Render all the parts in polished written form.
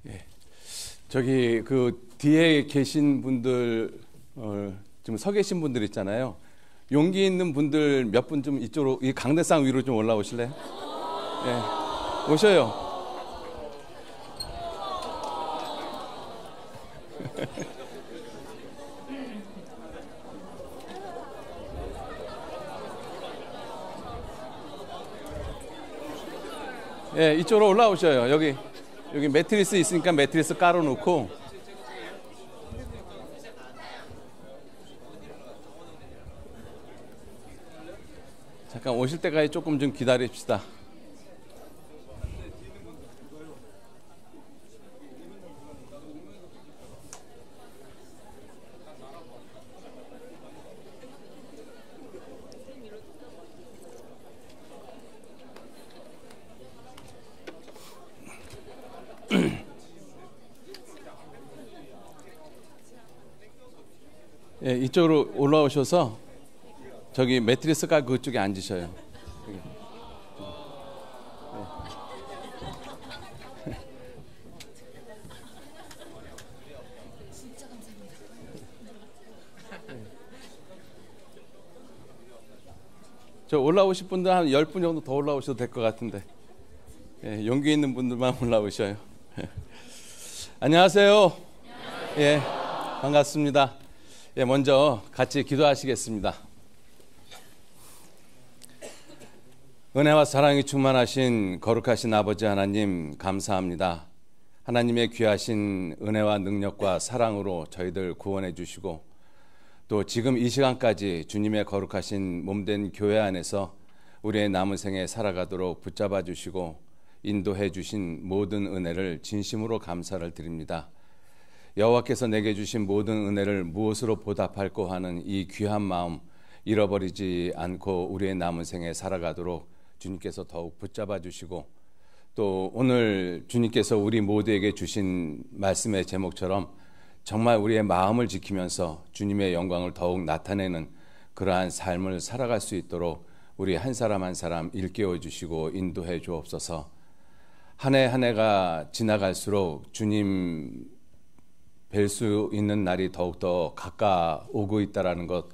예. 저기 그 뒤에 계신 분들 지금 서 계신 분들 있잖아요. 용기 있는 분들 몇 분 좀 이쪽으로 이 강대상 위로 좀 올라오실래요? 예. 오셔요. 예, 이쪽으로 올라오셔요. 여기 매트리스 있으니까 매트리스 깔아놓고. 잠깐 오실 때까지 조금 좀 기다립시다. 예, 이쪽으로 올라오셔서 저기 매트리스 깔고 그쪽에 앉으셔요. 저 올라오실 분들 한 10분 정도 더 올라오셔도 될 것 같은데. 예, 용기 있는 분들만 올라오셔요. 안녕하세요. 예, 반갑습니다. 예, 먼저 같이 기도하시겠습니다. 은혜와 사랑이 충만하신 거룩하신 아버지 하나님 감사합니다. 하나님의 귀하신 은혜와 능력과 사랑으로 저희들 구원해 주시고 또 지금 이 시간까지 주님의 거룩하신 몸된 교회 안에서 우리의 남은 생에 살아가도록 붙잡아 주시고 인도해 주신 모든 은혜를 진심으로 감사를 드립니다. 여호와께서 내게 주신 모든 은혜를 무엇으로 보답할꼬 하는 이 귀한 마음 잃어버리지 않고 우리의 남은 생에 살아가도록 주님께서 더욱 붙잡아 주시고 또 오늘 주님께서 우리 모두에게 주신 말씀의 제목처럼 정말 우리의 마음을 지키면서 주님의 영광을 더욱 나타내는 그러한 삶을 살아갈 수 있도록 우리 한 사람 한 사람 일깨워 주시고 인도해 주옵소서. 한 해 한 해가 지나갈수록 주님 뵐 수 있는 날이 더욱더 가까워오고 있다는 것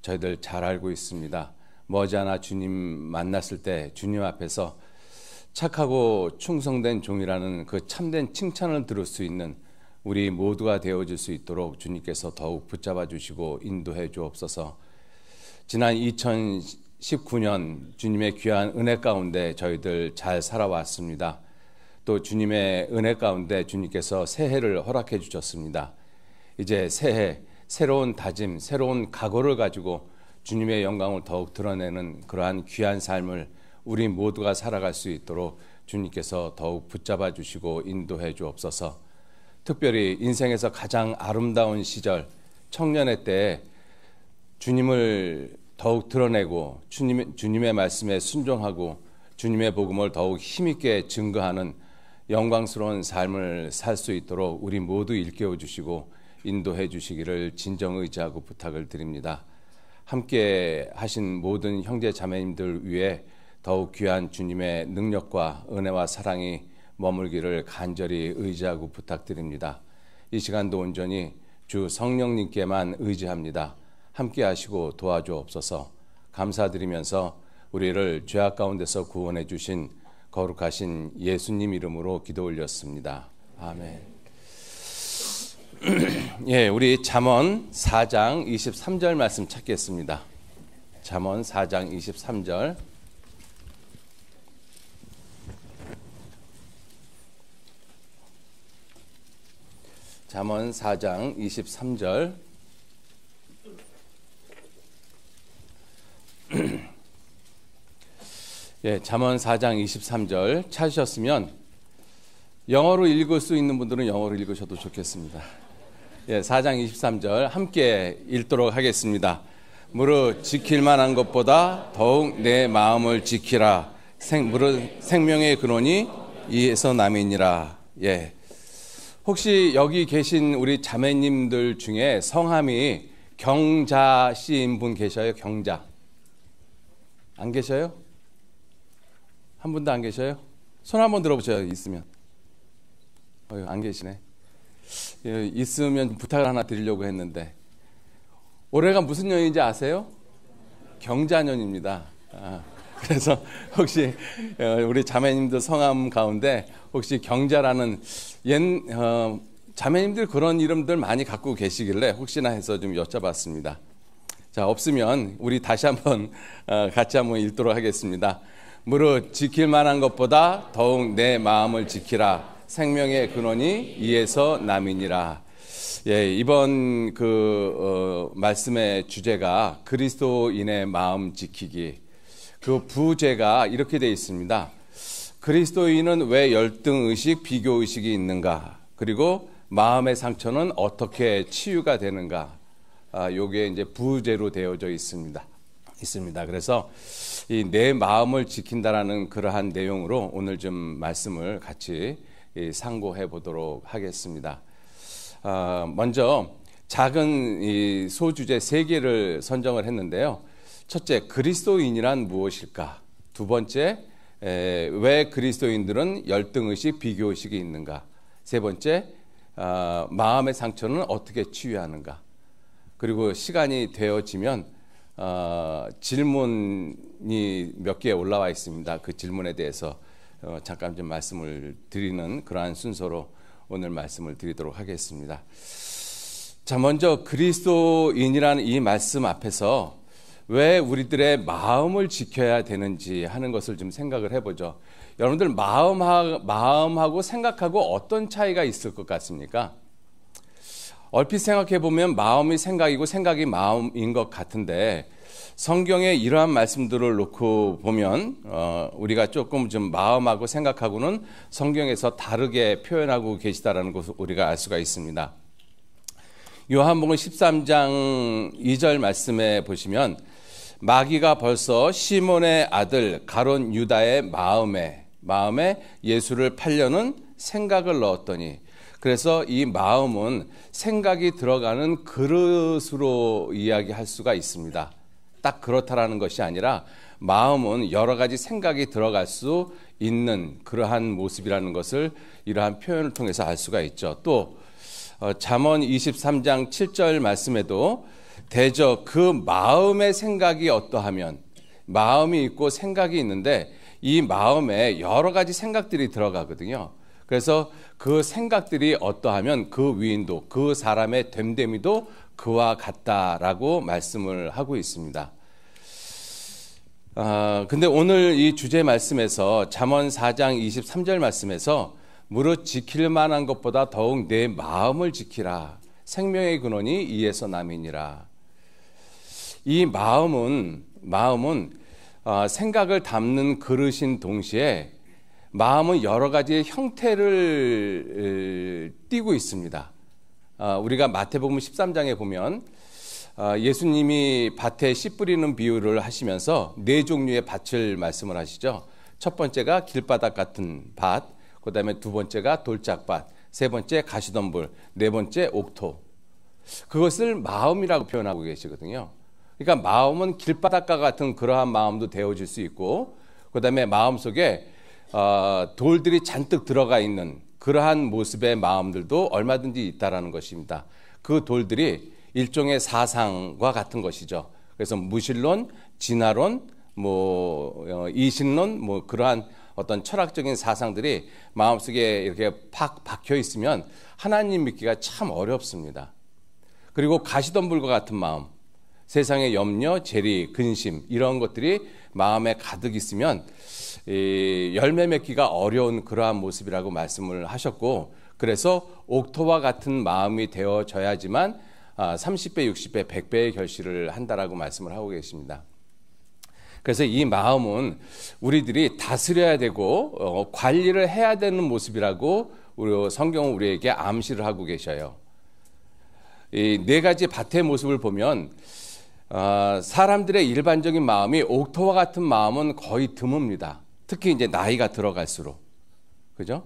저희들 잘 알고 있습니다. 머지않아 주님 만났을 때 주님 앞에서 착하고 충성된 종이라는 그 참된 칭찬을 들을 수 있는 우리 모두가 되어질 수 있도록 주님께서 더욱 붙잡아 주시고 인도해 주옵소서. 지난 2019년 주님의 귀한 은혜 가운데 저희들 잘 살아왔습니다. 또 주님의 은혜 가운데 주님께서 새해를 허락해 주셨습니다. 이제 새해 새로운 다짐, 새로운 각오를 가지고 주님의 영광을 더욱 드러내는 그러한 귀한 삶을 우리 모두가 살아갈 수 있도록 주님께서 더욱 붙잡아 주시고 인도해 주옵소서. 특별히 인생에서 가장 아름다운 시절 청년의 때에 주님을 더욱 드러내고 주님의 말씀에 순종하고 주님의 복음을 더욱 힘있게 증거하는 영광스러운 삶을 살 수 있도록 우리 모두 일깨워 주시고 인도해 주시기를 진정 의지하고 부탁을 드립니다. 함께 하신 모든 형제 자매님들 위해 더욱 귀한 주님의 능력과 은혜와 사랑이 머물기를 간절히 의지하고 부탁드립니다. 이 시간도 온전히 주 성령님께만 의지합니다. 함께 하시고 도와주옵소서. 감사드리면서 우리를 죄악 가운데서 구원해 주신 거룩하신 예수님 이름으로 기도 올렸습니다. 아멘. 예, 우리 잠언 4장 23절 말씀 찾겠습니다. 잠언 4장 23절. 잠언 4장 23절. 예, 잠언 4장 23절 찾으셨으면 영어로 읽을 수 있는 분들은 영어로 읽으셔도 좋겠습니다. 예, 4장 23절 함께 읽도록 하겠습니다. 무릇 지킬 만한 것보다 더욱 내 마음을 지키라. 무릇 생명의 근원이 이에서 남이니라. 예. 혹시 여기 계신 우리 자매님들 중에 성함이 경자 씨인 분 계셔요? 경자. 안 계셔요? 한 분도 안 계셔요? 손 한번 들어보세요. 있으면. 안 계시네. 있으면 부탁을 하나 드리려고 했는데, 올해가 무슨 년인지 아세요? 경자년입니다. 그래서 혹시 우리 자매님들 성함 가운데 혹시 경자라는 자매님들 그런 이름들 많이 갖고 계시길래 혹시나 해서 좀 여쭤봤습니다. 자, 없으면 우리 다시 한번 같이 한번 읽도록 하겠습니다. 무릇 지킬 만한 것보다 더욱 내 마음을 지키라. 생명의 근원이 이에서 남이니라. 예, 이번 말씀의 주제가 그리스도인의 마음 지키기. 그 부제가 이렇게 되어 있습니다. 그리스도인은 왜 열등의식, 비교의식이 있는가? 그리고 마음의 상처는 어떻게 치유가 되는가? 요게 이제 부제로 되어져 있습니다. 그래서 이 내 마음을 지킨다라는 그러한 내용으로 오늘 좀 말씀을 같이 상고해 보도록 하겠습니다. 먼저 작은 이 소주제 3개를 선정을 했는데요. 첫째, 그리스도인이란 무엇일까? 두 번째, 왜 그리스도인들은 열등의식, 비교의식이 있는가? 세 번째, 마음의 상처는 어떻게 치유하는가? 그리고 시간이 되어지면 질문이 몇 개 올라와 있습니다. 그 질문에 대해서 잠깐 좀 말씀을 드리는 그러한 순서로 오늘 말씀을 드리도록 하겠습니다. 자, 먼저 그리스도인이라는 이 말씀 앞에서 왜 우리들의 마음을 지켜야 되는지 하는 것을 좀 생각을 해보죠. 여러분들 마음하고 생각하고 어떤 차이가 있을 것 같습니까? 얼핏 생각해 보면 마음이 생각이고 생각이 마음인 것 같은데 성경에 이러한 말씀들을 놓고 보면 우리가 조금 좀 마음하고 생각하고는 성경에서 다르게 표현하고 계시다라는 것을 우리가 알 수가 있습니다. 요한복음 13장 2절 말씀에 보시면 마귀가 벌써 시몬의 아들 가룟 유다의 마음에 예수를 팔려는 생각을 넣었더니, 그래서 이 마음은 생각이 들어가는 그릇으로 이야기할 수가 있습니다. 딱 그렇다라는 것이 아니라 마음은 여러 가지 생각이 들어갈 수 있는 그러한 모습이라는 것을 이러한 표현을 통해서 알 수가 있죠. 또 잠언 23장 7절 말씀에도 대저 그 마음의 생각이 어떠하면, 마음이 있고 생각이 있는데 이 마음에 여러 가지 생각들이 들어가거든요. 그래서 그 생각들이 어떠하면 그 위인도, 그 사람의 됨됨이도 그와 같다라고 말씀을 하고 있습니다. 근데 오늘 이 주제 말씀에서 잠언 4장 23절 말씀에서 무릇 지킬 만한 것보다 더욱 내 마음을 지키라. 생명의 근원이 이에서 남이니라. 이 마음은 생각을 담는 그릇인 동시에 마음은 여러 가지의 형태를 띠고 있습니다. 우리가 마태복음 13장에 보면 예수님이 밭에 씨 뿌리는 비유를 하시면서 4종류의 밭을 말씀을 하시죠. 첫 번째가 길바닥 같은 밭, 그 다음에 두 번째가 돌짝밭, 세 번째 가시덤불, 네 번째 옥토. 그것을 마음이라고 표현하고 계시거든요. 그러니까 마음은 길바닥과 같은 그러한 마음도 되어질 수 있고, 그 다음에 마음속에 돌들이 잔뜩 들어가 있는 그러한 모습의 마음들도 얼마든지 있다라는 것입니다. 그 돌들이 일종의 사상과 같은 것이죠. 그래서 무신론, 진화론, 이신론, 그러한 어떤 철학적인 사상들이 마음속에 이렇게 팍 박혀 있으면 하나님 믿기가 참 어렵습니다. 그리고 가시덤불과 같은 마음, 세상의 염려, 재리, 근심 이런 것들이 마음에 가득 있으면 열매 맺기가 어려운 그러한 모습이라고 말씀을 하셨고, 그래서 옥토와 같은 마음이 되어져야지만 30배, 60배, 100배의 결실을 한다라고 말씀을 하고 계십니다. 그래서 이 마음은 우리들이 다스려야 되고 관리를 해야 되는 모습이라고 성경은 우리에게 암시를 하고 계셔요. 이 4가지 밭의 모습을 보면 사람들의 일반적인 마음이 옥토와 같은 마음은 거의 드뭅니다. 특히 이제 나이가 들어갈수록. 그죠?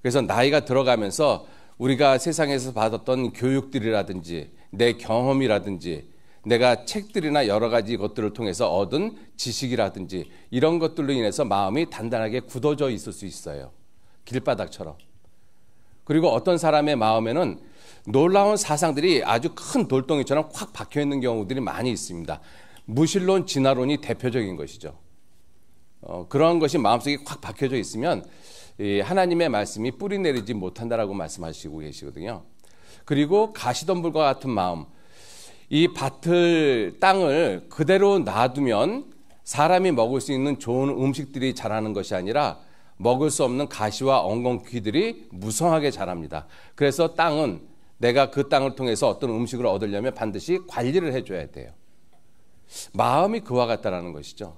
그래서 나이가 들어가면서 우리가 세상에서 받았던 교육들이라든지 내 경험이라든지 내가 책들이나 여러 가지 것들을 통해서 얻은 지식이라든지 이런 것들로 인해서 마음이 단단하게 굳어져 있을 수 있어요. 길바닥처럼. 그리고 어떤 사람의 마음에는 놀라운 사상들이 아주 큰 돌덩이처럼 확 박혀 있는 경우들이 많이 있습니다. 무신론, 진화론이 대표적인 것이죠. 그런 것이 마음속에 확 박혀져 있으면 이 하나님의 말씀이 뿌리 내리지 못한다라고 말씀하시고 계시거든요. 그리고 가시덤불과 같은 마음, 이 밭을, 땅을 그대로 놔두면 사람이 먹을 수 있는 좋은 음식들이 자라는 것이 아니라 먹을 수 없는 가시와 엉겅퀴들이 무성하게 자랍니다. 그래서 땅은 내가 그 땅을 통해서 어떤 음식을 얻으려면 반드시 관리를 해줘야 돼요. 마음이 그와 같다라는 것이죠.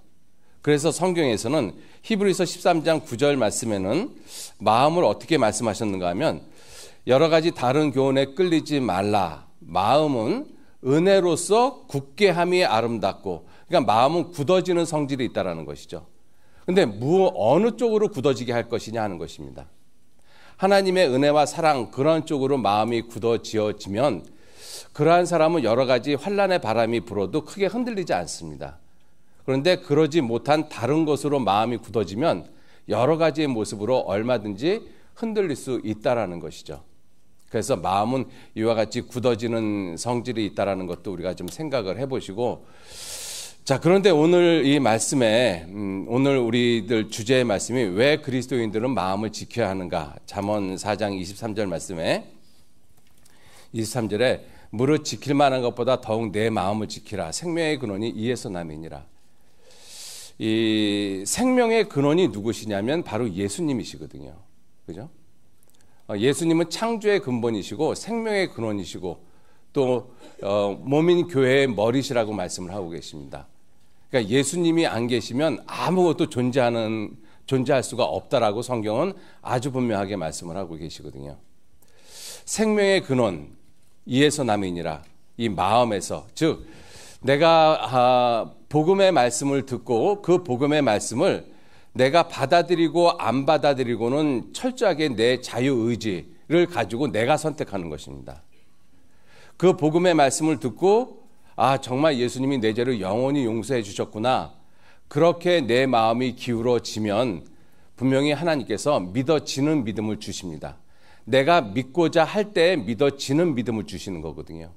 그래서 성경에서는 히브리서 13장 9절 말씀에는 마음을 어떻게 말씀하셨는가 하면 여러 가지 다른 교훈에 끌리지 말라. 마음은 은혜로서 굳게 함이 아름답고, 그러니까 마음은 굳어지는 성질이 있다라는 것이죠. 근데 어느 쪽으로 굳어지게 할 것이냐 하는 것입니다. 하나님의 은혜와 사랑, 그런 쪽으로 마음이 굳어지어지면 그러한 사람은 여러 가지 환난의 바람이 불어도 크게 흔들리지 않습니다. 그런데 그러지 못한 다른 것으로 마음이 굳어지면 여러 가지의 모습으로 얼마든지 흔들릴 수 있다라는 것이죠. 그래서 마음은 이와 같이 굳어지는 성질이 있다라는 것도 우리가 좀 생각을 해보시고, 자, 그런데 오늘 이 말씀에 오늘 우리들 주제의 말씀이 왜 그리스도인들은 마음을 지켜야 하는가? 잠언 4장 23절 말씀에 23절에 무릇 지킬 만한 것보다 더욱 내 마음을 지키라. 생명의 근원이 이에서 남이니라. 이 생명의 근원이 누구시냐면 바로 예수님이시거든요. 그죠? 예수님은 창조의 근본이시고 생명의 근원이시고 또 몸인 교회의 머리시라고 말씀을 하고 계십니다. 그러니까 예수님이 안 계시면 아무것도 존재할 수가 없다라고 성경은 아주 분명하게 말씀을 하고 계시거든요. 생명의 근원, 이에서 남이니라. 이 마음에서, 즉 내가 복음의 말씀을 듣고 그 복음의 말씀을 내가 받아들이고 안 받아들이고는 철저하게 내 자유의지를 가지고 내가 선택하는 것입니다. 그 복음의 말씀을 듣고 정말 예수님이 내 죄를 영원히 용서해 주셨구나. 그렇게 내 마음이 기울어지면 분명히 하나님께서 믿어지는 믿음을 주십니다. 내가 믿고자 할 때 믿어지는 믿음을 주시는 거거든요.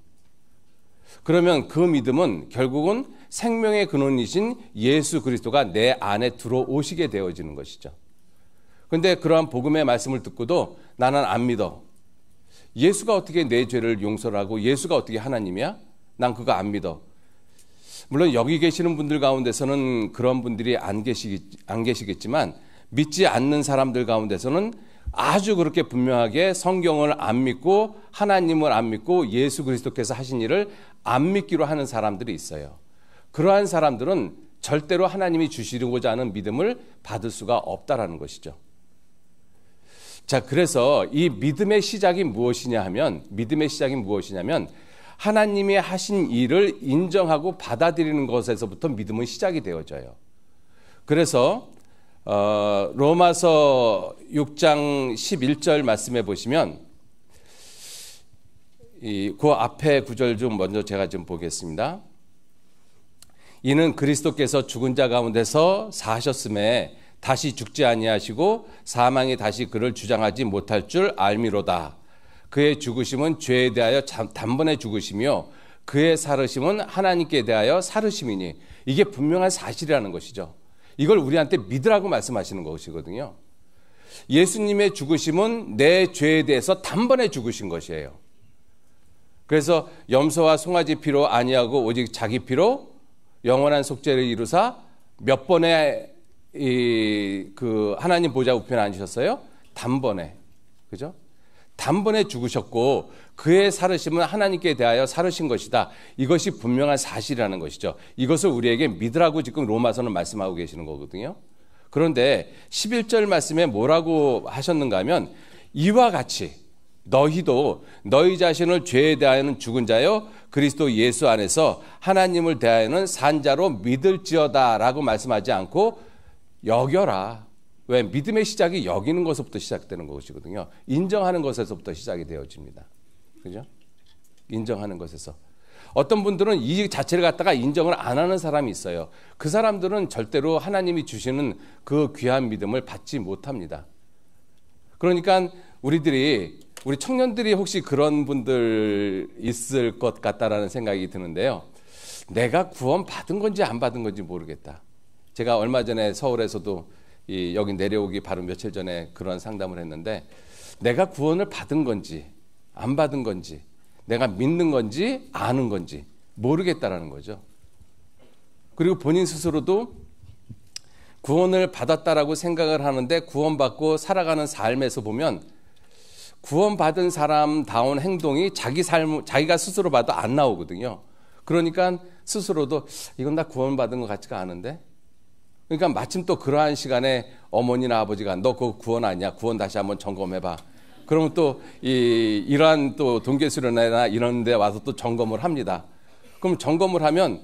그러면 그 믿음은 결국은 생명의 근원이신 예수 그리스도가 내 안에 들어오시게 되어지는 것이죠. 그런데 그러한 복음의 말씀을 듣고도 나는 안 믿어. 예수가 어떻게 내 죄를 용서를 하고 예수가 어떻게 하나님이야? 난 그거 안 믿어. 물론 여기 계시는 분들 가운데서는 그런 분들이 안 계시겠지만 믿지 않는 사람들 가운데서는 아주 그렇게 분명하게 성경을 안 믿고 하나님을 안 믿고 예수 그리스도께서 하신 일을 안 믿기로 하는 사람들이 있어요. 그러한 사람들은 절대로 하나님이 주시고자 하는 믿음을 받을 수가 없다라는 것이죠. 자, 그래서 이 믿음의 시작이 무엇이냐면 하나님이 하신 일을 인정하고 받아들이는 것에서부터 믿음은 시작이 되어져요. 그래서 로마서 6장 11절 말씀해 보시면 그 앞에 구절 좀 먼저 제가 좀 보겠습니다. 이는 그리스도께서 죽은 자 가운데서 사하셨음에 다시 죽지 아니하시고 사망이 다시 그를 주장하지 못할 줄 알미로다. 그의 죽으심은 죄에 대하여 단번에 죽으시며 그의 살으심은 하나님께 대하여 살으심이니, 이게 분명한 사실이라는 것이죠. 이걸 우리한테 믿으라고 말씀하시는 것이거든요. 예수님의 죽으심은 내 죄에 대해서 단번에 죽으신 것이에요. 그래서 염소와 송아지 피로 아니하고 오직 자기 피로 영원한 속죄를 이루사 몇 번에 그 하나님 보좌 우편에 앉으셨어요? 단번에. 그죠? 단번에 죽으셨고 그의 살으심은 하나님께 대하여 살으신 것이다. 이것이 분명한 사실이라는 것이죠. 이것을 우리에게 믿으라고 지금 로마서는 말씀하고 계시는 거거든요. 그런데 11절 말씀에 뭐라고 하셨는가 하면 이와 같이 너희도 너희 자신을 죄에 대하여는 죽은 자요 그리스도 예수 안에서 하나님을 대하여는 산 자로 믿을지어다 라고 말씀하지 않고 여겨라. 왜? 믿음의 시작이 여기는 것부터 시작되는 것이거든요. 인정하는 것에서부터 시작이 되어집니다. 그죠? 인정하는 것에서. 어떤 분들은 이 자체를 갖다가 인정을 안 하는 사람이 있어요. 그 사람들은 절대로 하나님이 주시는 그 귀한 믿음을 받지 못합니다. 그러니까 우리 청년들이 혹시 그런 분들 있을 것 같다라는 생각이 드는데요. 내가 구원 받은 건지 안 받은 건지 모르겠다. 제가 얼마 전에 서울에서도 여기 내려오기 바로 며칠 전에 그런 상담을 했는데, 내가 구원을 받은 건지 안 받은 건지, 내가 믿는 건지 아는 건지 모르겠다라는 거죠. 그리고 본인 스스로도 구원을 받았다라고 생각을 하는데, 구원받고 살아가는 삶에서 보면 구원받은 사람다운 행동이 자기가 스스로 봐도 안 나오거든요. 그러니까 스스로도 이건 나 구원받은 것 같지가 않은데. 그러니까 마침 또 그러한 시간에 어머니나 아버지가 너 그거 구원 아니야? 구원 다시 한번 점검해봐. 그러면 또 이러한 또 동계수련회나 이런 데 와서 또 점검을 합니다. 그럼 점검을 하면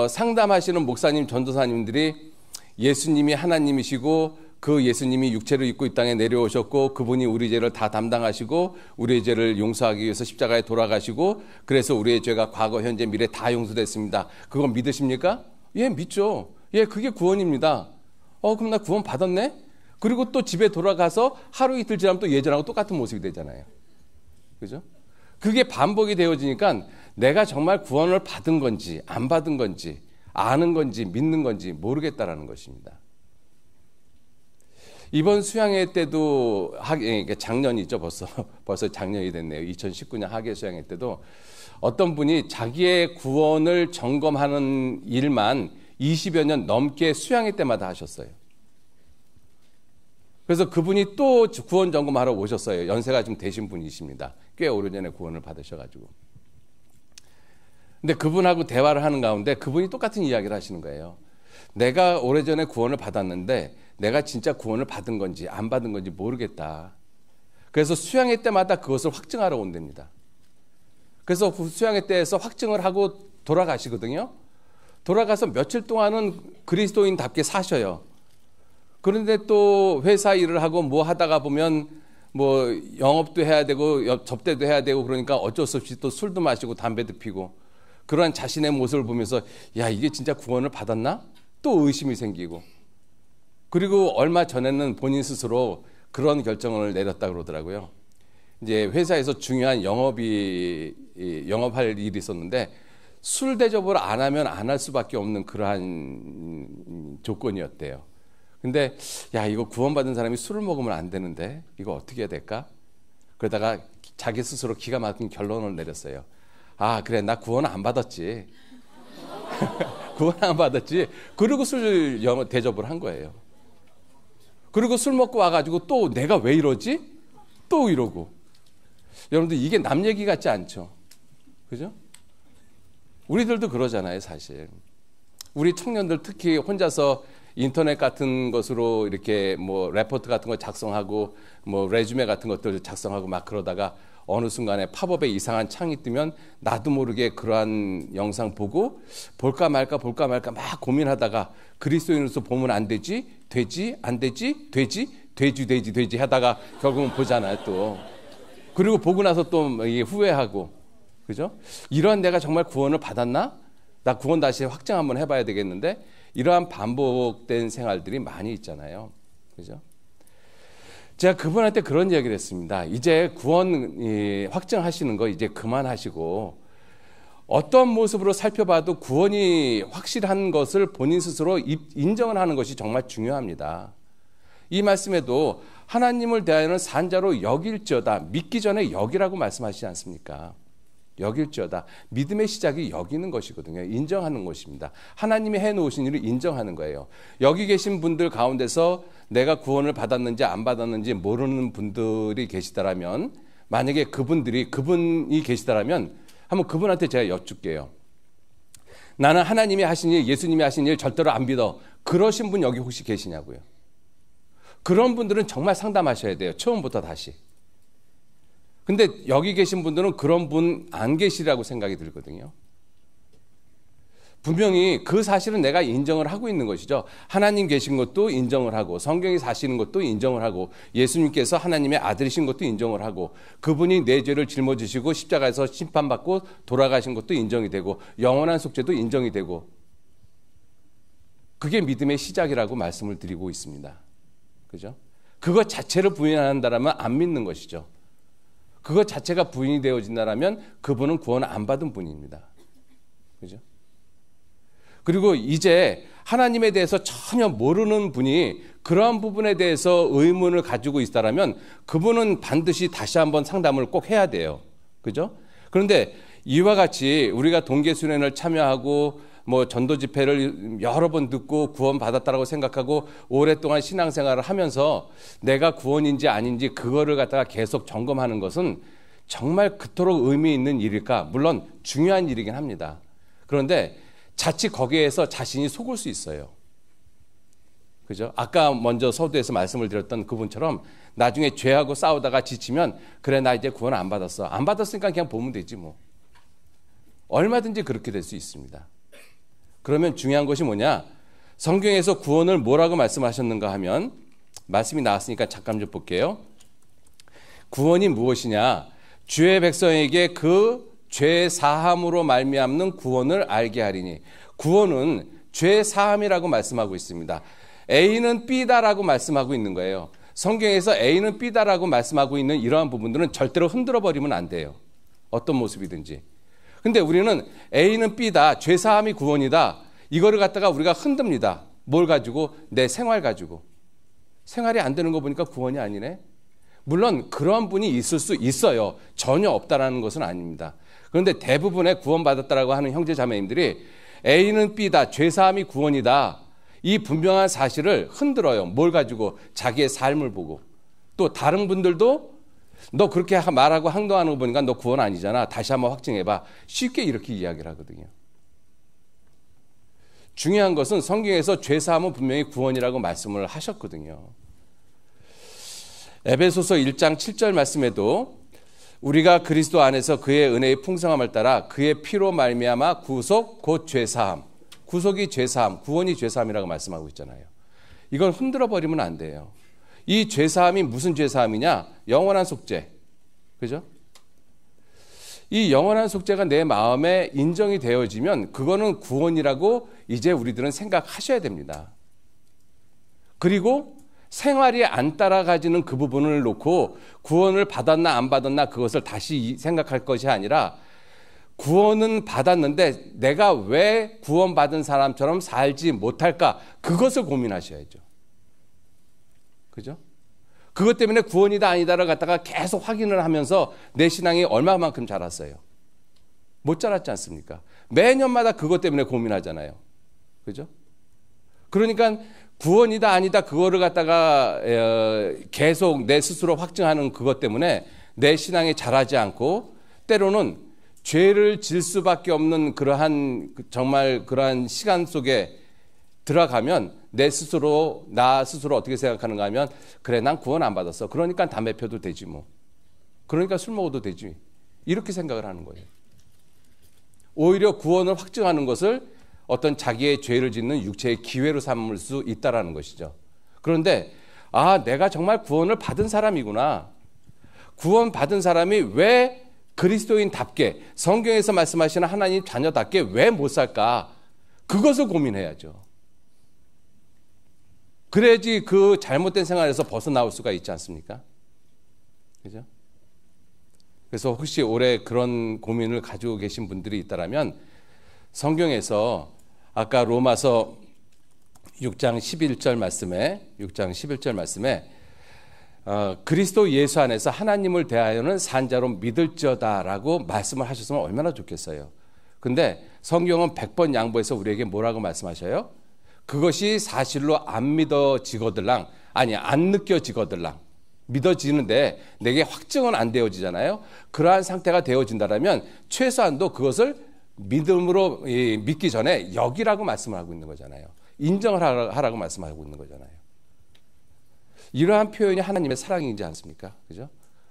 상담하시는 목사님, 전도사님들이 예수님이 하나님이시고 그 예수님이 육체를 입고 이 땅에 내려오셨고 그분이 우리 죄를 다 담당하시고 우리의 죄를 용서하기 위해서 십자가에 돌아가시고 그래서 우리의 죄가 과거, 현재, 미래 다 용서됐습니다. 그건 믿으십니까? 예, 믿죠. 예, 그게 구원입니다. 그럼 나 구원 받았네? 그리고 또 집에 돌아가서 하루 이틀 지나면 또 예전하고 똑같은 모습이 되잖아요. 그죠? 그게 반복이 되어지니까 내가 정말 구원을 받은 건지 안 받은 건지 아는 건지 믿는 건지 모르겠다라는 것입니다. 이번 수양회 때도 작년이죠. 벌써 작년이 됐네요. 2019년 학예 수양회 때도 어떤 분이 자기의 구원을 점검하는 일만 20여 년 넘게 수양회 때마다 하셨어요. 그래서 그분이 또 구원 점검하러 오셨어요. 연세가 좀 되신 분이십니다. 꽤 오래전에 구원을 받으셔가지고. 근데 그분하고 대화를 하는 가운데 그분이 똑같은 이야기를 하시는 거예요. 내가 오래전에 구원을 받았는데 내가 진짜 구원을 받은 건지 안 받은 건지 모르겠다. 그래서 수양회 때마다 그것을 확증하러 온답니다. 그래서 그 수양회 때에서 확증을 하고 돌아가시거든요. 돌아가서 며칠 동안은 그리스도인답게 사셔요. 그런데 또 회사 일을 하고 뭐 하다가 보면 뭐 영업도 해야 되고 접대도 해야 되고 그러니까 어쩔 수 없이 또 술도 마시고 담배도 피고 그러한 자신의 모습을 보면서 야, 이게 진짜 구원을 받았나? 또 의심이 생기고 그리고 얼마 전에는 본인 스스로 그런 결정을 내렸다 그러더라고요. 이제 회사에서 중요한 영업할 일이 있었는데 술 대접을 안 하면 안 할 수밖에 없는 그러한 조건이었대요. 근데 야, 이거 구원받은 사람이 술을 먹으면 안 되는데 이거 어떻게 해야 될까? 그러다가 자기 스스로 기가 막힌 결론을 내렸어요. 아, 그래, 나 구원 안 받았지. 구원 안 받았지. 그리고 술 대접을 한 거예요. 그리고 술 먹고 와가지고 또 내가 왜 이러지? 또 이러고. 여러분들 이게 남 얘기 같지 않죠? 그죠? 우리들도 그러잖아요, 사실. 우리 청년들 특히 혼자서 인터넷 같은 것으로 이렇게 뭐 레포트 같은 거 작성하고 뭐 레주메 같은 것들 작성하고 막 그러다가 어느 순간에 팝업에 이상한 창이 뜨면 나도 모르게 그러한 영상 보고 볼까 말까 막 고민하다가 그리스도인으로서 보면 안 되지, 되지, 안 되지, 되지 하다가 결국은 보잖아요, 또. 그리고 보고 나서 또 후회하고, 그죠? 이러한 내가 정말 구원을 받았나? 나 구원 다시 확정 한번 해봐야 되겠는데 이러한 반복된 생활들이 많이 있잖아요, 그죠? 제가 그분한테 그런 이야기를 했습니다. 이제 구원 확정하시는 거 이제 그만하시고 어떤 모습으로 살펴봐도 구원이 확실한 것을 본인 스스로 인정을 하는 것이 정말 중요합니다. 이 말씀에도 하나님을 대하여는 산자로 여길지어다. 믿기 전에 여기라고 말씀하시지 않습니까? 여길지어다. 믿음의 시작이 여기는 것이거든요. 인정하는 것입니다. 하나님이 해놓으신 일을 인정하는 거예요. 여기 계신 분들 가운데서 내가 구원을 받았는지 안 받았는지 모르는 분들이 계시다라면 만약에 그분이 계시다라면 한번 그분한테 제가 여쭙게요. 나는 하나님이 하신 일, 예수님이 하신 일 절대로 안 믿어. 그러신 분 여기 혹시 계시냐고요. 그런 분들은 정말 상담하셔야 돼요. 처음부터 다시. 근데 여기 계신 분들은 그런 분 안 계시라고 생각이 들거든요. 분명히 그 사실은 내가 인정을 하고 있는 것이죠. 하나님 계신 것도 인정을 하고 성경이 사시는 것도 인정을 하고 예수님께서 하나님의 아들이신 것도 인정을 하고 그분이 내 죄를 짊어지시고 십자가에서 심판받고 돌아가신 것도 인정이 되고 영원한 속죄도 인정이 되고 그게 믿음의 시작이라고 말씀을 드리고 있습니다. 그죠? 그것 자체를 부인한다면 안 믿는 것이죠. 그것 자체가 부인이 되어진다면 그분은 구원 안 받은 분입니다. 그죠? 그리고 이제 하나님에 대해서 전혀 모르는 분이 그러한 부분에 대해서 의문을 가지고 있다라면 그분은 반드시 다시 한번 상담을 꼭 해야 돼요. 그죠? 그런데 이와 같이 우리가 동계수련을 참여하고 전도 집회를 여러 번 듣고 구원 받았다라고 생각하고 오랫동안 신앙생활을 하면서 내가 구원인지 아닌지 그거를 갖다가 계속 점검하는 것은 정말 그토록 의미 있는 일일까? 물론 중요한 일이긴 합니다. 그런데 자칫 거기에서 자신이 속을 수 있어요. 그죠? 아까 먼저 서두에서 말씀을 드렸던 그분처럼 나중에 죄하고 싸우다가 지치면 그래 나 이제 구원 안 받았어. 안 받았으니까 그냥 보면 되지 뭐. 얼마든지 그렇게 될 수 있습니다. 그러면 중요한 것이 뭐냐? 성경에서 구원을 뭐라고 말씀하셨는가 하면 말씀이 나왔으니까 잠깐 좀 볼게요. 구원이 무엇이냐? 주의 백성에게 그 죄 사함으로 말미암는 구원을 알게 하리니. 구원은 죄 사함이라고 말씀하고 있습니다. A는 B다라고 말씀하고 있는 거예요. 성경에서 A는 B다라고 말씀하고 있는 이러한 부분들은 절대로 흔들어 버리면 안 돼요. 어떤 모습이든지. 근데 우리는 A는 B다, 죄 사함이 구원이다. 이거를 갖다가 우리가 흔듭니다. 뭘 가지고? 내 생활 가지고. 생활이 안 되는 거 보니까 구원이 아니네. 물론 그러한 분이 있을 수 있어요. 전혀 없다라는 것은 아닙니다. 그런데 대부분의 구원받았다라고 하는 형제 자매님들이 A는 B다, 죄사함이 구원이다. 이 분명한 사실을 흔들어요. 뭘 가지고? 자기의 삶을 보고. 또 다른 분들도 너 그렇게 말하고 행동하는 거 보니까 너 구원 아니잖아. 다시 한번 확증해봐. 쉽게 이렇게 이야기를 하거든요. 중요한 것은 성경에서 죄사함은 분명히 구원이라고 말씀을 하셨거든요. 에베소서 1장 7절 말씀에도 우리가 그리스도 안에서 그의 은혜의 풍성함을 따라 그의 피로 말미암아 구속 곧 죄사함. 구속이 죄사함, 구원이 죄사함이라고 말씀하고 있잖아요. 이건 흔들어 버리면 안 돼요. 이 죄사함이 무슨 죄사함이냐? 영원한 속죄. 그죠? 이 영원한 속죄가 내 마음에 인정이 되어지면 그거는 구원이라고 이제 우리들은 생각하셔야 됩니다. 그리고 생활이 안 따라가지는 그 부분을 놓고 구원을 받았나 안 받았나 그것을 다시 생각할 것이 아니라 구원은 받았는데 내가 왜 구원받은 사람처럼 살지 못할까? 그것을 고민하셔야죠. 그죠? 그것 때문에 구원이다 아니다를 갖다가 계속 확인을 하면서 내 신앙이 얼마만큼 자랐어요? 못 자랐지 않습니까? 매년마다 그것 때문에 고민하잖아요. 그죠? 그러니까 구원이다 아니다 그거를 갖다가 계속 내 스스로 확증하는 그것 때문에 내 신앙이 자라지 않고 때로는 죄를 질 수밖에 없는 그러한 정말 그러한 시간 속에 들어가면 나 스스로 어떻게 생각하는가 하면 그래 난 구원 안 받았어. 그러니까 담배 펴도 되지 뭐. 그러니까 술 먹어도 되지. 이렇게 생각을 하는 거예요. 오히려 구원을 확증하는 것을 어떤 자기의 죄를 짓는 육체의 기회로 삼을 수 있다라는 것이죠. 그런데 내가 정말 구원을 받은 사람이구나. 구원 받은 사람이 왜 그리스도인답게 성경에서 말씀하시는 하나님 자녀답게 왜 못 살까? 그것을 고민해야죠. 그래야지 그 잘못된 생활에서 벗어나올 수가 있지 않습니까? 그죠? 그래서 혹시 올해 그런 고민을 가지고 계신 분들이 있다면 성경에서 아까 로마서 6장 11절 말씀에 그리스도 예수 안에서 하나님을 대하여는 산자로 믿을지어다라고 말씀을 하셨으면 얼마나 좋겠어요. 근데 성경은 100번 양보해서 우리에게 뭐라고 말씀하셔요? 그것이 사실로 안 믿어지거들랑 안 느껴지거들랑 믿어지는데 내게 확증은 안 되어지잖아요. 그러한 상태가 되어진다면 최소한도 그것을 믿음으로 믿기 전에 여기라고 말씀을 하고 있는 거잖아요. 인정을 하라고 말씀하고 있는 거잖아요. 이러한 표현이 하나님의 사랑이지 않습니까? 그죠?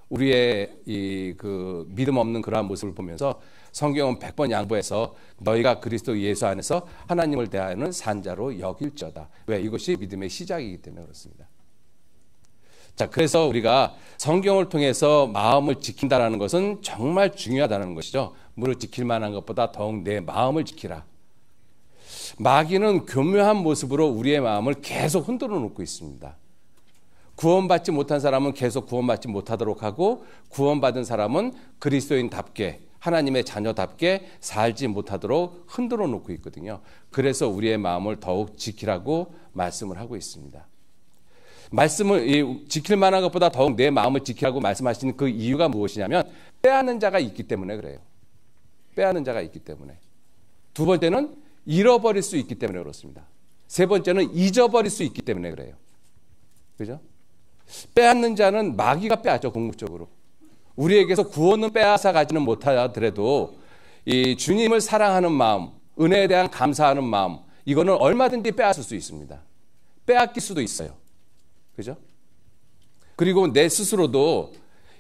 우리의 그 믿음 없는 그러한 모습을 보면서 성경은 100번 양보해서 너희가 그리스도 예수 안에서 하나님을 대하여는 산자로 여길지어다. 왜? 이것이 믿음의 시작이기 때문에 그렇습니다. 자, 그래서 우리가 성경을 통해서 마음을 지킨다는 것은 정말 중요하다는 것이죠. 물을 지킬 만한 것보다 더욱 내 마음을 지키라. 마귀는 교묘한 모습으로 우리의 마음을 계속 흔들어 놓고 있습니다. 구원받지 못한 사람은 계속 구원받지 못하도록 하고 구원받은 사람은 그리스도인답게 하나님의 자녀답게 살지 못하도록 흔들어 놓고 있거든요. 그래서 우리의 마음을 더욱 지키라고 말씀을 하고 있습니다. 말씀을 지킬 만한 것보다 더욱 내 마음을 지키라고 말씀하시는 그 이유가 무엇이냐면 빼앗는 자가 있기 때문에 그래요. 빼앗는 자가 있기 때문에. 두 번째는 잃어버릴 수 있기 때문에 그렇습니다. 세 번째는 잊어버릴 수 있기 때문에 그래요. 그죠? 빼앗는 자는 마귀가 빼앗죠. 궁극적으로. 우리에게서 구원은 빼앗아 가지는 못하더라도 이 주님을 사랑하는 마음, 은혜에 대한 감사하는 마음, 이거는 얼마든지 빼앗을 수 있습니다. 빼앗길 수도 있어요. 그죠? 그리고 내 스스로도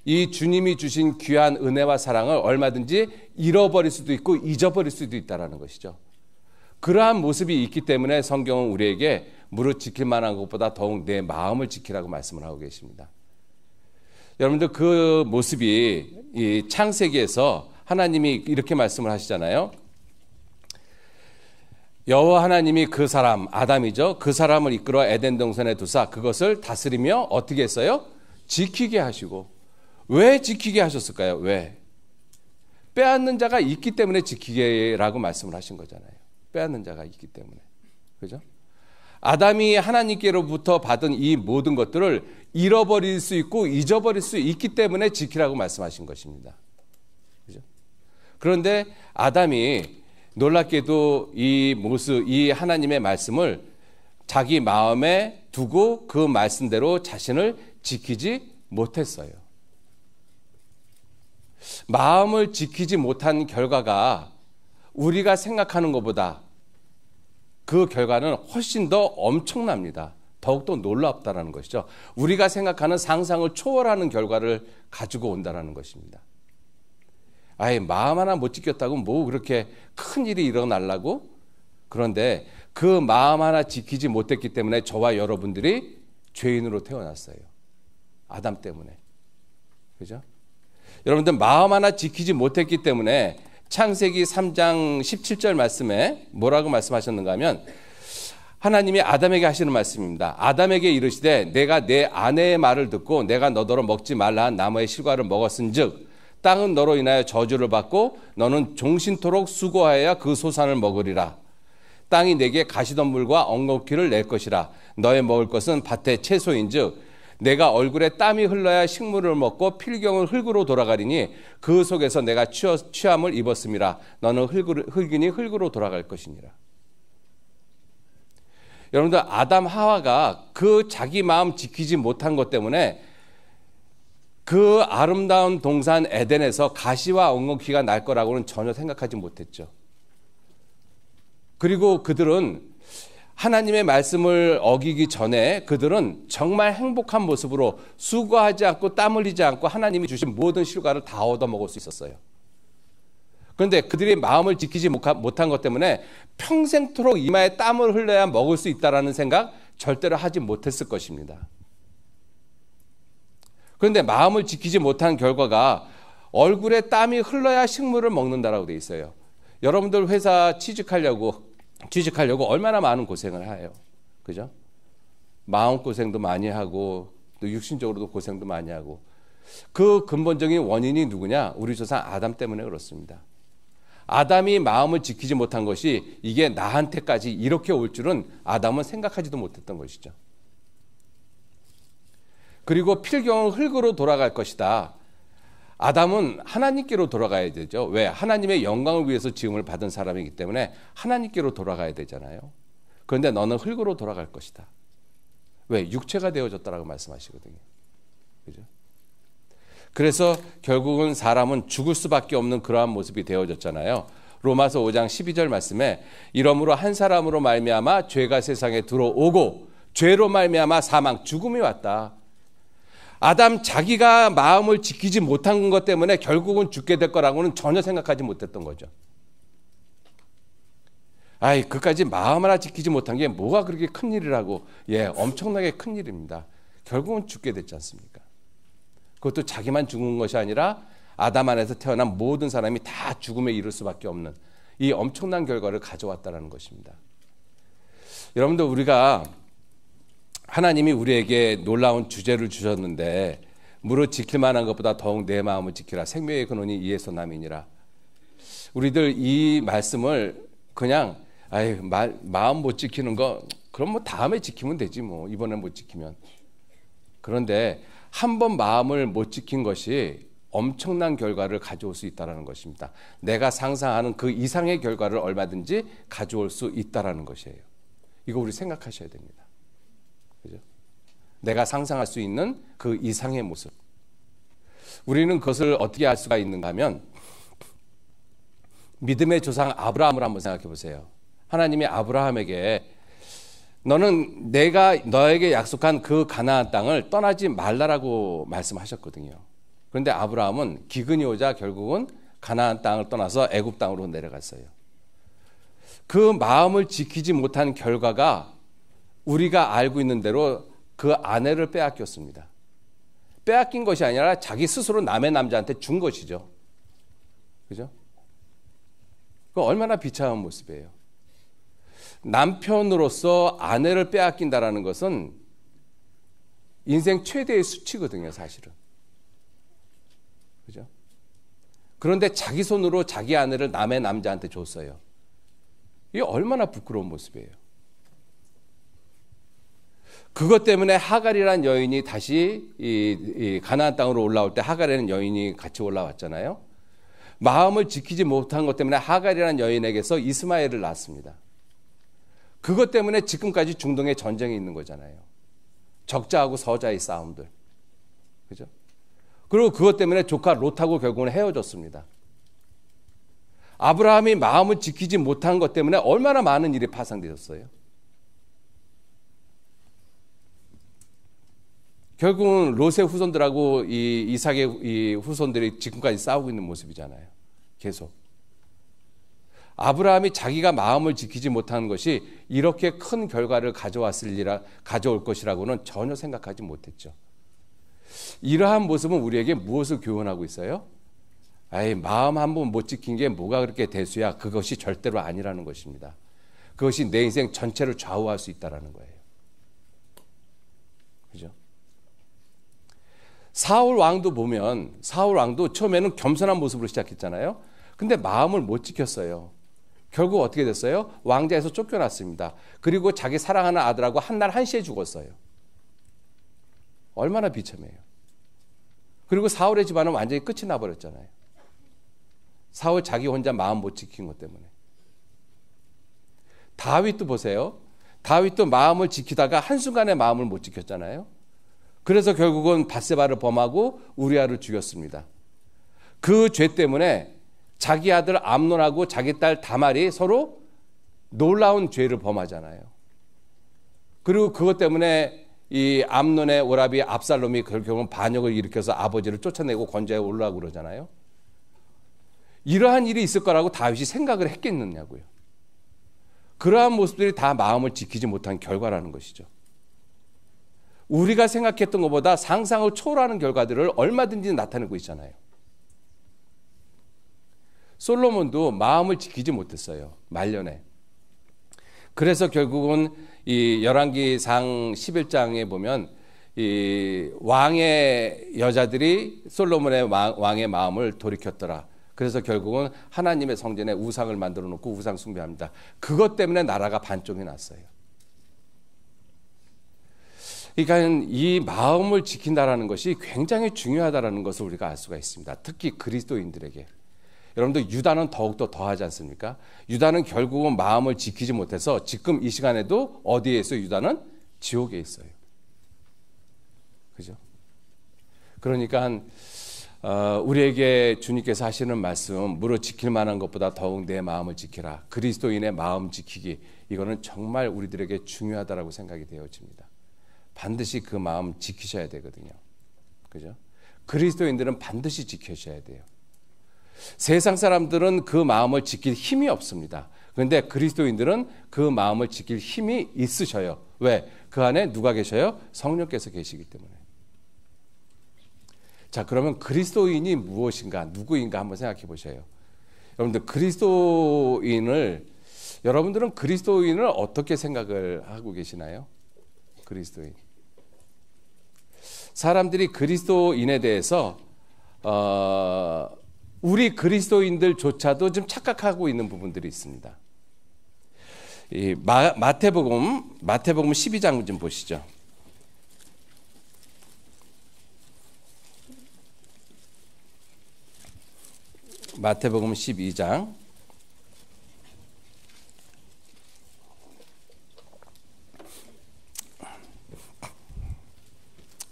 이 주님이 주신 귀한 은혜와 사랑을 얼마든지 잃어버릴 수도 있고 잊어버릴 수도 있다는 것이죠. 그러한 모습이 있기 때문에 성경은 우리에게 무릇 지킬 만한 것보다 더욱 내 마음을 지키라고 말씀을 하고 계십니다. 여러분들 그 모습이 이 창세기에서 하나님이 이렇게 말씀을 하시잖아요. 여호와 하나님이 그 사람 아담이죠. 그 사람을 이끌어 에덴 동산에 두사 그것을 다스리며 어떻게 했어요? 지키게 하시고. 왜 지키게 하셨을까요? 왜? 빼앗는 자가 있기 때문에 지키게라고 말씀을 하신 거잖아요. 빼앗는 자가 있기 때문에. 그죠? 아담이 하나님께로부터 받은 이 모든 것들을 잃어버릴 수 있고 잊어버릴 수 있기 때문에 지키라고 말씀하신 것입니다. 그죠? 그런데 아담이 놀랍게도 이 모습, 이 하나님의 말씀을 자기 마음에 두고 그 말씀대로 자신을 지키지 못했어요. 마음을 지키지 못한 결과가 우리가 생각하는 것보다 그 결과는 훨씬 더 엄청납니다. 더욱더 놀랍다는 것이죠. 우리가 생각하는 상상을 초월하는 결과를 가지고 온다는 것입니다. 아예 마음 하나 못 지켰다고 뭐 그렇게 큰 일이 일어나려고? 그런데 그 마음 하나 지키지 못했기 때문에 저와 여러분들이 죄인으로 태어났어요. 아담 때문에. 그죠? 여러분들 마음 하나 지키지 못했기 때문에 창세기 3장 17절 말씀에 뭐라고 말씀하셨는가 하면 하나님이 아담에게 하시는 말씀입니다. 아담에게 이르시되 내가 내 아내의 말을 듣고 내가 너더러 먹지 말라 한 나무의 실과를 먹었은즉 땅은 너로 인하여 저주를 받고 너는 종신토록 수고하여야 그 소산을 먹으리라. 땅이 내게 가시덤불과 엉겅퀴를 낼 것이라. 너의 먹을 것은 밭의 채소인즉 내가 얼굴에 땀이 흘러야 식물을 먹고 필경은 흙으로 돌아가리니 그 속에서 내가 취함을 입었음이라. 너는 흙이니 흙으로 돌아갈 것이니라. 여러분들 아담 하와가 그 자기 마음 지키지 못한 것 때문에 그 아름다운 동산 에덴에서 가시와 엉겅퀴가 날 거라고는 전혀 생각하지 못했죠. 그리고 그들은 하나님의 말씀을 어기기 전에 그들은 정말 행복한 모습으로 수고하지 않고 땀 흘리지 않고 하나님이 주신 모든 실과를 다 얻어먹을 수 있었어요. 그런데 그들이 마음을 지키지 못한 것 때문에 평생토록 이마에 땀을 흘려야 먹을 수 있다는 생각 절대로 하지 못했을 것입니다. 그런데 마음을 지키지 못한 결과가 얼굴에 땀이 흘러야 식물을 먹는다라고 돼 있어요. 여러분들 회사 취직하려고 얼마나 많은 고생을 해요. 그죠? 마음고생도 많이 하고 또 육신적으로도 고생도 많이 하고 그 근본적인 원인이 누구냐? 우리 조상 아담 때문에 그렇습니다. 아담이 마음을 지키지 못한 것이 이게 나한테까지 이렇게 올 줄은 아담은 생각하지도 못했던 것이죠. 그리고 필경은 흙으로 돌아갈 것이다. 아담은 하나님께로 돌아가야 되죠. 왜? 하나님의 영광을 위해서 지음을 받은 사람이기 때문에 하나님께로 돌아가야 되잖아요. 그런데 너는 흙으로 돌아갈 것이다. 왜? 육체가 되어졌다라고 말씀하시거든요. 그죠? 그래서 결국은 사람은 죽을 수밖에 없는 그러한 모습이 되어졌잖아요. 로마서 5장 12절 말씀에 이러므로 한 사람으로 말미암아 죄가 세상에 들어오고 죄로 말미암아 사망, 죽음이 왔다. 아담 자기가 마음을 지키지 못한 것 때문에 결국은 죽게 될 거라고는 전혀 생각하지 못했던 거죠. 아이, 그까지 마음 하나 지키지 못한 게 뭐가 그렇게 큰 일이라고. 예, 엄청나게 큰 일입니다. 결국은 죽게 됐지 않습니까? 그것도 자기만 죽은 것이 아니라 아담 안에서 태어난 모든 사람이 다 죽음에 이를 수밖에 없는 이 엄청난 결과를 가져왔다는 것입니다. 여러분들 우리가 하나님이 우리에게 놀라운 주제를 주셨는데 무릇 지킬 만한 것보다 더욱 내 마음을 지키라. 생명의 근원이 이에서 남이니라. 우리들 이 말씀을 그냥 마음 못 지키는 거 그럼 뭐 다음에 지키면 되지 뭐 이번에 못 지키면. 그런데 한 번 마음을 못 지킨 것이 엄청난 결과를 가져올 수 있다는 것입니다. 내가 상상하는 그 이상의 결과를 얼마든지 가져올 수 있다는 것이에요. 이거 우리 생각하셔야 됩니다. 그죠? 내가 상상할 수 있는 그 이상의 모습. 우리는 그것을 어떻게 알 수가 있는가 하면 믿음의 조상 아브라함을 한번 생각해 보세요. 하나님이 아브라함에게 너는 내가 너에게 약속한 그 가나안 땅을 떠나지 말라라고 말씀하셨거든요. 그런데 아브라함은 기근이 오자 결국은 가나안 땅을 떠나서 애굽 땅으로 내려갔어요. 그 마음을 지키지 못한 결과가 우리가 알고 있는 대로 그 아내를 빼앗겼습니다. 빼앗긴 것이 아니라 자기 스스로 남의 남자한테 준 것이죠. 그죠? 그 얼마나 비참한 모습이에요. 남편으로서 아내를 빼앗긴다라는 것은 인생 최대의 수치거든요, 사실은. 그죠? 그런데 자기 손으로 자기 아내를 남의 남자한테 줬어요. 이게 얼마나 부끄러운 모습이에요. 그것 때문에 하갈이라는 여인이 다시 이 가나안 땅으로 올라올 때 하갈이라는 여인이 같이 올라왔잖아요. 마음을 지키지 못한 것 때문에 하갈이라는 여인에게서 이스마엘을 낳았습니다. 그것 때문에 지금까지 중동에 전쟁이 있는 거잖아요. 적자하고 서자의 싸움들. 그죠? 그리고 그것 때문에 조카 롯하고 결국은 헤어졌습니다. 아브라함이 마음을 지키지 못한 것 때문에 얼마나 많은 일이 파생되었어요. 결국은 롯의 후손들하고 이 이삭의 이 후손들이 지금까지 싸우고 있는 모습이잖아요. 계속. 아브라함이 자기가 마음을 지키지 못한 것이 이렇게 큰 결과를 가져올 것이라고는 전혀 생각하지 못했죠. 이러한 모습은 우리에게 무엇을 교훈하고 있어요? 마음 한 번 못 지킨 게 뭐가 그렇게 대수야. 그것이 절대로 아니라는 것입니다. 그것이 내 인생 전체를 좌우할 수 있다는 거예요. 그죠? 사울 왕도 보면 사울 왕도 처음에는 겸손한 모습으로 시작했잖아요. 근데 마음을 못 지켰어요. 결국 어떻게 됐어요? 왕자에서 쫓겨났습니다. 그리고 자기 사랑하는 아들하고 한날 한시에 죽었어요. 얼마나 비참해요. 그리고 사울의 집안은 완전히 끝이 나버렸잖아요. 사울 자기 혼자 마음 못 지킨 것 때문에. 다윗도 보세요. 다윗도 마음을 지키다가 한순간에 마음을 못 지켰잖아요. 그래서 결국은 밧세바를 범하고 우리아를 죽였습니다. 그 죄 때문에 자기 아들 암논하고 자기 딸 다말이 서로 놀라운 죄를 범하잖아요. 그리고 그것 때문에 이 암논의 오라비 압살롬이 결국은 반역을 일으켜서 아버지를 쫓아내고 권좌에 올라가고 그러잖아요. 이러한 일이 있을 거라고 다윗이 생각을 했겠느냐고요. 그러한 모습들이 다 마음을 지키지 못한 결과라는 것이죠. 우리가 생각했던 것보다 상상을 초월하는 결과들을 얼마든지 나타내고 있잖아요. 솔로몬도 마음을 지키지 못했어요. 말년에. 그래서 결국은 이 열왕기상 11장에 보면 이 왕의 여자들이 솔로몬의 왕의 마음을 돌이켰더라. 그래서 결국은 하나님의 성전에 우상을 만들어 놓고 우상 숭배합니다. 그것 때문에 나라가 반쪽이 났어요. 그러니까 이 마음을 지킨다라는 것이 굉장히 중요하다라는 것을 우리가 알 수가 있습니다. 특히 그리스도인들에게. 여러분들 유다는 더욱더 더하지 않습니까? 유다는 결국은 마음을 지키지 못해서 지금 이 시간에도 어디에 있어요? 유다는 지옥에 있어요. 그죠? 그러니까 우리에게 주님께서 하시는 말씀, 무릇 지킬 만한 것보다 더욱 내 마음을 지키라. 그리스도인의 마음 지키기, 이거는 정말 우리들에게 중요하다라고 생각이 되어집니다. 반드시 그 마음 지키셔야 되거든요. 그죠? 그리스도인들은 반드시 지켜셔야 돼요. 세상 사람들은 그 마음을 지킬 힘이 없습니다. 그런데 그리스도인들은 그 마음을 지킬 힘이 있으셔요. 왜? 그 안에 누가 계셔요? 성령께서 계시기 때문에. 자, 그러면 그리스도인이 무엇인가, 누구인가 한번 생각해 보셔요. 여러분들은 그리스도인을 어떻게 생각을 하고 계시나요? 그리스도인. 사람들이 그리스도인에 대해서 우리 그리스도인들조차도 좀 착각하고 있는 부분들이 있습니다. 이 마태복음 12장 좀 보시죠. 마태복음 12장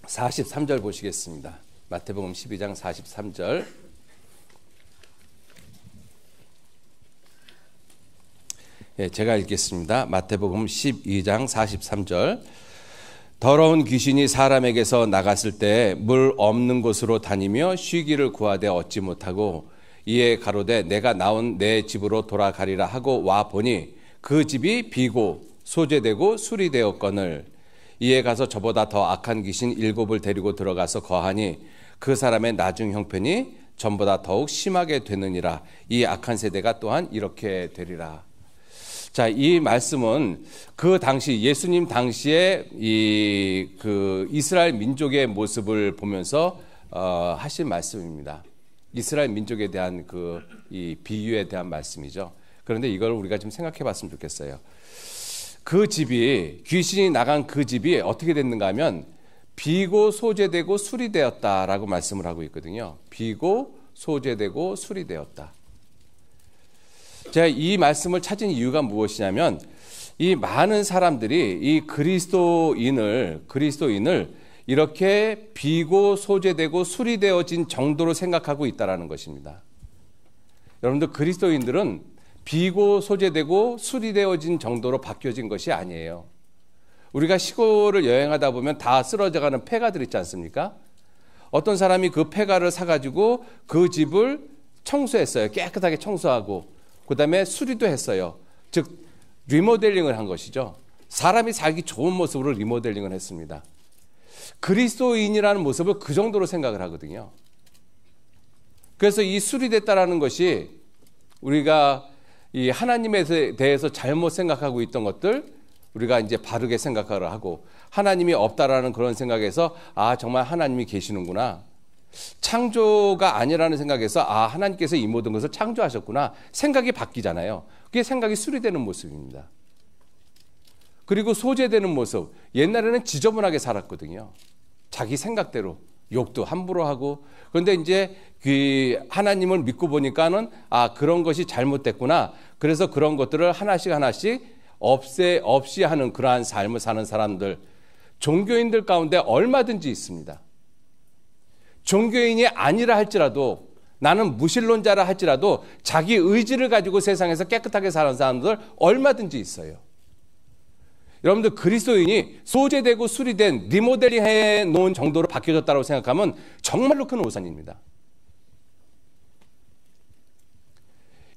43절 보시겠습니다. 마태복음 12장 43절. 예, 제가 읽겠습니다. 마태복음 12장 43절. 더러운 귀신이 사람에게서 나갔을 때 물 없는 곳으로 다니며 쉬기를 구하되 얻지 못하고 이에 가로되 내가 나온 내 집으로 돌아가리라 하고 와 보니 그 집이 비고 소재되고 수리되었거늘 이에 가서 저보다 더 악한 귀신 7을 데리고 들어가서 거하니 그 사람의 나중 형편이 전보다 더욱 심하게 되느니라. 이 악한 세대가 또한 이렇게 되리라. 자, 이 말씀은 그 당시 예수님 당시에 그 이스라엘 민족의 모습을 보면서 하신 말씀입니다. 이스라엘 민족에 대한 이 비유에 대한 말씀이죠. 그런데 이걸 우리가 좀 생각해 봤으면 좋겠어요. 그 집이, 귀신이 나간 그 집이 어떻게 됐는가 하면 비고 소재되고 수리되었다라고 말씀을 하고 있거든요. 비고 소재되고 수리되었다. 제가 이 말씀을 찾은 이유가 무엇이냐면 이 많은 사람들이 이 그리스도인을 이렇게 비고 소재되고 수리되어진 정도로 생각하고 있다는 것입니다. 여러분들 그리스도인들은 비고 소재되고 수리되어진 정도로 바뀌어진 것이 아니에요. 우리가 시골을 여행하다 보면 다 쓰러져가는 폐가들 있지 않습니까? 어떤 사람이 그 폐가를 사가지고 그 집을 청소했어요. 깨끗하게 청소하고 그 다음에 수리도 했어요. 즉 리모델링을 한 것이죠. 사람이 살기 좋은 모습으로 리모델링을 했습니다. 그리스도인이라는 모습을 그 정도로 생각을 하거든요. 그래서 이 수리됐다라는 것이 우리가 이 하나님에 대해서 잘못 생각하고 있던 것들 우리가 이제 바르게 생각을 하고 하나님이 없다라는 그런 생각에서 아 정말 하나님이 계시는구나. 창조가 아니라는 생각에서 아 하나님께서 이 모든 것을 창조하셨구나. 생각이 바뀌잖아요. 그게 생각이 수리되는 모습입니다. 그리고 소재되는 모습. 옛날에는 지저분하게 살았거든요. 자기 생각대로 욕도 함부로 하고 그런데 이제 하나님을 믿고 보니까는 아 그런 것이 잘못됐구나. 그래서 그런 것들을 하나씩 없이 하는 그러한 삶을 사는 사람들 종교인들 가운데 얼마든지 있습니다. 종교인이 아니라 할지라도 나는 무신론자라 할지라도 자기 의지를 가지고 세상에서 깨끗하게 사는 사람들 얼마든지 있어요. 여러분들 그리스도인이 소재되고 수리된 리모델링 해놓은 정도로 바뀌어졌다고 생각하면 정말로 큰 오산입니다.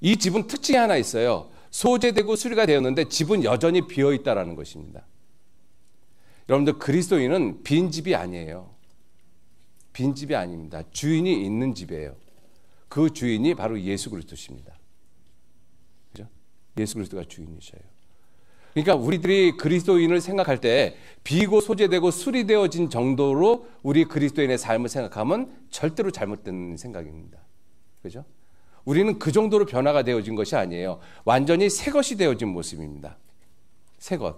이 집은 특징이 하나 있어요. 소재되고 수리가 되었는데 집은 여전히 비어있다는 것입니다. 여러분들 그리스도인은 빈집이 아니에요. 빈집이 아닙니다. 주인이 있는 집이에요. 그 주인이 바로 예수 그리스도십니다. 그죠? 예수 그리스도가 주인이셔요. 그러니까 우리들이 그리스도인을 생각할 때 비고 소재되고 수리되어진 정도로 우리 그리스도인의 삶을 생각하면 절대로 잘못된 생각입니다. 그죠? 우리는 그 정도로 변화가 되어진 것이 아니에요. 완전히 새 것이 되어진 모습입니다. 새 것.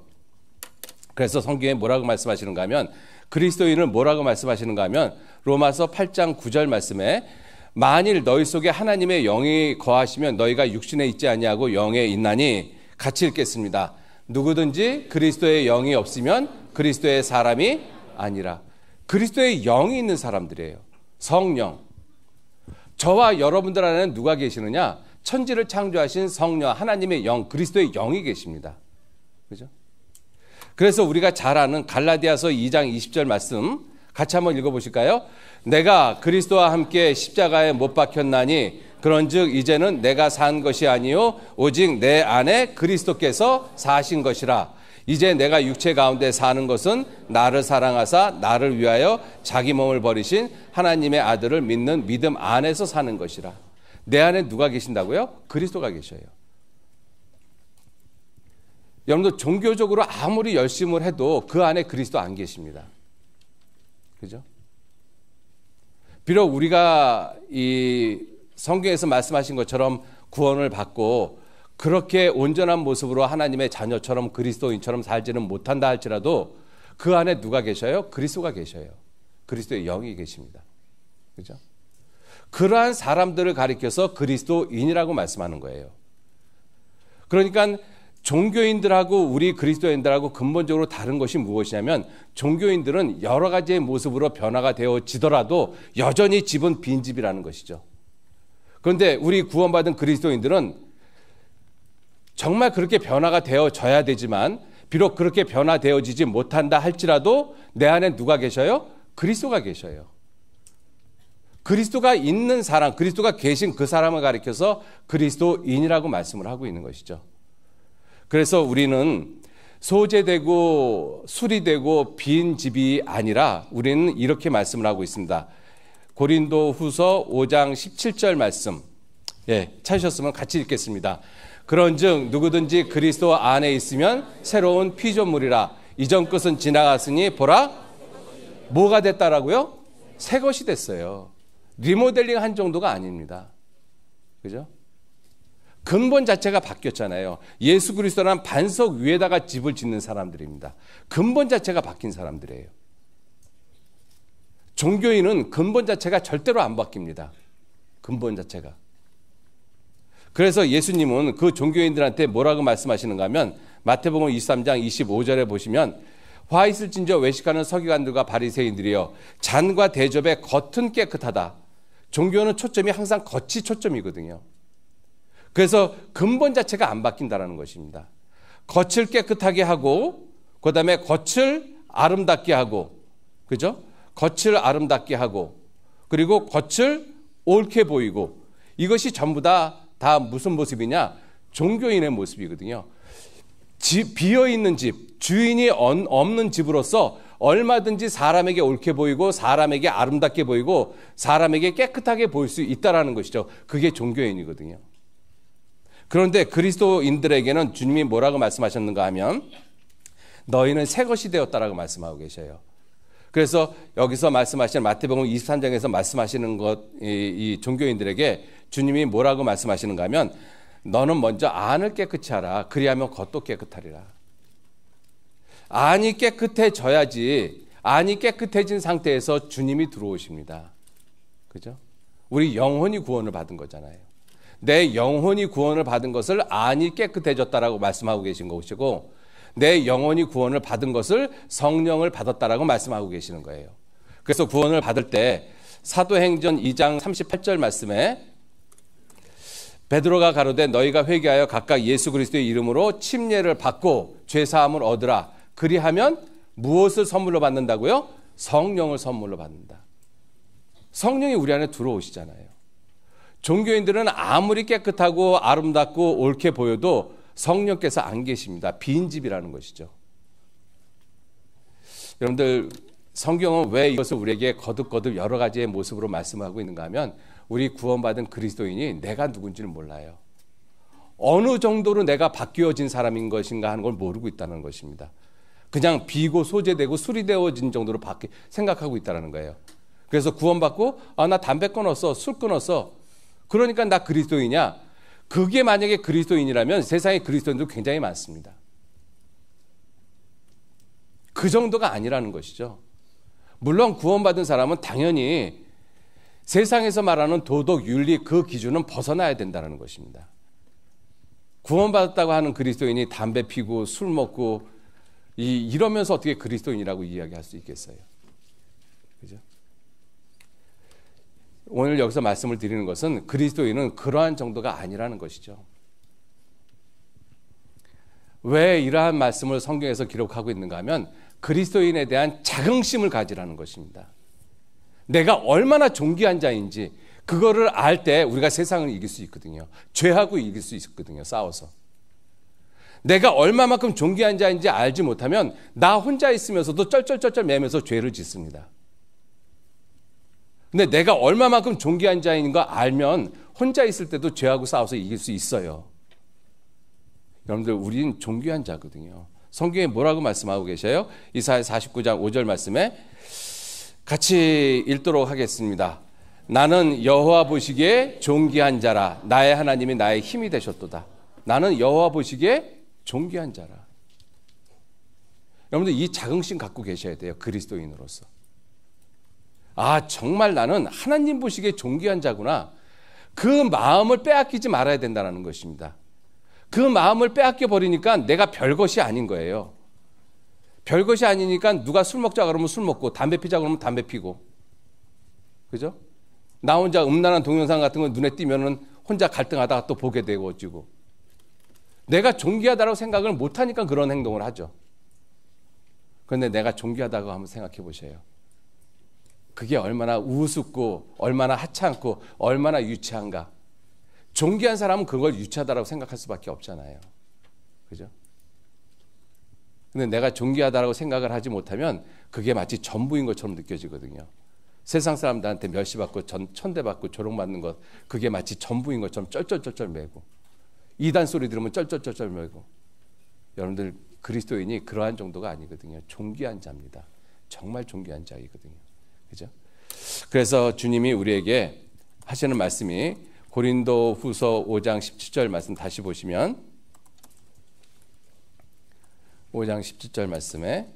그래서 성경에 뭐라고 말씀하시는가 하면 그리스도인을 뭐라고 말씀하시는가 하면 로마서 8장 9절 말씀에 만일 너희 속에 하나님의 영이 거하시면 너희가 육신에 있지 아니하고 영에 있나니 같이 읽겠습니다. 누구든지 그리스도의 영이 없으면 그리스도의 사람이 아니라. 그리스도의 영이 있는 사람들이에요. 성령. 저와 여러분들 안에는 누가 계시느냐? 천지를 창조하신 성령, 하나님의 영, 그리스도의 영이 계십니다. 그죠? 그래서 우리가 잘 아는 갈라디아서 2장 20절 말씀 같이 한번 읽어보실까요? 내가 그리스도와 함께 십자가에 못 박혔나니 그런즉 이제는 내가 산 것이 아니요 오직 내 안에 그리스도께서 사신 것이라. 이제 내가 육체 가운데 사는 것은 나를 사랑하사 나를 위하여 자기 몸을 버리신 하나님의 아들을 믿는 믿음 안에서 사는 것이라. 내 안에 누가 계신다고요? 그리스도가 계셔요. 여러분들 종교적으로 아무리 열심을 해도 그 안에 그리스도 안 계십니다. 그죠? 비록 우리가 이 성경에서 말씀하신 것처럼 구원을 받고 그렇게 온전한 모습으로 하나님의 자녀처럼 그리스도인처럼 살지는 못한다 할지라도 그 안에 누가 계셔요? 그리스도가 계셔요. 그리스도의 영이 계십니다. 그죠? 그러한 사람들을 가리켜서 그리스도인이라고 말씀하는 거예요. 그러니까 종교인들하고 우리 그리스도인들하고 근본적으로 다른 것이 무엇이냐면 종교인들은 여러 가지의 모습으로 변화가 되어지더라도 여전히 집은 빈집이라는 것이죠. 그런데 우리 구원받은 그리스도인들은 정말 그렇게 변화가 되어져야 되지만 비록 그렇게 변화되어지지 못한다 할지라도 내 안에 누가 계셔요? 그리스도가 계셔요. 그리스도가 있는 사람, 그리스도가 계신 그 사람을 가리켜서 그리스도인이라고 말씀을 하고 있는 것이죠. 그래서 우리는 소재되고 수리되고 빈 집이 아니라 우리는 이렇게 말씀을 하고 있습니다. 고린도 후서 5장 17절 말씀. 찾으셨으면 같이 읽겠습니다. 그런즉 누구든지 그리스도 안에 있으면 새로운 피조물이라. 이전 것은 지나갔으니 보라 뭐가 됐다라고요? 새 것이 됐어요. 리모델링 한 정도가 아닙니다. 그죠? 근본 자체가 바뀌었잖아요. 예수 그리스도란 반석 위에다가 집을 짓는 사람들입니다. 근본 자체가 바뀐 사람들이에요. 종교인은 근본 자체가 절대로 안 바뀝니다. 근본 자체가. 그래서 예수님은 그 종교인들한테 뭐라고 말씀하시는가 하면 마태복음 23장 25절에 보시면 화 있을진저 외식하는 서기관들과 바리새인들이여 잔과 대접의 겉은 깨끗하다. 종교는 초점이 항상 겉이 초점이거든요. 그래서 근본 자체가 안 바뀐다는 것입니다. 겉을 깨끗하게 하고 그다음에 겉을 아름답게 하고 그죠? 겉을 아름답게 하고 그리고 겉을 옳게 보이고 이것이 전부 다 무슨 모습이냐? 종교인의 모습이거든요. 비어있는 집, 주인이 없는 집으로서 얼마든지 사람에게 옳게 보이고 사람에게 아름답게 보이고 사람에게 깨끗하게 보일 수 있다는 것이죠. 그게 종교인이거든요. 그런데 그리스도인들에게는 주님이 뭐라고 말씀하셨는가 하면 너희는 새 것이 되었다라고 말씀하고 계셔요. 그래서 여기서 말씀하시는 마태복음 23장에서 말씀하시는 이 종교인들에게 주님이 뭐라고 말씀하시는가 하면 너는 먼저 안을 깨끗이 하라. 그리하면 겉도 깨끗하리라. 안이 깨끗해져야지 안이 깨끗해진 상태에서 주님이 들어오십니다. 그죠? 우리 영혼이 구원을 받은 거잖아요. 내 영혼이 구원을 받은 것을 안이 깨끗해졌다라고 말씀하고 계신 것이고 내 영혼이 구원을 받은 것을 성령을 받았다라고 말씀하고 계시는 거예요. 그래서 구원을 받을 때 사도행전 2장 38절 말씀에 베드로가 가로되 너희가 회개하여 각각 예수 그리스도의 이름으로 침례를 받고 죄사함을 얻으라. 그리하면 무엇을 선물로 받는다고요? 성령을 선물로 받는다. 성령이 우리 안에 들어오시잖아요. 종교인들은 아무리 깨끗하고 아름답고 옳게 보여도 성령께서 안 계십니다. 빈집이라는 것이죠. 여러분들 성경은 왜 이것을 우리에게 거듭거듭 여러 가지의 모습으로 말씀하고 있는가 하면 우리 구원받은 그리스도인이 내가 누군지는 몰라요. 어느 정도로 내가 바뀌어진 사람인 것인가 하는 걸 모르고 있다는 것입니다. 그냥 비고 소재되고 수리되어진 정도로 생각하고 있다는 거예요. 그래서 구원받고 나 담배 끊었어, 술 끊었어. 그러니까 나 그리스도인이냐? 그게 만약에 그리스도인이라면 세상에 그리스도인도 굉장히 많습니다. 그 정도가 아니라는 것이죠. 물론 구원받은 사람은 당연히 세상에서 말하는 도덕, 윤리 그 기준은 벗어나야 된다는 것입니다. 구원받았다고 하는 그리스도인이 담배 피고 술 먹고 이러면서 어떻게 그리스도인이라고 이야기할 수 있겠어요? 그죠? 오늘 여기서 말씀을 드리는 것은 그리스도인은 그러한 정도가 아니라는 것이죠. 왜 이러한 말씀을 성경에서 기록하고 있는가 하면 그리스도인에 대한 자긍심을 가지라는 것입니다. 내가 얼마나 존귀한 자인지 그거를 알 때 우리가 세상을 이길 수 있거든요. 죄하고 이길 수 있거든요. 싸워서. 내가 얼마만큼 존귀한 자인지 알지 못하면 나 혼자 있으면서도 쩔쩔쩔쩔 매면서 죄를 짓습니다. 근데 내가 얼마만큼 존귀한 자인 거 알면 혼자 있을 때도 죄하고 싸워서 이길 수 있어요. 여러분들 우리는 존귀한 자거든요. 성경에 뭐라고 말씀하고 계셔요? 이사야 49장 5절 말씀에 같이 읽도록 하겠습니다. 나는 여호와 보시기에 존귀한 자라. 나의 하나님이 나의 힘이 되셨도다. 나는 여호와 보시기에 존귀한 자라. 여러분들 이 자긍심 갖고 계셔야 돼요. 그리스도인으로서. 아, 정말 나는 하나님 보시기에 존귀한 자구나. 그 마음을 빼앗기지 말아야 된다는 것입니다. 그 마음을 빼앗겨 버리니까 내가 별것이 아닌 거예요. 별것이 아니니까 누가 술 먹자 그러면 술 먹고 담배 피자 그러면 담배 피고. 그죠? 나 혼자 음란한 동영상 같은 거 눈에 띄면은 혼자 갈등하다가 또 보게 되고 어찌고. 내가 존귀하다고 생각을 못하니까 그런 행동을 하죠. 그런데 내가 존귀하다고 한번 생각해 보세요. 그게 얼마나 우습고 얼마나 하찮고 얼마나 유치한가. 존귀한 사람은 그걸 유치하다고 생각할 수밖에 없잖아요. 그죠? 근데 내가 존귀하다고 생각을 하지 못하면 그게 마치 전부인 것처럼 느껴지거든요. 세상 사람들한테 멸시받고 천대받고 조롱받는 것, 그게 마치 전부인 것처럼 쩔쩔쩔쩔 매고, 이단 소리 들으면 쩔쩔쩔쩔 매고. 여러분들 그리스도인이 그러한 정도가 아니거든요. 존귀한 자입니다. 정말 존귀한 자이거든요. 그죠? 그래서 주님이 우리에게 하시는 말씀이 고린도 후서 5장 17절 말씀 다시 보시면 5장 17절 말씀에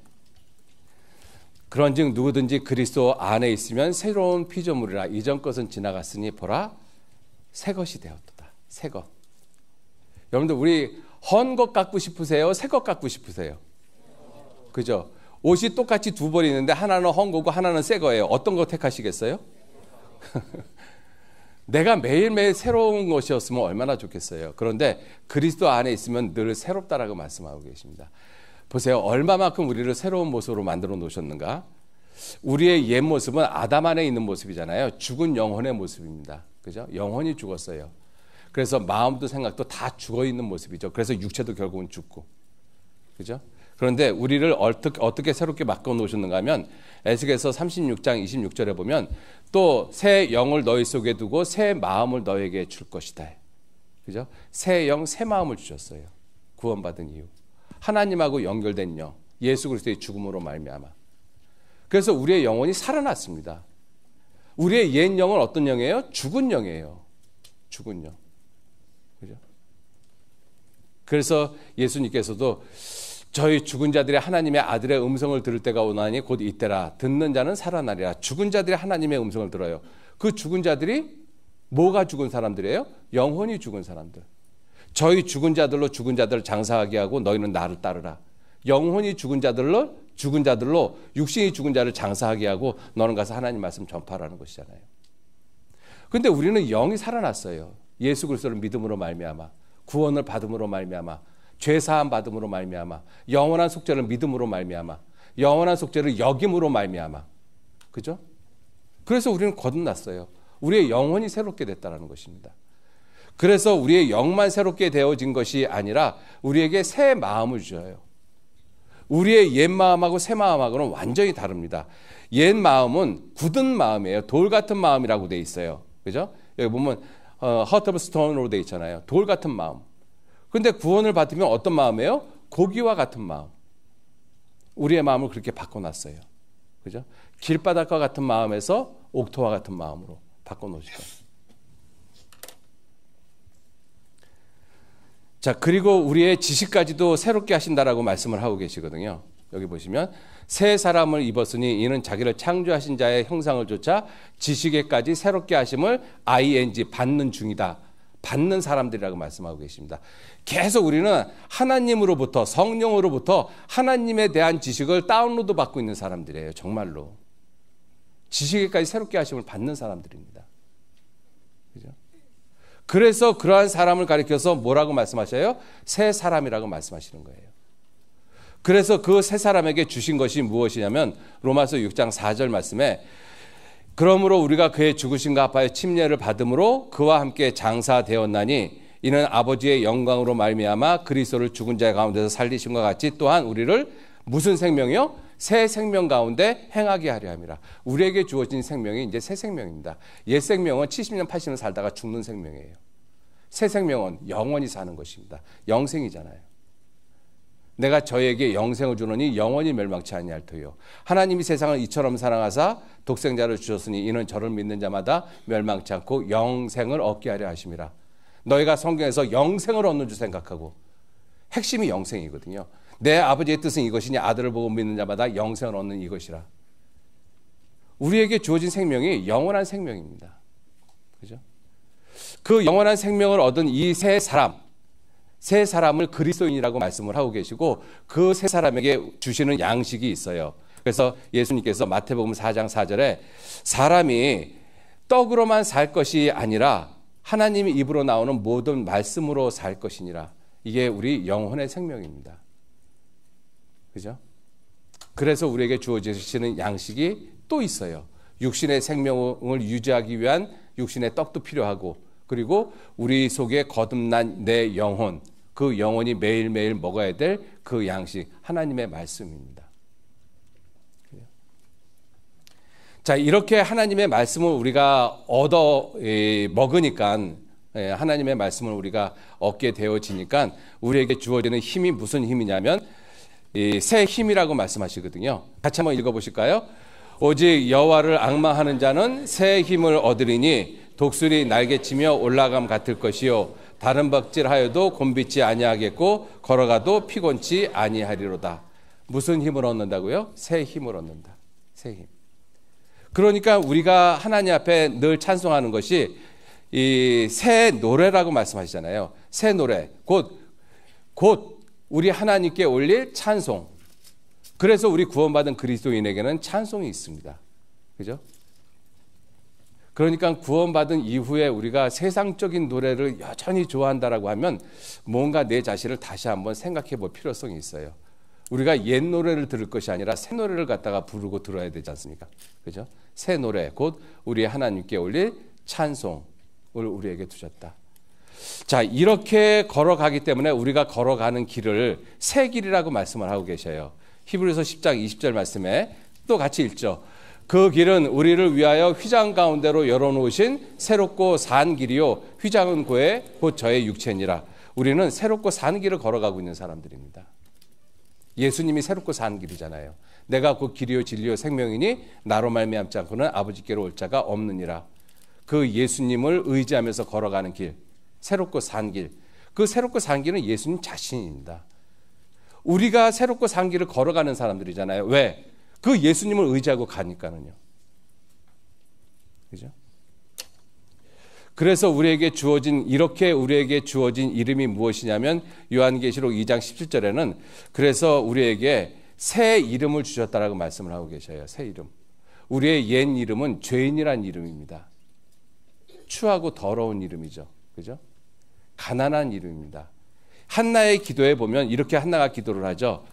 그런즉 누구든지 그리스도 안에 있으면 새로운 피조물이라. 이전 것은 지나갔으니 보라 새 것이 되었도다. 새 것. 여러분들 우리 헌 것 갖고 싶으세요? 새 것 갖고 싶으세요? 그죠? 옷이 똑같이 두 벌 있는데 하나는 헌 거고 하나는 새 거예요. 어떤 거 택하시겠어요? 내가 매일매일 새로운 것이었으면 얼마나 좋겠어요. 그런데 그리스도 안에 있으면 늘 새롭다라고 말씀하고 계십니다. 보세요. 얼마만큼 우리를 새로운 모습으로 만들어 놓으셨는가? 우리의 옛 모습은 아담 안에 있는 모습이잖아요. 죽은 영혼의 모습입니다. 그죠? 영혼이 죽었어요. 그래서 마음도 생각도 다 죽어 있는 모습이죠. 그래서 육체도 결국은 죽고. 그죠? 그런데 우리를 어떻게 새롭게 바꿔 놓으셨는가 하면 에스겔서 36장 26절에 보면 또 새 영을 너희 속에 두고 새 마음을 너에게 줄 것이다. 그죠? 새 영, 새 마음을 주셨어요. 구원받은 이후. 하나님하고 연결된 영, 예수 그리스도의 죽음으로 말미암아. 그래서 우리의 영혼이 살아났습니다. 우리의 옛 영은 어떤 영이에요? 죽은 영이에요. 죽은 영. 그죠? 그래서 예수님께서도 저희 죽은 자들이 하나님의 아들의 음성을 들을 때가 오나니 곧 이때라. 듣는 자는 살아나리라. 죽은 자들이 하나님의 음성을 들어요. 그 죽은 자들이 뭐가 죽은 사람들이에요? 영혼이 죽은 사람들. 저희 죽은 자들로 죽은 자들을 장사하게 하고 너희는 나를 따르라. 영혼이 죽은 자들로 육신이 죽은 자를 장사하게 하고 너는 가서 하나님 말씀 전파라는 것이잖아요. 그런데 우리는 영이 살아났어요. 예수 그리스도를 믿음으로 말미암아, 구원을 받음으로 말미암아, 죄 사함 받음으로 말미암아, 영원한 속죄를 믿음으로 말미암아, 영원한 속죄를 여김으로 말미암아. 그죠? 그래서 우리는 거듭났어요. 우리의 영혼이 새롭게 됐다는 것입니다. 그래서 우리의 영만 새롭게 되어진 것이 아니라 우리에게 새 마음을 주어요. 우리의 옛 마음하고 새 마음하고는 완전히 다릅니다. 옛 마음은 굳은 마음이에요. 돌 같은 마음이라고 돼 있어요. 그죠? 여기 보면 heart of stone으로 돼 있잖아요. 돌 같은 마음. 근데 구원을 받으면 어떤 마음이에요? 고기와 같은 마음. 우리의 마음을 그렇게 바꿔놨어요. 그죠? 길바닥과 같은 마음에서 옥토와 같은 마음으로 바꿔놓으시죠. 자, 그리고 우리의 지식까지도 새롭게 하신다라고 말씀을 하고 계시거든요. 여기 보시면 새 사람을 입었으니 이는 자기를 창조하신 자의 형상을 좇아 지식에까지 새롭게 하심을 ing 받는 중이다. 받는 사람들이라고 말씀하고 계십니다. 계속 우리는 하나님으로부터 성령으로부터 하나님에 대한 지식을 다운로드 받고 있는 사람들이에요. 정말로. 지식에까지 새롭게 하심을 받는 사람들입니다. 그죠? 그래서 그러한 사람을 가리켜서 뭐라고 말씀하셔요? 새 사람이라고 말씀하시는 거예요. 그래서 그 새 사람에게 주신 것이 무엇이냐면 로마서 6장 4절 말씀에 그러므로 우리가 그의 죽으심과 합하여 침례를 받음으로 그와 함께 장사되었나니 이는 아버지의 영광으로 말미암아 그리스도를 죽은 자 가운데서 살리심과 같이 또한 우리를 무슨 생명이요? 새 생명 가운데 행하게 하려 함이라. 우리에게 주어진 생명이 이제 새 생명입니다. 옛 생명은 70년 80년 살다가 죽는 생명이에요. 새 생명은 영원히 사는 것입니다. 영생이잖아요. 내가 저에게 영생을 주노니 영원히 멸망치 아니할 터요. 하나님이 세상을 이처럼 사랑하사 독생자를 주셨으니 이는 저를 믿는 자마다 멸망치 않고 영생을 얻게 하려 하심이라. 너희가 성경에서 영생을 얻는 줄 생각하고, 핵심이 영생이거든요. 내 아버지의 뜻은 이것이니 아들을 보고 믿는 자마다 영생을 얻는 이것이라. 우리에게 주어진 생명이 영원한 생명입니다. 그죠? 그 영원한 생명을 얻은 이 세 사람을 그리스도인이라고 말씀을 하고 계시고, 그 세 사람에게 주시는 양식이 있어요. 그래서 예수님께서 마태복음 4장 4절에 사람이 떡으로만 살 것이 아니라 하나님의 입으로 나오는 모든 말씀으로 살 것이니라. 이게 우리 영혼의 생명입니다. 그죠? 그래서 우리에게 주어지시는 양식이 또 있어요. 육신의 생명을 유지하기 위한 육신의 떡도 필요하고, 그리고 우리 속에 거듭난 내 영혼, 그 영혼이 매일매일 먹어야 될 그 양식, 하나님의 말씀입니다. 자, 이렇게 하나님의 말씀을 우리가 먹으니까, 하나님의 말씀을 우리가 얻게 되어지니까 우리에게 주어지는 힘이 무슨 힘이냐면 새 힘이라고 말씀하시거든요. 같이 한번 읽어보실까요? 오직 여호와를 앙망하는 자는 새 힘을 얻으리니 독수리 날개치며 올라감 같을 것이요 다른 벅질하여도 곤비지 아니하겠고 걸어가도 피곤치 아니하리로다. 무슨 힘을 얻는다고요? 새 힘을 얻는다. 새 힘. 그러니까 우리가 하나님 앞에 늘 찬송하는 것이 이 새 노래라고 말씀하시잖아요. 새 노래, 곧 우리 하나님께 올릴 찬송. 그래서 우리 구원받은 그리스도인에게는 찬송이 있습니다. 그죠? 그러니까 구원받은 이후에 우리가 세상적인 노래를 여전히 좋아한다라고 하면 뭔가 내 자신을 다시 한번 생각해 볼 필요성이 있어요. 우리가 옛 노래를 들을 것이 아니라 새 노래를 갖다가 부르고 들어야 되지 않습니까? 그죠? 새 노래, 곧 우리 하나님께 올릴 찬송을 우리에게 두셨다. 자, 이렇게 걸어가기 때문에 우리가 걸어가는 길을 새 길이라고 말씀을 하고 계셔요. 히브리서 10장 20절 말씀에 또 같이 읽죠. 그 길은 우리를 위하여 휘장 가운데로 열어놓으신 새롭고 산 길이요 휘장은 곧 저의 육체니라. 우리는 새롭고 산 길을 걸어가고 있는 사람들입니다. 예수님이 새롭고 산 길이잖아요. 내가 그 길이요 진리요 생명이니 나로 말미암지 않고는 아버지께로 올 자가 없느니라. 그 예수님을 의지하면서 걸어가는 길, 새롭고 산 길. 그 새롭고 산 길은 예수님 자신입니다. 우리가 새롭고 산 길을 걸어가는 사람들이잖아요. 왜? 그 예수님을 의지하고 가니까는요. 그죠? 그래서 우리에게 주어진 이름이 무엇이냐면 요한계시록 2장 17절에는 그래서 우리에게 새 이름을 주셨다라고 말씀을 하고 계셔요. 새 이름. 우리의 옛 이름은 죄인이란 이름입니다. 추하고 더러운 이름이죠. 그죠? 가난한 이름입니다. 한나의 기도에 보면 이렇게 한나가 기도를 하죠.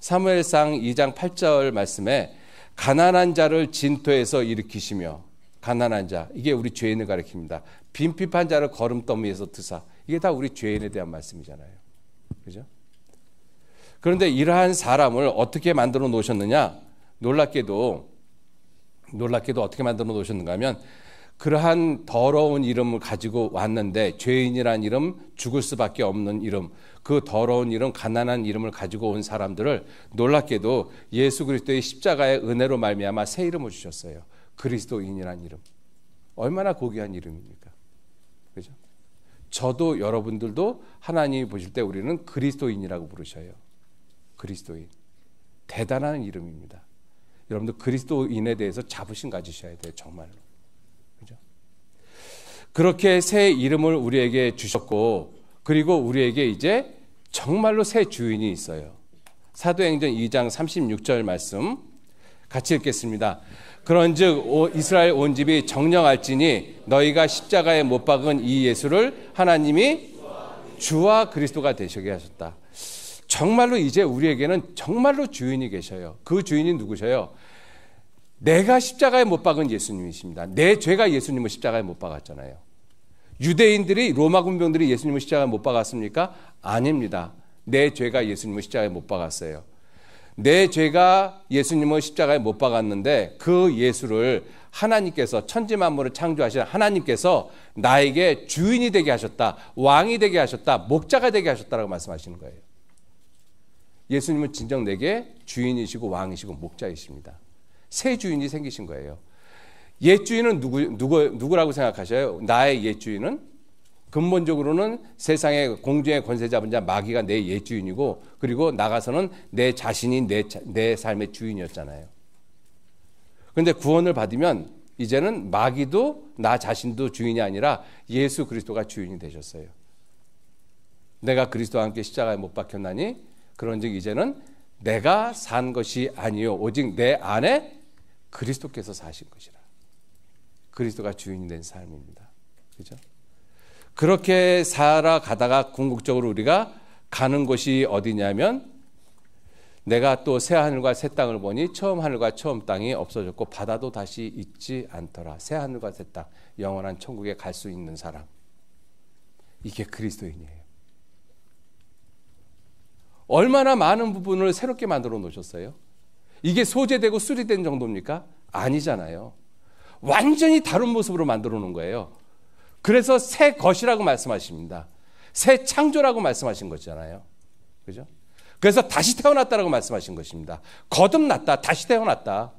사무엘상 2장 8절 말씀에 가난한 자를 진토에서 일으키시며, 가난한 자, 이게 우리 죄인을 가리킵니다. 빈핍한 자를 거름더미에서 드사, 이게 다 우리 죄인에 대한 말씀이잖아요. 그죠? 그런데 이러한 사람을 어떻게 만들어 놓으셨느냐? 놀랍게도 어떻게 만들어 놓으셨는가 하면 그러한 더러운 이름을 가지고 왔는데, 죄인이란 이름, 죽을 수밖에 없는 이름, 그 더러운 이름, 가난한 이름을 가지고 온 사람들을 놀랍게도 예수 그리스도의 십자가의 은혜로 말미암아 새 이름을 주셨어요. 그리스도인이란 이름. 얼마나 고귀한 이름입니까? 그죠? 저도 여러분들도 하나님이 보실 때 우리는 그리스도인이라고 부르셔요. 그리스도인. 대단한 이름입니다. 여러분들 그리스도인에 대해서 자부심 가지셔야 돼요. 정말로. 그죠? 그렇게 새 이름을 우리에게 주셨고, 그리고 우리에게 이제 정말로 새 주인이 있어요. 사도행전 2장 36절 말씀 같이 읽겠습니다. 그런즉 이스라엘 온 집이 정령할지니 너희가 십자가에 못 박은 이 예수를 하나님이 주와 그리스도가 되시게 하셨다. 정말로 이제 우리에게는 정말로 주인이 계셔요. 그 주인이 누구셔요? 내가 십자가에 못 박은 예수님이십니다. 내 죄가 예수님을 십자가에 못 박았잖아요. 유대인들이, 로마 군병들이 예수님을 십자가에 못 박았습니까? 아닙니다. 내 죄가 예수님을 십자가에 못 박았어요. 내 죄가 예수님을 십자가에 못 박았는데 그 예수를 하나님께서, 천지 만물을 창조하신 하나님께서 나에게 주인이 되게 하셨다, 왕이 되게 하셨다, 목자가 되게 하셨다라고 말씀하시는 거예요. 예수님은 진정 내게 주인이시고 왕이시고 목자이십니다. 새 주인이 생기신 거예요. 옛 주인은 누구라고 생각하셔요? 나의 옛 주인은 근본적으로는 세상의 공중의 권세 잡은 자 마귀가 내 옛 주인이고, 그리고 나가서는 내 자신이 내 삶의 주인이었잖아요. 그런데 구원을 받으면 이제는 마귀도 나 자신도 주인이 아니라 예수 그리스도가 주인이 되셨어요. 내가 그리스도와 함께 십자가에 못 박혔나니 그런즉 이제는 내가 산 것이 아니요 오직 내 안에 그리스도께서 사신 것이라. 그리스도가 주인이 된 삶입니다. 그죠? 그렇게 살아가다가 궁극적으로 우리가 가는 곳이 어디냐면, 내가 또 새 하늘과 새 땅을 보니 처음 하늘과 처음 땅이 없어졌고 바다도 다시 있지 않더라. 새 하늘과 새 땅, 영원한 천국에 갈 수 있는 사람. 이게 그리스도인이에요. 얼마나 많은 부분을 새롭게 만들어 놓으셨어요? 이게 소재되고 수리된 정도입니까? 아니잖아요. 완전히 다른 모습으로 만들어 놓은 거예요. 그래서 새 것이라고 말씀하십니다. 새 창조라고 말씀하신 거잖아요. 그죠? 그래서 다시 태어났다라고 말씀하신 것입니다. 거듭났다, 다시 태어났다.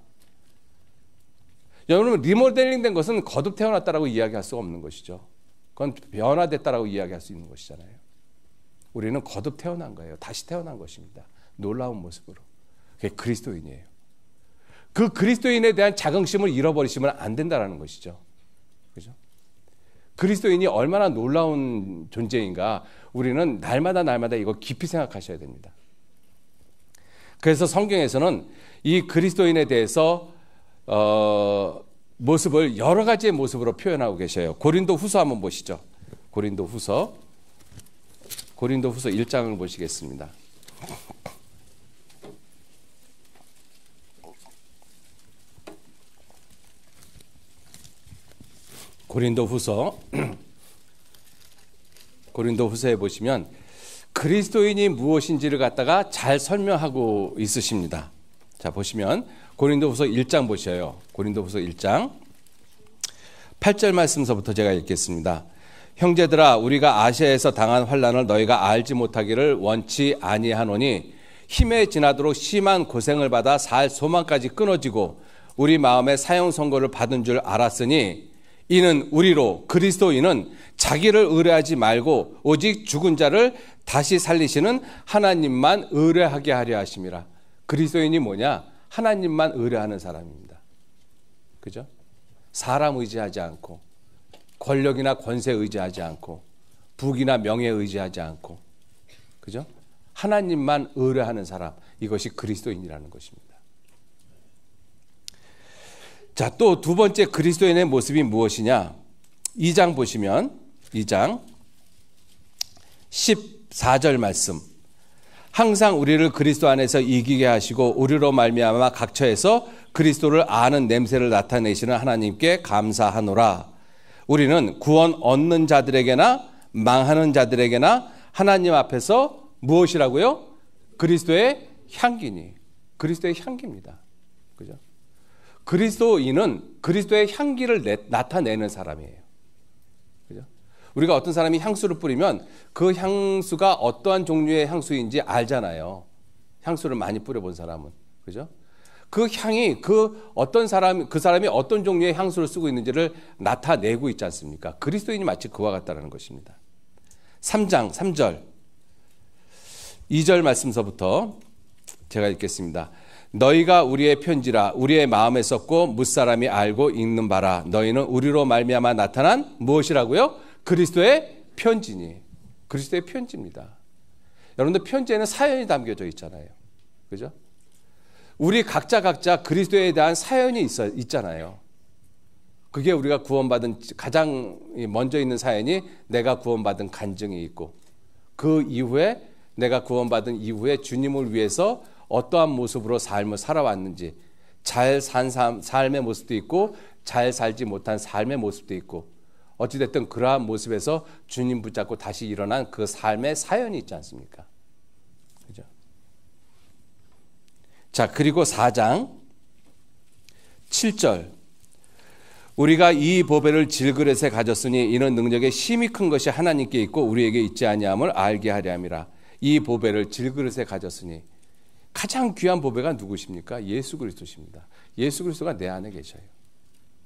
여러분, 리모델링 된 것은 거듭 태어났다라고 이야기할 수가 없는 것이죠. 그건 변화됐다라고 이야기할 수 있는 것이잖아요. 우리는 거듭 태어난 거예요. 다시 태어난 것입니다. 놀라운 모습으로. 그게 그리스도인이에요. 그 그리스도인에 대한 자긍심을 잃어버리시면 안 된다는 것이죠. 그죠? 그리스도인이 얼마나 놀라운 존재인가, 우리는 날마다 이거 깊이 생각하셔야 됩니다. 그래서 성경에서는 이 그리스도인에 대해서 모습을 여러 가지의 모습으로 표현하고 계셔요. 고린도 후서 한번 보시죠. 고린도 후서 1장을 보시겠습니다. 고린도후서에 보시면 그리스도인이 무엇인지를 갖다가 잘 설명하고 있으십니다. 자, 보시면 고린도후서 1장 보셔요. 고린도후서 1장 8절 말씀서부터 제가 읽겠습니다. 형제들아, 우리가 아시아에서 당한 환난을 너희가 알지 못하기를 원치 아니하노니 힘에 지나도록 심한 고생을 받아 살 소망까지 끊어지고 우리 마음에 사형 선고를 받은 줄 알았으니, 이는 우리로 그리스도인은 자기를 의뢰하지 말고 오직 죽은 자를 다시 살리시는 하나님만 의뢰하게 하려 하심이라. 그리스도인이 뭐냐? 하나님만 의뢰하는 사람입니다. 그죠? 사람 의지하지 않고, 권력이나 권세 의지하지 않고, 부귀나 명예 의지하지 않고, 그죠? 하나님만 의뢰하는 사람, 이것이 그리스도인이라는 것입니다. 자, 또 두 번째 그리스도인의 모습이 무엇이냐? 2장 보시면 2장 14절 말씀. 항상 우리를 그리스도 안에서 이기게 하시고 우리로 말미암아 각처에서 그리스도를 아는 냄새를 나타내시는 하나님께 감사하노라. 우리는 구원 얻는 자들에게나 망하는 자들에게나 하나님 앞에서 무엇이라고요? 그리스도의 향기니. 그리스도의 향기입니다. 그죠? 그리스도인은 그리스도의 향기를 나타내는 사람이에요. 그죠? 우리가 어떤 사람이 향수를 뿌리면 그 향수가 어떠한 종류의 향수인지 알잖아요. 향수를 많이 뿌려본 사람은. 그죠? 그 향이 그 사람이 어떤 종류의 향수를 쓰고 있는지를 나타내고 있지 않습니까? 그리스도인이 마치 그와 같다는 것입니다. 3장 3절 2절 말씀서부터 제가 읽겠습니다. 너희가 우리의 편지라 우리의 마음에 썼고 무사람이 알고 읽는 바라. 너희는 우리로 말미암아 나타난 무엇이라고요? 그리스도의 편지니. 그리스도의 편지입니다. 여러분들 편지에는 사연이 담겨져 있잖아요. 그죠? 우리 각자 그리스도에 대한 사연이 있잖아요. 그게 우리가 구원받은 가장 먼저 있는 사연이 내가 구원받은 간증이 있고, 그 이후에 내가 구원받은 이후에 주님을 위해서 어떠한 모습으로 삶을 살아왔는지, 잘 산 삶의 모습도 있고 잘 살지 못한 삶의 모습도 있고, 어찌됐든 그러한 모습에서 주님 붙잡고 다시 일어난 그 삶의 사연이 있지 않습니까? 그죠? 자, 그리고 4장 7절 우리가 이 보배를 질그릇에 가졌으니 이는 능력의 힘이 큰 것이 하나님께 있고 우리에게 있지 아니함을 알게 하려 함이라. 이 보배를 질그릇에 가졌으니, 가장 귀한 보배가 누구십니까? 예수 그리스도십니다. 예수 그리스도가 내 안에 계셔요.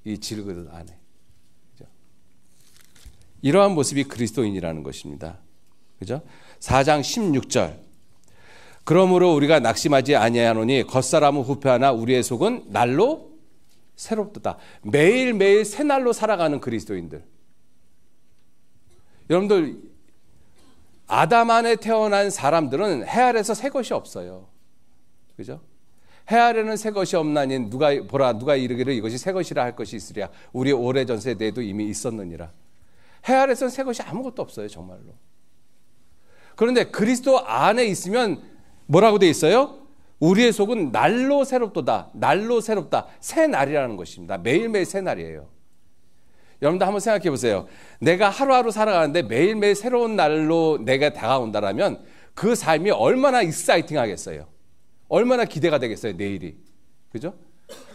이 질그릇 안에. 그죠? 이러한 모습이 그리스도인이라는 것입니다. 그죠? 4장 16절. 그러므로 우리가 낙심하지 아니하노니 겉사람은 후패하나 우리의 속은 날로 새롭도다. 매일매일 새 날로 살아가는 그리스도인들. 여러분들, 아담 안에 태어난 사람들은 해 아래서 새 것이 없어요. 그죠? 해 아래는 새 것이 없나니 누가 이르기를 이것이 새 것이라 할 것이 있으랴. 우리 오래전 세대에도 이미 있었느니라. 해 아래서는 새 것이 아무것도 없어요, 정말로. 그런데 그리스도 안에 있으면 뭐라고 돼 있어요? 우리의 속은 날로 새롭도다. 날로 새롭다. 새 날이라는 것입니다. 매일매일 새 날이에요. 여러분들 한번 생각해 보세요. 내가 하루하루 살아가는데 매일매일 새로운 날로 내가 다가온다라면 그 삶이 얼마나 익사이팅 하겠어요. 얼마나 기대가 되겠어요, 내일이. 그죠?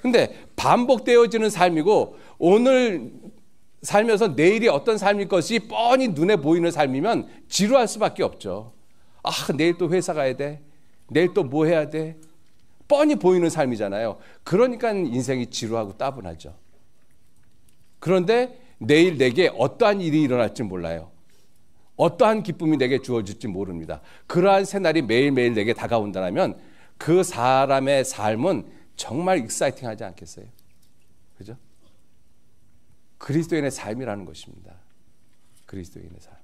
근데 반복되어지는 삶이고 오늘 살면서 내일이 어떤 삶일 것이 뻔히 눈에 보이는 삶이면 지루할 수밖에 없죠. 아, 내일 또 회사 가야 돼. 내일 또 뭐 해야 돼. 뻔히 보이는 삶이잖아요. 그러니까 인생이 지루하고 따분하죠. 그런데 내일 내게 어떠한 일이 일어날지 몰라요. 어떠한 기쁨이 내게 주어질지 모릅니다. 그러한 새날이 매일매일 내게 다가온다면 그 사람의 삶은 정말 익사이팅하지 않겠어요? 그죠? 그리스도인의 삶이라는 것입니다. 그리스도인의 삶.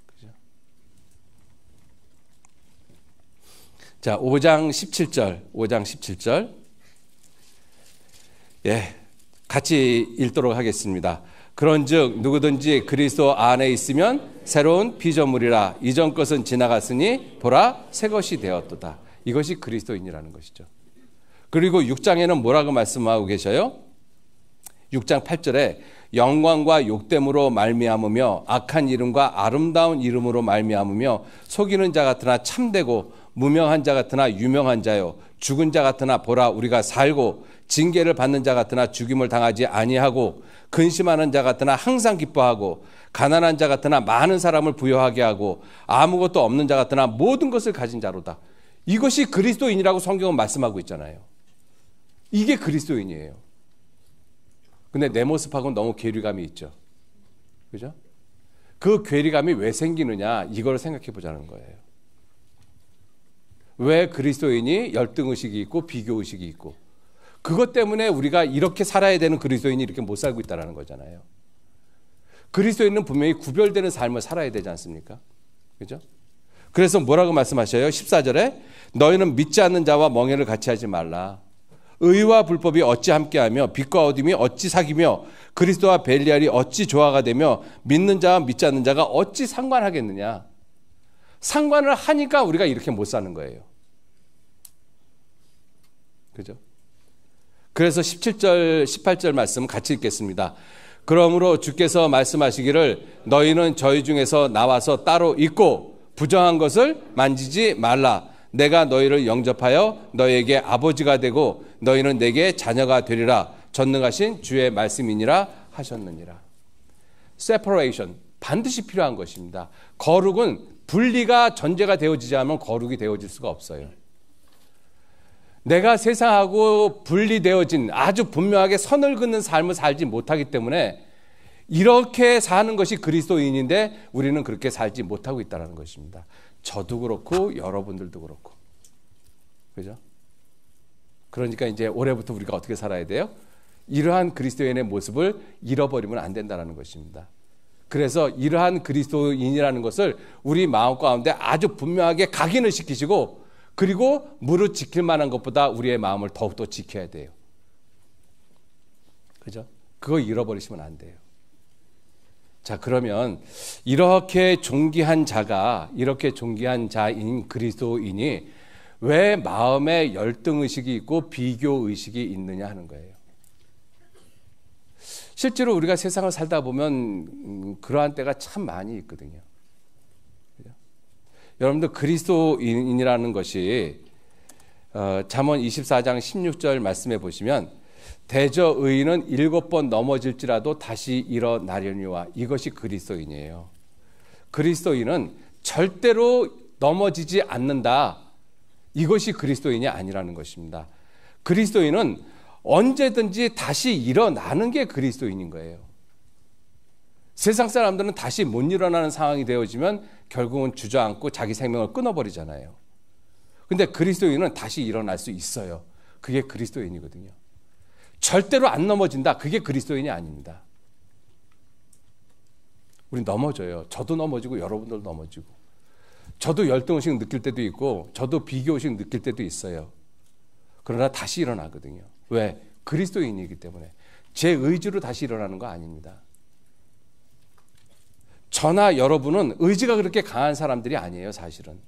그죠? 자, 5장 17절. 예. 같이 읽도록 하겠습니다. 그런즉 누구든지 그리스도 안에 있으면 새로운 피조물이라. 이전 것은 지나갔으니 보라 새 것이 되었도다. 이것이 그리스도인이라는 것이죠. 그리고 6장에는 뭐라고 말씀하고 계셔요? 6장 8절에 영광과 욕됨으로 말미암으며 악한 이름과 아름다운 이름으로 말미암으며 속이는 자 같으나 참되고 무명한 자 같으나 유명한 자요 죽은 자 같으나 보라 우리가 살고 징계를 받는 자 같으나 죽임을 당하지 아니하고 근심하는 자 같으나 항상 기뻐하고 가난한 자 같으나 많은 사람을 부유하게 하고 아무것도 없는 자 같으나 모든 것을 가진 자로다. 이것이 그리스도인이라고 성경은 말씀하고 있잖아요. 이게 그리스도인이에요. 근데 내 모습하고는 너무 괴리감이 있죠. 그죠? 그 괴리감이 왜 생기느냐 이걸 생각해 보자는 거예요. 왜 그리스도인이 열등의식이 있고 비교의식이 있고 그것 때문에 우리가 이렇게 살아야 되는 그리스도인이 이렇게 못 살고 있다는 거잖아요. 그리스도인은 분명히 구별되는 삶을 살아야 되지 않습니까? 그죠? 그래서 뭐라고 말씀하셔요? 14절에 너희는 믿지 않는 자와 멍에를 같이 하지 말라. 의와 불법이 어찌 함께하며 빛과 어둠이 어찌 사귀며 그리스도와 벨리알이 어찌 조화가 되며 믿는 자와 믿지 않는 자가 어찌 상관하겠느냐. 상관을 하니까 우리가 이렇게 못 사는 거예요. 그죠? 그래서 17절, 18절 말씀 같이 읽겠습니다. 그러므로 주께서 말씀하시기를 너희는 저희 중에서 나와서 따로 있고 부정한 것을 만지지 말라. 내가 너희를 영접하여 너희에게 아버지가 되고 너희는 내게 자녀가 되리라. 전능하신 주의 말씀이니라 하셨느니라. separation 반드시 필요한 것입니다. 거룩은 분리가 전제가 되어지지 않으면 거룩이 되어질 수가 없어요. 내가 세상하고 분리되어진 아주 분명하게 선을 긋는 삶을 살지 못하기 때문에 이렇게 사는 것이 그리스도인인데 우리는 그렇게 살지 못하고 있다는 것입니다. 저도 그렇고 여러분들도 그렇고. 그죠? 그러니까 이제 올해부터 우리가 어떻게 살아야 돼요? 이러한 그리스도인의 모습을 잃어버리면 안 된다는 것입니다. 그래서 이러한 그리스도인이라는 것을 우리 마음 가운데 아주 분명하게 각인을 시키시고 그리고 무릇 지킬 만한 것보다 우리의 마음을 더욱더 지켜야 돼요. 그죠? 그거 잃어버리시면 안 돼요. 자, 그러면 이렇게 존귀한 자인 그리스도인이 왜 마음에 열등의식이 있고 비교의식이 있느냐 하는 거예요. 실제로 우리가 세상을 살다 보면 그러한 때가 참 많이 있거든요. 여러분들 그리스도인이라는 것이 잠언 24장 16절 말씀해 보시면 대저 의인은 7번 넘어질지라도 다시 일어나려니와 이것이 그리스도인이에요. 그리스도인은 절대로 넘어지지 않는다. 이것이 그리스도인이 아니라는 것입니다. 그리스도인은 언제든지 다시 일어나는 게 그리스도인인 거예요. 세상 사람들은 다시 못 일어나는 상황이 되어지면 결국은 주저앉고 자기 생명을 끊어버리잖아요. 근데 그리스도인은 다시 일어날 수 있어요. 그게 그리스도인이거든요. 절대로 안 넘어진다. 그게 그리스도인이 아닙니다. 우리 넘어져요. 저도 넘어지고 여러분들도 넘어지고. 저도 열등의식 느낄 때도 있고 저도 비교의식 느낄 때도 있어요. 그러나 다시 일어나거든요. 왜? 그리스도인이기 때문에. 제 의지로 다시 일어나는 거 아닙니다. 저나 여러분은 의지가 그렇게 강한 사람들이 아니에요, 사실은.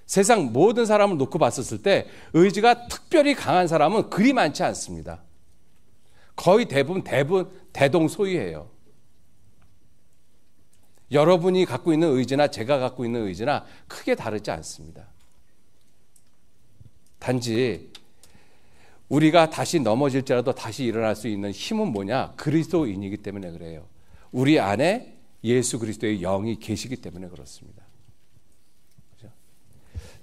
세상 모든 사람을 놓고 봤었을 때 의지가 특별히 강한 사람은 그리 많지 않습니다. 거의 대부분 대동소이해요. 여러분이 갖고 있는 의지나 제가 갖고 있는 의지나 크게 다르지 않습니다. 단지 우리가 다시 넘어질지라도 다시 일어날 수 있는 힘은 뭐냐? 그리스도인이기 때문에 그래요. 우리 안에 예수 그리스도의 영이 계시기 때문에 그렇습니다. 그렇죠?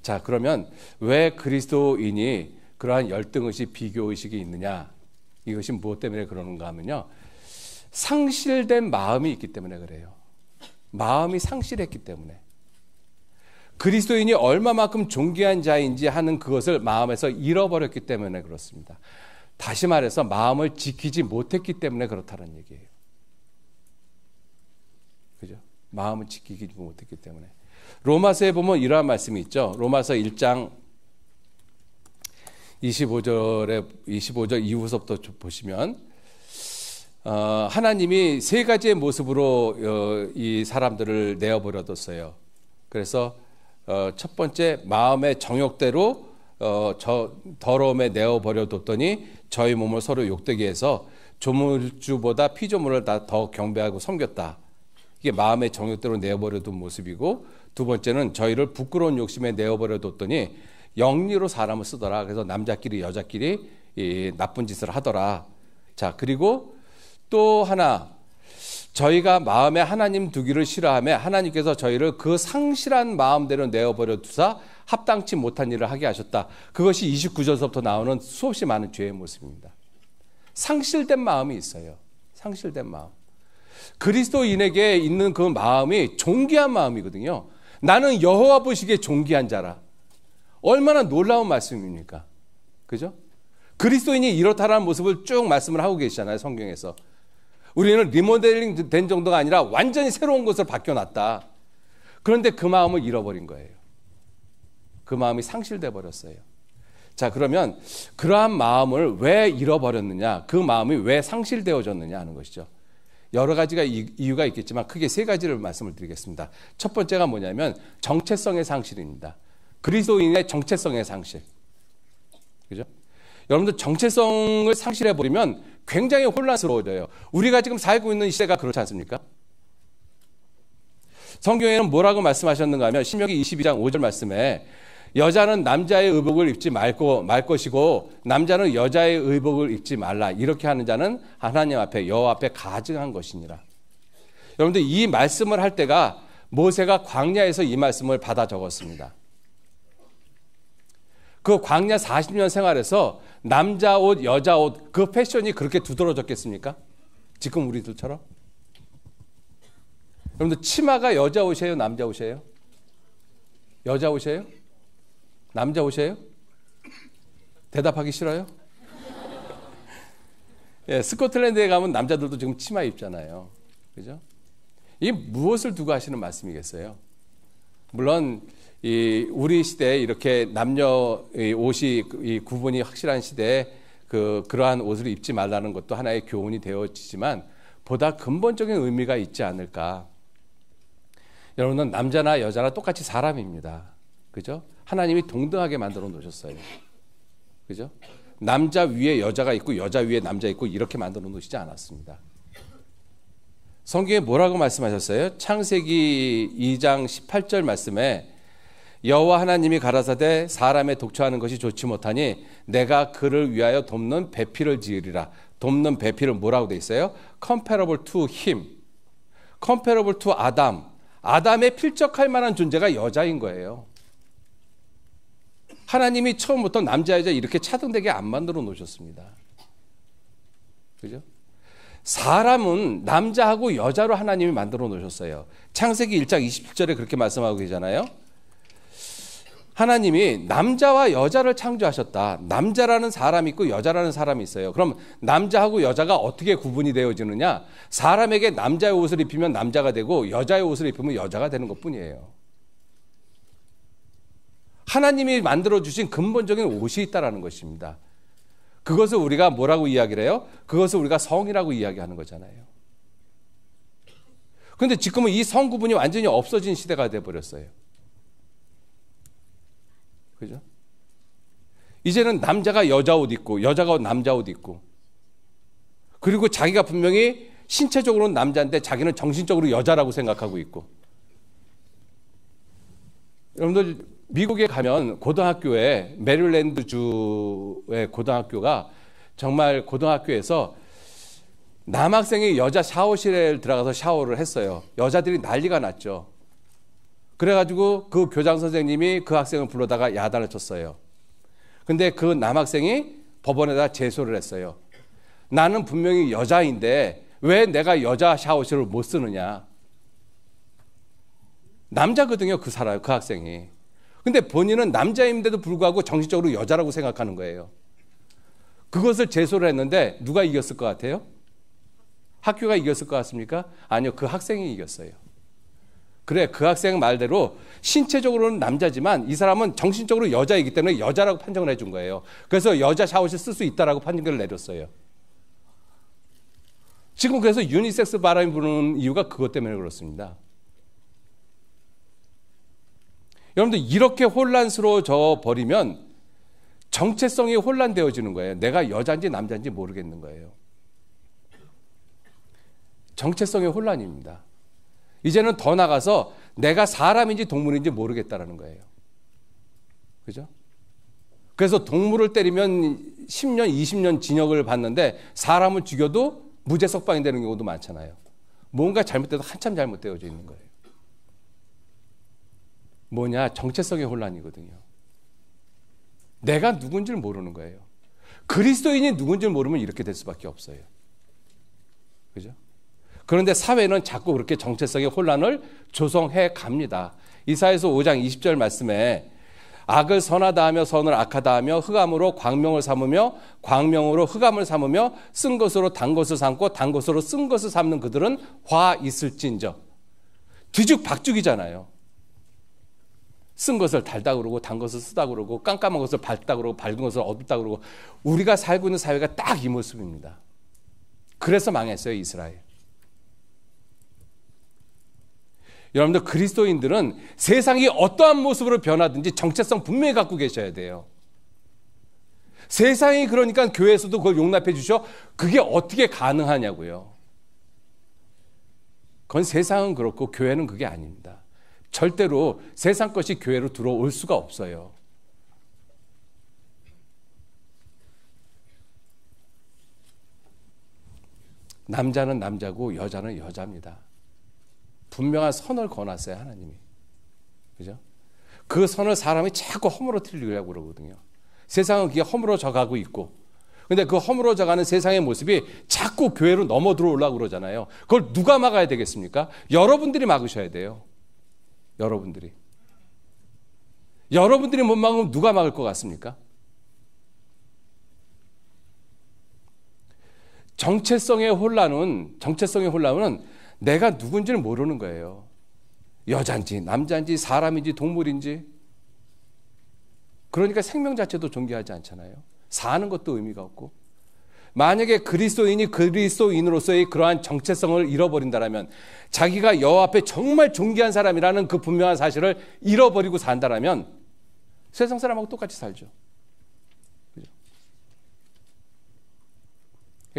자, 그러면 왜 그리스도인이 그러한 열등의식, 비교의식이 있느냐? 이것이 무엇 때문에 그러는가 하면요. 상실된 마음이 있기 때문에 그래요. 마음이 상실했기 때문에. 그리스도인이 얼마만큼 존귀한 자인지 하는 그것을 마음에서 잃어버렸기 때문에 그렇습니다. 다시 말해서 마음을 지키지 못했기 때문에 그렇다는 얘기예요. 그죠? 마음을 지키지 못했기 때문에. 로마서에 보면 이러한 말씀이 있죠. 로마서 1장 25절 이후서부터 보시면 하나님이 세 가지의 모습으로 이 사람들을 내어버려뒀어요. 그래서 첫 번째 마음의 정욕대로 더러움에 내어버려뒀더니 저희 몸을 서로 욕되게 해서 조물주보다 피조물을 더 경배하고 섬겼다. 이게 마음의 정욕대로 내어버려둔 모습이고, 두 번째는 저희를 부끄러운 욕심에 내어버려뒀더니 영리로 사람을 쓰더라. 그래서 남자끼리 여자끼리 이 나쁜 짓을 하더라. 자, 그리고 또 하나, 저희가 마음에 하나님 두기를 싫어하며 하나님께서 저희를 그 상실한 마음대로 내어버려 두사 합당치 못한 일을 하게 하셨다. 그것이 29절서부터 나오는 수없이 많은 죄의 모습입니다. 상실된 마음이 있어요. 상실된 마음. 그리스도인에게 있는 그 마음이 존귀한 마음이거든요. 나는 여호와 보시기에 존귀한 자라. 얼마나 놀라운 말씀입니까? 그죠? 그리스도인이 이렇다라는 모습을 쭉 말씀을 하고 계시잖아요, 성경에서. 우리는 리모델링 된 정도가 아니라 완전히 새로운 것으로 바뀌어놨다. 그런데 그 마음을 잃어버린 거예요. 그 마음이 상실돼 버렸어요. 자, 그러면 그러한 마음을 왜 잃어버렸느냐, 그 마음이 왜 상실되어졌느냐 하는 것이죠. 여러 가지가 이유가 있겠지만 크게 세 가지를 말씀을 드리겠습니다. 첫 번째가 뭐냐면 정체성의 상실입니다. 그리스도인의 정체성의 상실. 그죠? 여러분들 정체성을 상실해버리면 굉장히 혼란스러워져요. 우리가 지금 살고 있는 시대가 그렇지 않습니까? 성경에는 뭐라고 말씀하셨는가 하면 신명기 22장 5절 말씀에 여자는 남자의 의복을 입지 말 것이고 남자는 여자의 의복을 입지 말라. 이렇게 하는 자는 하나님 앞에 여호와 앞에 가증한 것이니라. 여러분들 이 말씀을 할 때가 모세가 광야에서 이 말씀을 받아 적었습니다. 그 광야 40년 생활에서 남자 옷, 여자 옷, 그 패션이 그렇게 두드러졌겠습니까? 지금 우리들처럼? 여러분들 치마가 여자 옷이에요? 남자 옷이에요? 여자 옷이에요? 남자 옷이에요? 대답하기 싫어요? 예, 스코틀랜드에 가면 남자들도 지금 치마 입잖아요. 그죠? 이게 무엇을 두고 하시는 말씀이겠어요? 물론 우리 시대에 이렇게 남녀 옷이 구분이 확실한 시대에 그러한 옷을 입지 말라는 것도 하나의 교훈이 되어지지만 보다 근본적인 의미가 있지 않을까. 여러분은 남자나 여자나 똑같이 사람입니다. 그죠? 하나님이 동등하게 만들어 놓으셨어요. 그죠? 남자 위에 여자가 있고 여자 위에 남자 있고 이렇게 만들어 놓으시지 않았습니다. 성경에 뭐라고 말씀하셨어요? 창세기 2장 18절 말씀에 여호와 하나님이 가라사대 사람의 독처하는 것이 좋지 못하니 내가 그를 위하여 돕는 배필을 지으리라. 돕는 배필은 뭐라고 돼 있어요? comparable to him, comparable to 아담. 아담에 필적할 만한 존재가 여자인 거예요. 하나님이 처음부터 남자 여자 이렇게 차등되게 안 만들어 놓으셨습니다. 그죠? 사람은 남자하고 여자로 하나님이 만들어 놓으셨어요. 창세기 1장 27절에 그렇게 말씀하고 계잖아요. 하나님이 남자와 여자를 창조하셨다. 남자라는 사람이 있고 여자라는 사람이 있어요. 그럼 남자하고 여자가 어떻게 구분이 되어지느냐? 사람에게 남자의 옷을 입히면 남자가 되고 여자의 옷을 입히면 여자가 되는 것뿐이에요. 하나님이 만들어주신 근본적인 옷이 있다는 것입니다. 그것을 우리가 뭐라고 이야기를 해요? 그것을 우리가 성이라고 이야기하는 거잖아요. 그런데 지금은 이 성 구분이 완전히 없어진 시대가 되어버렸어요. 그죠? 이제는 남자가 여자 옷 입고 여자가 남자 옷 입고, 그리고 자기가 분명히 신체적으로는 남자인데 자기는 정신적으로 여자라고 생각하고 있고. 여러분들 미국에 가면 고등학교에, 메릴랜드 주의 고등학교가 정말 고등학교에서 남학생이 여자 샤워실에 들어가서 샤워를 했어요. 여자들이 난리가 났죠. 그래가지고 그 교장 선생님이 그 학생을 불러다가 야단을 쳤어요. 근데 그 남학생이 법원에다 제소를 했어요. 나는 분명히 여자인데 왜 내가 여자 샤워실을 못 쓰느냐. 남자거든요, 그 학생이. 근데 본인은 남자인데도 불구하고 정신적으로 여자라고 생각하는 거예요. 그것을 제소를 했는데 누가 이겼을 것 같아요? 학교가 이겼을 것 같습니까? 아니요, 그 학생이 이겼어요. 그래, 그 학생 말대로 신체적으로는 남자지만 이 사람은 정신적으로 여자이기 때문에 여자라고 판정을 해준 거예요. 그래서 여자 샤워실 쓸 수 있다라고 판결을 내렸어요. 지금 그래서 유니섹스 바람이 부는 이유가 그것 때문에 그렇습니다. 여러분들 이렇게 혼란스러워져 버리면 정체성이 혼란되어지는 거예요. 내가 여자인지 남자인지 모르겠는 거예요. 정체성의 혼란입니다. 이제는 더 나가서 내가 사람인지 동물인지 모르겠다라는 거예요. 그죠? 그래서 동물을 때리면 10년, 20년 징역을 받는데 사람을 죽여도 무죄 석방이 되는 경우도 많잖아요. 뭔가 잘못돼도 한참 잘못되어져 있는 거예요. 뭐냐? 정체성의 혼란이거든요. 내가 누군지를 모르는 거예요. 그리스도인이 누군지를 모르면 이렇게 될 수밖에 없어요. 그죠? 그런데 사회는 자꾸 그렇게 정체성의 혼란을 조성해 갑니다. 이사야서 5장 20절 말씀에 악을 선하다 하며 선을 악하다 하며 흑암으로 광명을 삼으며 광명으로 흑암을 삼으며 쓴 것으로 단 것을 삼고 단 것으로 쓴 것을 삼는 그들은 화 있을진저. 뒤죽박죽이잖아요. 쓴 것을 달다 그러고 단 것을 쓰다 그러고 깜깜한 것을 밝다 그러고 밝은 것을 어둡다 그러고, 우리가 살고 있는 사회가 딱 이 모습입니다. 그래서 망했어요, 이스라엘. 여러분들 그리스도인들은 세상이 어떠한 모습으로 변하든지 정체성 분명히 갖고 계셔야 돼요. 세상이 그러니까 교회에서도 그걸 용납해 주셔. 그게 어떻게 가능하냐고요. 그건 세상은 그렇고 교회는 그게 아닙니다. 절대로 세상 것이 교회로 들어올 수가 없어요. 남자는 남자고 여자는 여자입니다. 분명한 선을 권하세요, 하나님이. 그죠? 그 선을 사람이 자꾸 허물어뜨리려고 그러거든요. 세상은 그게 허물어져 가고 있고, 근데 그 허물어져 가는 세상의 모습이 자꾸 교회로 넘어 들어오려고 그러잖아요. 그걸 누가 막아야 되겠습니까? 여러분들이 막으셔야 돼요. 여러분들이 못 막으면 누가 막을 것 같습니까? 정체성의 혼란은 내가 누군지를 모르는 거예요. 여자인지 남자인지 사람인지 동물인지. 그러니까 생명 자체도 존귀하지 않잖아요. 사는 것도 의미가 없고. 만약에 그리스도인이 그리스도인으로서의 그러한 정체성을 잃어버린다면, 자기가 여호와 앞에 정말 존귀한 사람이라는 그 분명한 사실을 잃어버리고 산다면 세상 사람하고 똑같이 살죠. 그죠?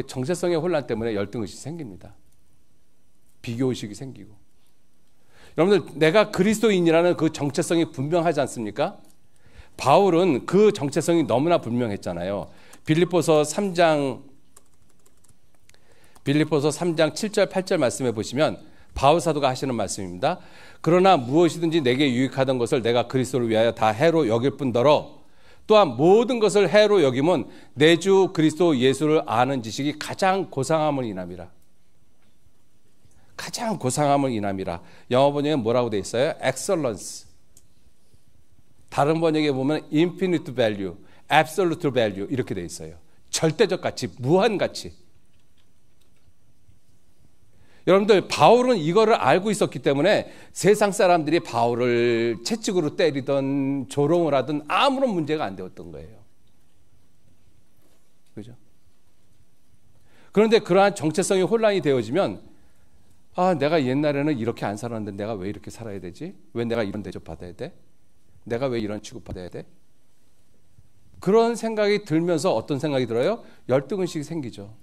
정체성의 혼란 때문에 열등의식이 생깁니다. 비교의식이 생기고. 여러분들, 내가 그리스도인이라는 그 정체성이 분명하지 않습니까? 바울은 그 정체성이 너무나 분명했잖아요. 빌립보서 3장 7절 8절 말씀해 보시면 바울 사도가 하시는 말씀입니다. 그러나 무엇이든지 내게 유익하던 것을 내가 그리스도를 위하여 다 해로 여길 뿐더러 또한 모든 것을 해로 여김은 내 주 그리스도 예수를 아는 지식이 가장 고상함을 인함이라. 가장 고상함을 인함이라. 영어 번역에 뭐라고 돼 있어요? excellence. 다른 번역에 보면 infinite value, absolute value 이렇게 돼 있어요. 절대적 가치, 무한 가치. 여러분들 바울은 이거를 알고 있었기 때문에 세상 사람들이 바울을 채찍으로 때리던 조롱을 하든 아무런 문제가 안 되었던 거예요. 그죠? 그런데 그러한 정체성이 혼란이 되어지면 내가 옛날에는 이렇게 안 살았는데 내가 왜 이렇게 살아야 되지? 왜 내가 이런 대접 받아야 돼? 내가 왜 이런 취급 받아야 돼? 그런 생각이 들면서 어떤 생각이 들어요? 열등의식이 생기죠.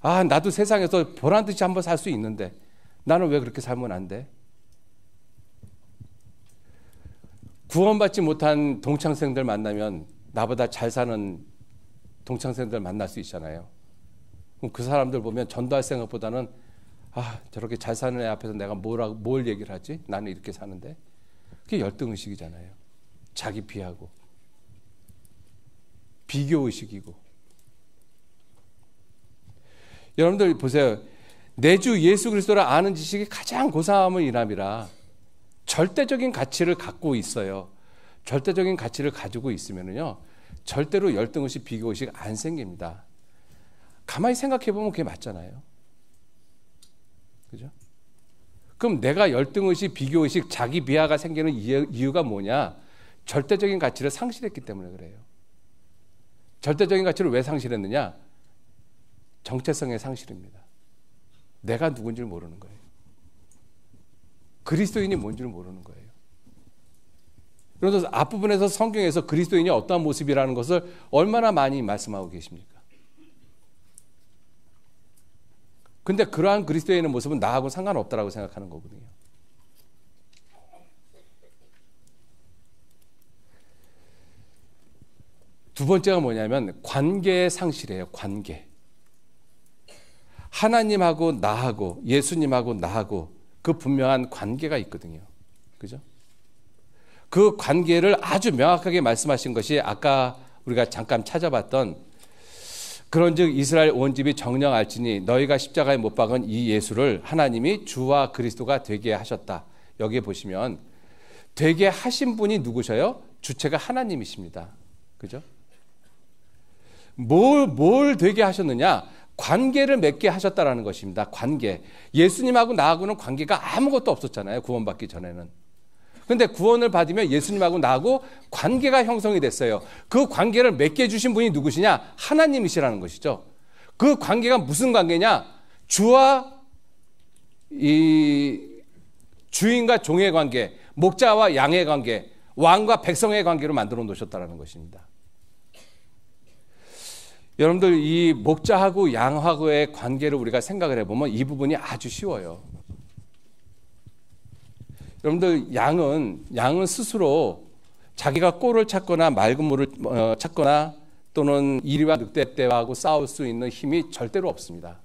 나도 세상에서 보란 듯이 한번 살 수 있는데 나는 왜 그렇게 살면 안 돼? 구원받지 못한 동창생들 만나면 나보다 잘 사는 동창생들 만날 수 있잖아요. 그럼 그 사람들 보면 전도할 생각보다는 저렇게 잘 사는 애 앞에서 내가 뭘 얘기를 하지? 나는 이렇게 사는데. 그게 열등의식이잖아요. 자기 비하고 비교의식이고. 여러분들 보세요. 내 주 예수 그리스도를 아는 지식이 가장 고상함을 인함이라. 절대적인 가치를 갖고 있어요. 절대적인 가치를 가지고 있으면요, 절대로 열등의식, 비교의식 안 생깁니다. 가만히 생각해 보면 그게 맞잖아요. 그죠? 그럼 내가 열등의식, 비교의식, 자기 비하가 생기는 이유가 뭐냐? 절대적인 가치를 상실했기 때문에 그래요. 절대적인 가치를 왜 상실했느냐? 정체성의 상실입니다. 내가 누군지를 모르는 거예요. 그리스도인이 뭔지를 모르는 거예요. 그래서 앞부분에서 성경에서 그리스도인이 어떠한 모습이라는 것을 얼마나 많이 말씀하고 계십니까? 근데 그러한 그리스도인의 모습은 나하고 상관없다라고 생각하는 거거든요. 두 번째가 뭐냐면 관계의 상실이에요. 관계. 하나님하고 나하고 예수님하고 나하고 그 분명한 관계가 있거든요. 그죠? 그 관계를 아주 명확하게 말씀하신 것이 아까 우리가 잠깐 찾아봤던 그런즉 이스라엘 온 집이 정령 알지니 너희가 십자가에 못 박은 이 예수를 하나님이 주와 그리스도가 되게 하셨다. 여기에 보시면 되게 하신 분이 누구셔요? 주체가 하나님이십니다. 그죠? 뭘 되게 하셨느냐? 관계를 맺게 하셨다라는 것입니다. 관계. 예수님하고 나하고는 관계가 아무것도 없었잖아요. 구원받기 전에는. 그런데 구원을 받으면 예수님하고 나하고 관계가 형성이 됐어요. 그 관계를 맺게 해주신 분이 누구시냐? 하나님이시라는 것이죠. 그 관계가 무슨 관계냐? 주와 이 주인과 종의 관계, 목자와 양의 관계, 왕과 백성의 관계로 만들어 놓으셨다는 것입니다. 여러분들 이 목자하고 양하고의 관계를 우리가 생각을 해보면 이 부분이 아주 쉬워요. 여러분들 양은 스스로 자기가 꼴을 찾거나 맑은 물을 찾거나 또는 이리와 늑대떼하고 싸울 수 있는 힘이 절대로 없습니다.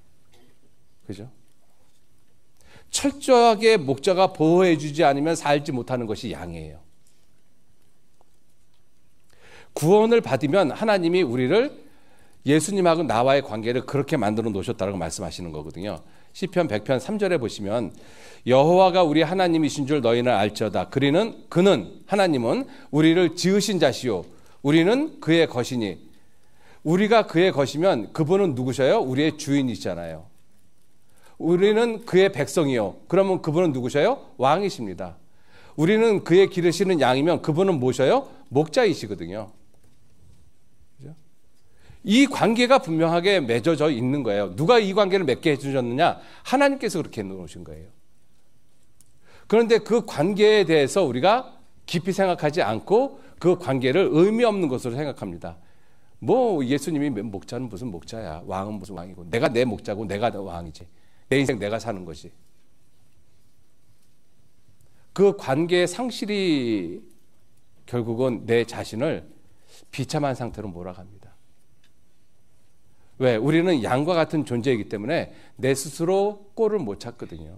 그죠? 철저하게 목자가 보호해주지 않으면 살지 못하는 것이 양이에요. 구원을 받으면 하나님이 우리를 예수님하고 나와의 관계를 그렇게 만들어 놓으셨다고 말씀하시는 거거든요. 시편 100편 3절에 보시면 여호와가 우리 하나님이신 줄 너희는 알지어다. 그는 하나님은 우리를 지으신 자시요 우리는 그의 것이니. 우리가 그의 것이면 그분은 누구셔요? 우리의 주인이잖아요. 우리는 그의 백성이요. 그러면 그분은 누구셔요? 왕이십니다. 우리는 그의 기르시는 양이면 그분은 뭐셔요? 목자이시거든요. 이 관계가 분명하게 맺어져 있는 거예요. 누가 이 관계를 맺게 해주셨느냐? 하나님께서 그렇게 해놓으신 거예요. 그런데 그 관계에 대해서 우리가 깊이 생각하지 않고 그 관계를 의미 없는 것으로 생각합니다. 뭐 예수님이 목자는 무슨 목자야. 왕은 무슨 왕이고. 내가 내 목자고 내가 왕이지. 내 인생 내가 사는 것이. 그 관계의 상실이 결국은 내 자신을 비참한 상태로 몰아갑니다. 왜? 우리는 양과 같은 존재이기 때문에 내 스스로 꼴을 못 찾거든요.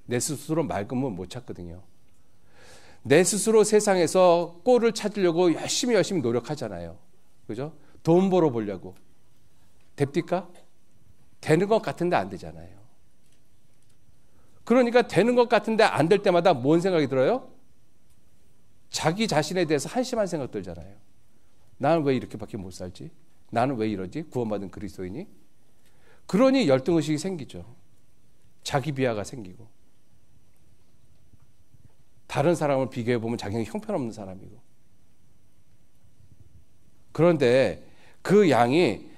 내 스스로 맑음을 못 찾거든요. 내 스스로 세상에서 꼴을 찾으려고 열심히 노력하잖아요. 그죠? 돈 벌어보려고. 됩니까? 되는 것 같은데 안 되잖아요. 그러니까 되는 것 같은데 안 될 때마다 뭔 생각이 들어요? 자기 자신에 대해서 한심한 생각 들잖아요. 나는 왜 이렇게밖에 못 살지? 나는 왜 이러지? 구원받은 그리스도인이? 그러니 열등의식이 생기죠. 자기 비하가 생기고. 다른 사람을 비교해보면 자기는 형편없는 사람이고. 그런데 그 양이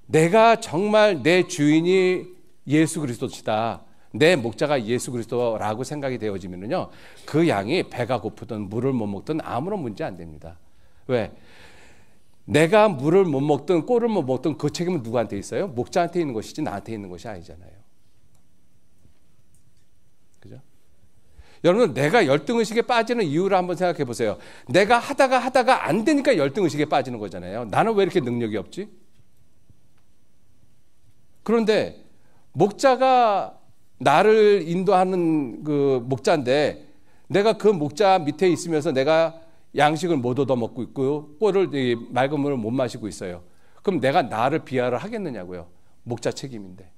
내가 정말 내 주인이 예수 그리스도시다. 내 목자가 예수 그리스도라고 생각이 되어지면요, 그 양이 배가 고프든 물을 못 먹든 아무런 문제 안 됩니다. 왜? 내가 물을 못 먹든 꼴을 못 먹든 그 책임은 누구한테 있어요? 목자한테 있는 것이지 나한테 있는 것이 아니잖아요. 그죠? 여러분, 내가 열등의식에 빠지는 이유를 한번 생각해 보세요. 내가 하다가 안 되니까 열등의식에 빠지는 거잖아요. 나는 왜 이렇게 능력이 없지? 그런데 목자가 나를 인도하는 그 목자인데 내가 그 목자 밑에 있으면서 내가 양식을 못 얻어먹고 있고 꼴을 맑은 물을 못 마시고 있어요. 그럼 내가 나를 비하를 하겠느냐고요. 목자 책임인데.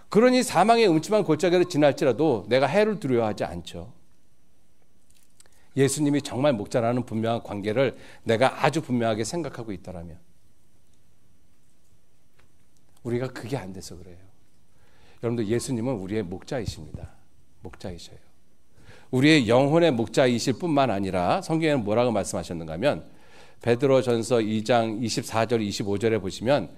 그러니 사망의 음침한 골짜기를 지날지라도 내가 해를 두려워하지 않죠. 예수님이 정말 목자라는 분명한 관계를 내가 아주 분명하게 생각하고 있더라면. 우리가 그게 안 돼서 그래요. 여러분들, 예수님은 우리의 목자이십니다. 목자이셔요. 우리의 영혼의 목자이실 뿐만 아니라 성경에는 뭐라고 말씀하셨는가 하면 베드로전서 2장 24절 25절에 보시면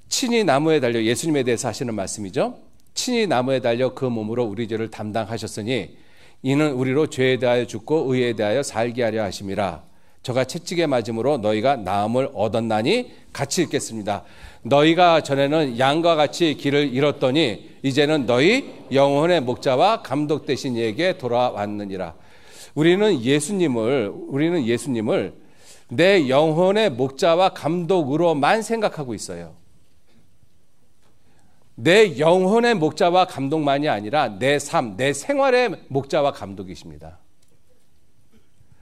친히 나무에 달려, 예수님에 대해서 하시는 말씀이죠. 친히 나무에 달려 그 몸으로 우리 죄를 담당하셨으니 이는 우리로 죄에 대하여 죽고 의에 대하여 살게 하려 하심이라. 저가 채찍에 맞음으로 너희가 나음을 얻었나니 같이 읽겠습니다. 너희가 전에는 양과 같이 길을 잃었더니 이제는 너희 영혼의 목자와 감독 되신 이에게 돌아왔느니라. 우리는 예수님을 내 영혼의 목자와 감독으로만 생각하고 있어요. 내 영혼의 목자와 감독만이 아니라 내 삶, 내 생활의 목자와 감독이십니다.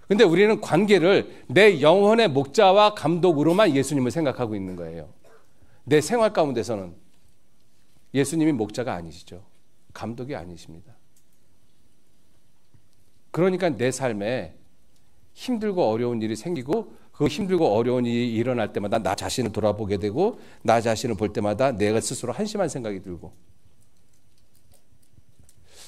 근데 우리는 관계를 내 영혼의 목자와 감독으로만 예수님을 생각하고 있는 거예요. 내 생활 가운데서는 예수님이 목자가 아니시죠. 감독이 아니십니다. 그러니까 내 삶에 힘들고 어려운 일이 생기고 그 힘들고 어려운 일이 일어날 때마다 나 자신을 돌아보게 되고 나 자신을 볼 때마다 내가 스스로 한심한 생각이 들고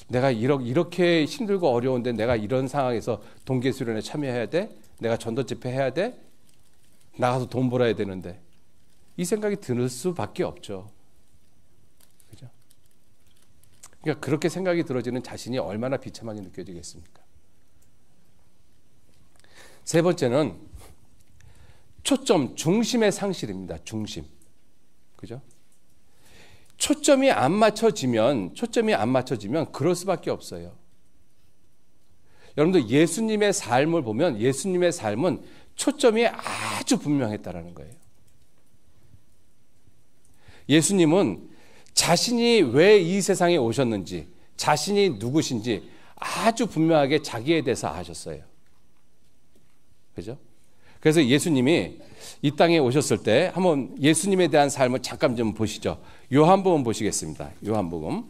내가 이렇게 힘들고 어려운데 내가 이런 상황에서 동계수련에 참여해야 돼? 내가 전도 집회해야 돼? 나가서 돈 벌어야 되는데 이 생각이 들 수밖에 없죠. 그죠? 그러니까 그렇게 생각이 들어지는 자신이 얼마나 비참하게 느껴지겠습니까? 세 번째는 초점, 중심의 상실입니다. 중심. 그죠? 초점이 안 맞춰지면 그럴 수밖에 없어요. 여러분들, 예수님의 삶을 보면 예수님의 삶은 초점이 아주 분명했다라는 거예요. 예수님은 자신이 왜 이 세상에 오셨는지, 자신이 누구신지 아주 분명하게 자기에 대해서 아셨어요. 그죠? 그래서 예수님이 이 땅에 오셨을 때 한번 예수님에 대한 삶을 잠깐 좀 보시죠. 요한복음 보시겠습니다. 요한복음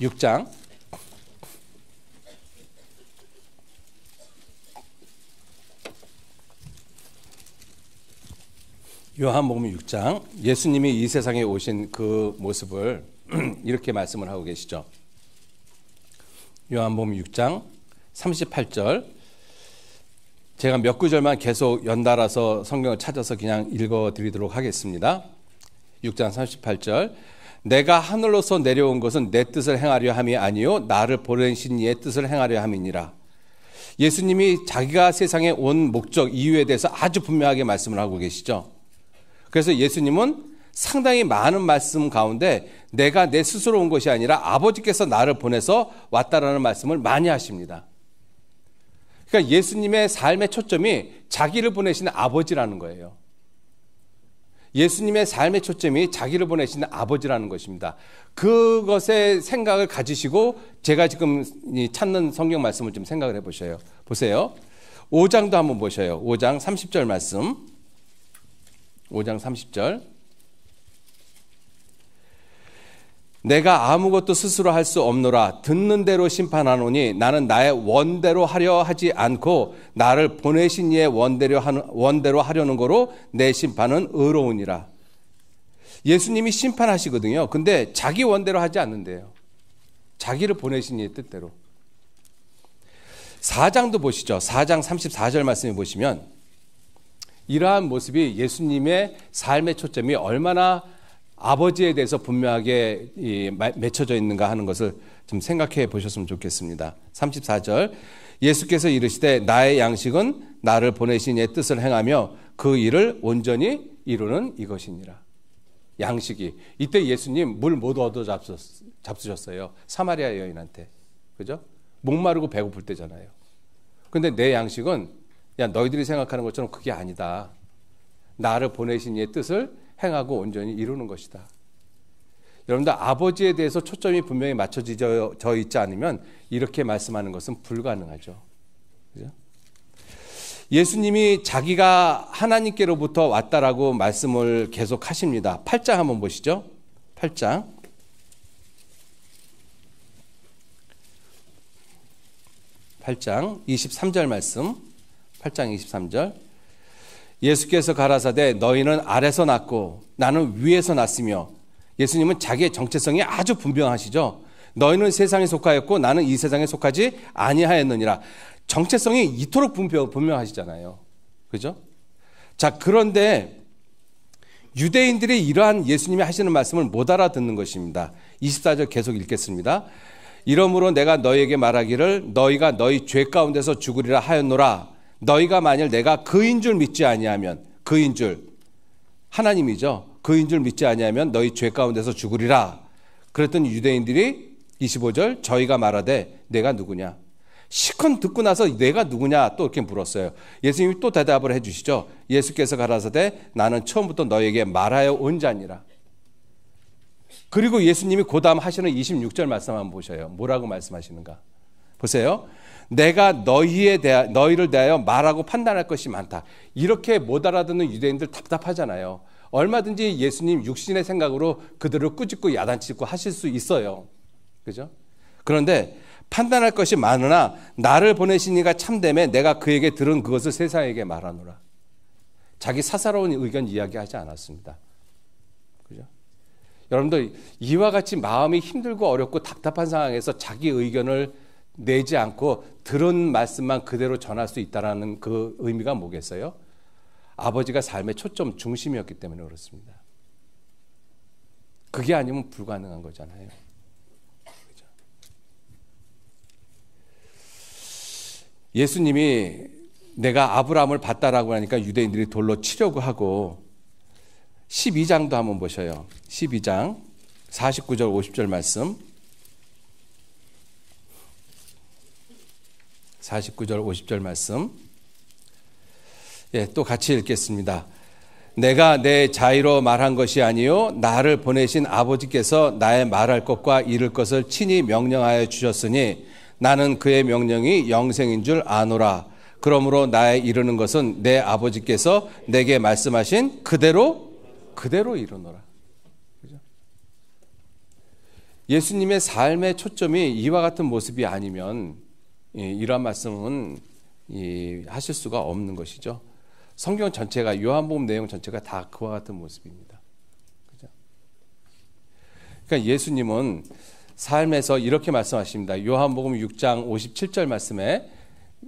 6장. 요한복음 6장. 예수님이 이 세상에 오신 그 모습을 이렇게 말씀을 하고 계시죠. 요한복음 6장 38절. 제가 몇 구절만 계속 연달아서 성경을 찾아서 그냥 읽어드리도록 하겠습니다. 6장 38절. 내가 하늘로서 내려온 것은 내 뜻을 행하려 함이 아니요 나를 보내신 이의 뜻을 행하려 함이니라. 예수님이 자기가 세상에 온 목적, 이유에 대해서 아주 분명하게 말씀을 하고 계시죠. 그래서 예수님은 상당히 많은 말씀 가운데 내가 내 스스로 온 것이 아니라 아버지께서 나를 보내서 왔다라는 말씀을 많이 하십니다. 그러니까 예수님의 삶의 초점이 자기를 보내신 아버지라는 거예요. 예수님의 삶의 초점이 자기를 보내신 아버지라는 것입니다. 그것의 생각을 가지시고 제가 지금 찾는 성경 말씀을 좀 생각을 해보셔요. 보세요. 5장도 한번 보셔요. 5장 30절 말씀. 5장 30절. 내가 아무것도 스스로 할 수 없노라. 듣는 대로 심판하노니 나는 나의 원대로 하려 하지 않고 나를 보내신 이의 원대로 하려는 거로 내 심판은 의로우니라. 예수님이 심판하시거든요. 근데 자기 원대로 하지 않는데요. 자기를 보내신 이의 뜻대로. 4장도 보시죠. 4장 34절 말씀을 보시면 이러한 모습이 예수님의 삶의 초점이 얼마나 아버지에 대해서 분명하게 맺혀져 있는가 하는 것을 좀 생각해 보셨으면 좋겠습니다. 34절 예수께서 이르시되 나의 양식은 나를 보내신 이의 뜻을 행하며 그 일을 온전히 이루는 이것이니라. 양식이 이때 예수님 물 못 얻어 잡수셨어요. 사마리아 여인한테. 그죠? 목마르고 배고플 때잖아요. 근데 내 양식은 야 너희들이 생각하는 것처럼 그게 아니다. 나를 보내신 이의 뜻을 행하고 온전히 이루는 것이다. 여러분들 아버지에 대해서 초점이 분명히 맞춰져 있지 않으면 이렇게 말씀하는 것은 불가능하죠. 그죠? 예수님이 자기가 하나님께로부터 왔다라고 말씀을 계속 하십니다. 8장 한번 보시죠. 8장 23절 말씀. 8장 23절 예수께서 가라사대 너희는 아래서 났고 나는 위에서 났으며 예수님은 자기의 정체성이 아주 분명하시죠. 너희는 세상에 속하였고 나는 이 세상에 속하지 아니하였느니라. 정체성이 이토록 분명하시잖아요. 그죠? 자, 그런데 유대인들이 이러한 예수님이 하시는 말씀을 못 알아듣는 것입니다. 24절 계속 읽겠습니다. 이러므로 내가 너희에게 말하기를 너희가 너희 죄 가운데서 죽으리라 하였노라. 너희가 만일 내가 그인 줄 믿지 아니하면 그인 줄 하나님이죠. 그인 줄 믿지 아니하면 너희 죄 가운데서 죽으리라. 그랬더니 유대인들이 25절 저희가 말하되 내가 누구냐. 시컨 듣고 나서 내가 누구냐 또 이렇게 물었어요. 예수님이 또 대답을 해 주시죠. 예수께서 가라사대 나는 처음부터 너희에게 말하여 온 자니라. 그리고 예수님이 그 다음 하시는 26절 말씀 한번 보셔요. 뭐라고 말씀하시는가. 보세요. 내가 너희를 대하여 말하고 판단할 것이 많다. 이렇게 못 알아듣는 유대인들 답답하잖아요. 얼마든지 예수님 육신의 생각으로 그들을 꾸짖고 야단치고 하실 수 있어요. 그죠? 그런데 판단할 것이 많으나 나를 보내신 이가 참되매 내가 그에게 들은 그것을 세상에게 말하노라. 자기 사사로운 의견 이야기하지 않았습니다. 그죠? 여러분들 이와 같이 마음이 힘들고 어렵고 답답한 상황에서 자기 의견을 내지 않고 들은 말씀만 그대로 전할 수 있다는 그 의미가 뭐겠어요? 아버지가 삶의 초점 중심이었기 때문에 그렇습니다. 그게 아니면 불가능한 거잖아요. 그렇죠? 예수님이 내가 아브라함을 봤다라고 하니까 유대인들이 돌로 치려고 하고 12장도 한번 보셔요. 12장 49절 50절 말씀 49절 50절 말씀 또 같이 읽겠습니다. 내가 내 자의로 말한 것이 아니요 나를 보내신 아버지께서 나의 말할 것과 이룰 것을 친히 명령하여 주셨으니 나는 그의 명령이 영생인 줄 아노라. 그러므로 나의 이루는 것은 내 아버지께서 내게 말씀하신 그대로 이루노라. 그죠? 예수님의 삶의 초점이 이와 같은 모습이 아니면 이러한 말씀은 하실 수가 없는 것이죠. 성경 전체가 요한복음 내용 전체가 다 그와 같은 모습입니다. 그죠? 그러니까 예수님은 삶에서 이렇게 말씀하십니다. 요한복음 6장 57절 말씀에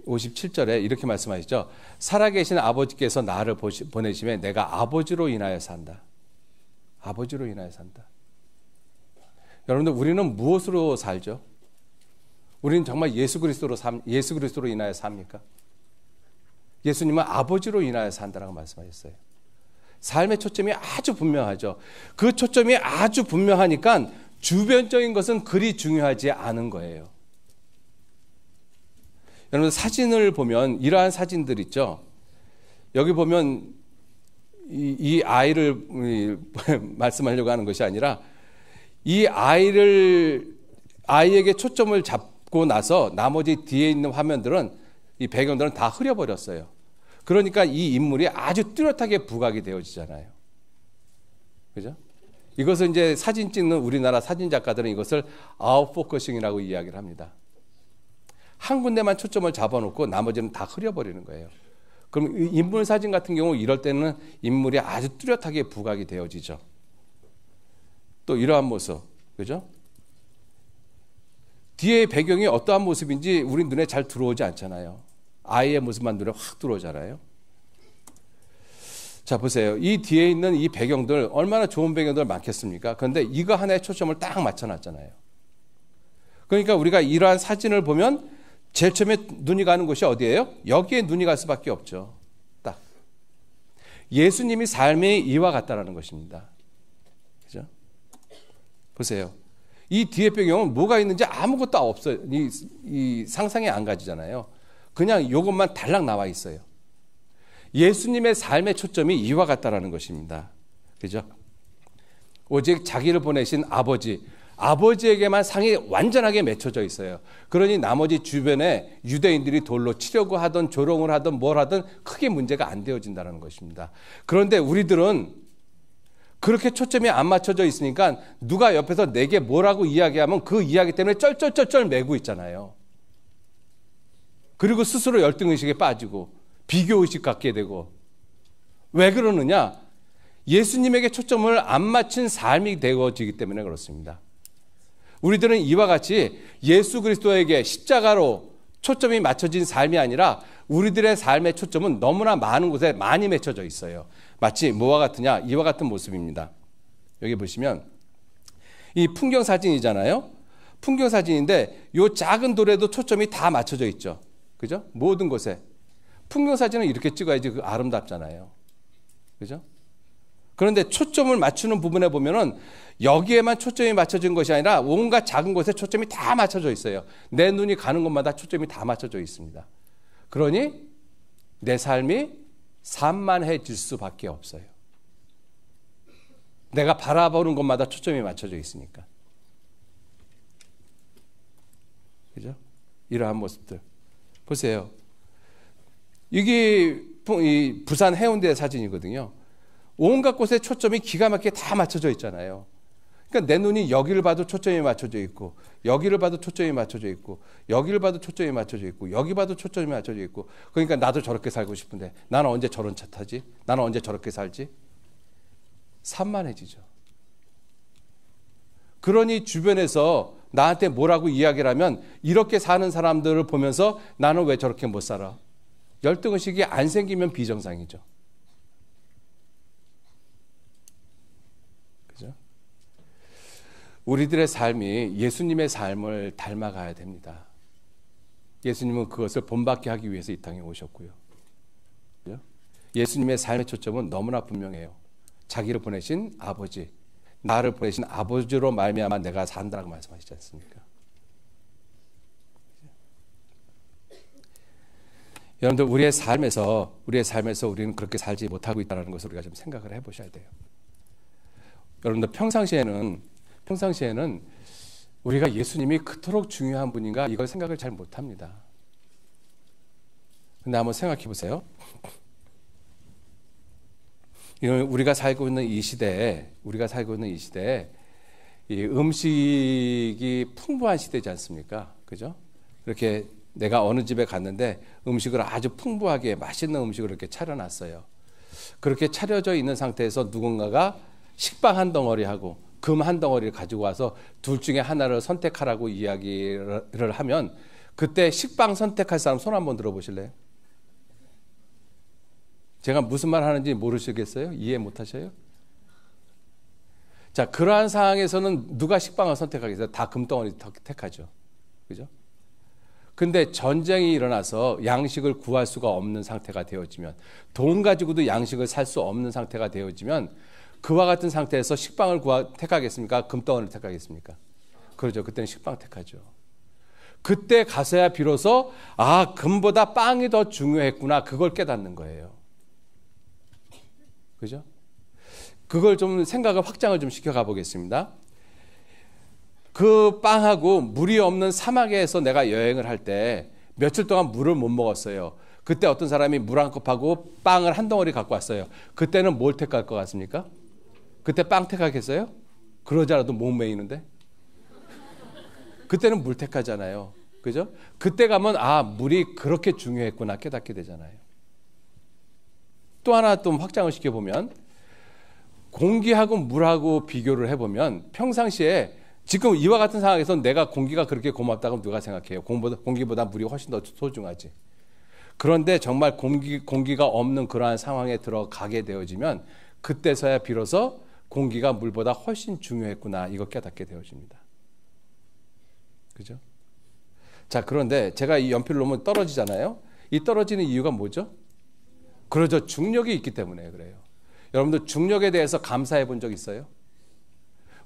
57절에 이렇게 말씀하시죠. 살아계신 아버지께서 나를 보내심에 내가 아버지로 인하여 산다. 아버지로 인하여 산다. 여러분들 우리는 무엇으로 살죠? 우리는 정말 예수 그리스도로 인하여 삽니까? 예수님은 아버지로 인하여 산다라고 말씀하셨어요. 삶의 초점이 아주 분명하죠. 그 초점이 아주 분명하니까 주변적인 것은 그리 중요하지 않은 거예요. 여러분 사진을 보면 이러한 사진들 있죠. 여기 보면 이 아이를 말씀하려고 하는 것이 아니라 이 아이에게 초점을 잡고 나서 나머지 뒤에 있는 화면들은 이 배경들은 다 흐려버렸어요. 그러니까 이 인물이 아주 뚜렷하게 부각이 되어지잖아요. 그죠? 이것을 이제 사진 찍는 우리나라 사진 작가들은 이것을 아웃포커싱이라고 이야기를 합니다. 한 군데만 초점을 잡아놓고 나머지는 다 흐려버리는 거예요. 그럼 인물 사진 같은 경우 이럴 때는 인물이 아주 뚜렷하게 부각이 되어지죠. 또 이러한 모습, 그죠? 뒤에 배경이 어떠한 모습인지 우리 눈에 잘 들어오지 않잖아요. 아이의 모습만 눈에 확 들어오잖아요. 자, 보세요. 이 뒤에 있는 이 배경들 얼마나 좋은 배경들 많겠습니까? 그런데 이거 하나에 초점을 딱 맞춰놨잖아요. 그러니까 우리가 이러한 사진을 보면 제일 처음에 눈이 가는 곳이 어디예요? 여기에 눈이 갈 수밖에 없죠. 딱. 예수님이 삶이 이와 같다라는 것입니다. 그죠? 보세요. 이 뒤에 배경은 뭐가 있는지 아무것도 없어요. 이 상상이 안 가지잖아요. 그냥 이것만 달랑 나와 있어요. 예수님의 삶의 초점이 이와 같다라는 것입니다. 그죠? 오직 자기를 보내신 아버지에게만 상이 완전하게 맺혀져 있어요. 그러니 나머지 주변에 유대인들이 돌로 치려고 하든 조롱을 하든 뭘 하든 크게 문제가 안 되어진다는 것입니다. 그런데 우리들은 그렇게 초점이 안 맞춰져 있으니까 누가 옆에서 내게 뭐라고 이야기하면 그 이야기 때문에 쩔쩔쩔쩔 매고 있잖아요. 그리고 스스로 열등의식에 빠지고 비교의식 갖게 되고. 왜 그러느냐? 예수님에게 초점을 안 맞춘 삶이 되어지기 때문에 그렇습니다. 우리들은 이와 같이 예수 그리스도에게 십자가로 초점이 맞춰진 삶이 아니라 우리들의 삶의 초점은 너무나 많은 곳에 많이 맺혀져 있어요. 마치 뭐와 같으냐? 이와 같은 모습입니다. 여기 보시면 이 풍경 사진이잖아요. 풍경 사진인데 이 작은 돌에도 초점이 다 맞춰져 있죠. 그죠? 모든 곳에. 풍경 사진은 이렇게 찍어야지 그 아름답잖아요. 그죠? 그런데 초점을 맞추는 부분에 보면은 여기에만 초점이 맞춰진 것이 아니라 온갖 작은 곳에 초점이 다 맞춰져 있어요. 내 눈이 가는 곳마다 초점이 다 맞춰져 있습니다. 그러니 내 삶이 산만해질 수밖에 없어요. 내가 바라보는 곳마다 초점이 맞춰져 있으니까. 그죠? 이러한 모습들. 보세요. 이게 부산 해운대 사진이거든요. 온갖 곳에 초점이 기가 막히게 다 맞춰져 있잖아요. 그러니까 내 눈이 여기를 봐도 초점이 맞춰져 있고, 여기를 봐도 초점이 맞춰져 있고, 여기를 봐도 초점이 맞춰져 있고, 여기 봐도 초점이 맞춰져 있고. 그러니까 나도 저렇게 살고 싶은데 나는 언제 저런 차 타지? 나는 언제 저렇게 살지? 산만해지죠. 그러니 주변에서 나한테 뭐라고 이야기를 하면 이렇게 사는 사람들을 보면서 나는 왜 저렇게 못 살아? 열등의식이 안 생기면 비정상이죠. 그죠? 우리들의 삶이 예수님의 삶을 닮아가야 됩니다. 예수님은 그것을 본받게 하기 위해서 이 땅에 오셨고요. 그죠? 예수님의 삶의 초점은 너무나 분명해요. 자기를 보내신 아버지, 나를 보내신 아버지로 말미암아 내가 산다라고 말씀하시지 않습니까? 여러분들 우리의 삶에서 우리는 그렇게 살지 못하고 있다는 것을 우리가 좀 생각을 해보셔야 돼요. 여러분들 평상시에는 우리가 예수님이 그토록 중요한 분인가 이걸 생각을 잘 못합니다. 근데 한번 생각해 보세요. 우리가 살고 있는 이 시대에 이 음식이 풍부한 시대지 않습니까? 그죠? 이렇게 내가 어느 집에 갔는데 음식을 아주 풍부하게 맛있는 음식을 이렇게 차려놨어요. 그렇게 차려져 있는 상태에서 누군가가 식빵 한 덩어리하고 금 한 덩어리를 가지고 와서 둘 중에 하나를 선택하라고 이야기를 하면 그때 식빵 선택할 사람 손 한번 들어보실래요? 제가 무슨 말 하는지 모르시겠어요? 이해 못 하셔요? 자, 그러한 상황에서는 누가 식빵을 선택하겠어요? 다 금덩어리 택하죠. 그죠? 근데 전쟁이 일어나서 양식을 구할 수가 없는 상태가 되어지면, 돈 가지고도 양식을 살 수 없는 상태가 되어지면 그와 같은 상태에서 식빵을 택하겠습니까? 금덩어리를 택하겠습니까? 그러죠. 그때는 식빵 택하죠. 그때 가서야 비로소 금보다 빵이 더 중요했구나 그걸 깨닫는 거예요. 그죠? 그걸 좀 생각을 확장을 좀 시켜가 보겠습니다. 그 빵하고 물이 없는 사막에서 내가 여행을 할 때 며칠 동안 물을 못 먹었어요. 그때 어떤 사람이 물 한 컵하고 빵을 한 덩어리 갖고 왔어요. 그때는 뭘 택할 것 같습니까? 그때 빵 택하겠어요? 그러자라도 못 메이는데? 그때는 물 택하잖아요. 그죠? 그때 가면 물이 그렇게 중요했구나 깨닫게 되잖아요. 또 하나 좀 확장을 시켜보면 공기하고 물하고 비교를 해보면 평상시에 지금 이와 같은 상황에서 내가 공기가 그렇게 고맙다고 누가 생각해요? 공기보다 물이 훨씬 더 소중하지. 그런데 정말 공기가 없는 그러한 상황에 들어가게 되어지면 그때서야 비로소 공기가 물보다 훨씬 중요했구나 이거 깨닫게 되어집니다. 그죠? 자, 그런데 제가 이 연필을 놓으면 떨어지잖아요. 이 떨어지는 이유가 뭐죠? 그러죠. 중력이 있기 때문에 그래요. 여러분들 중력에 대해서 감사해 본 적 있어요?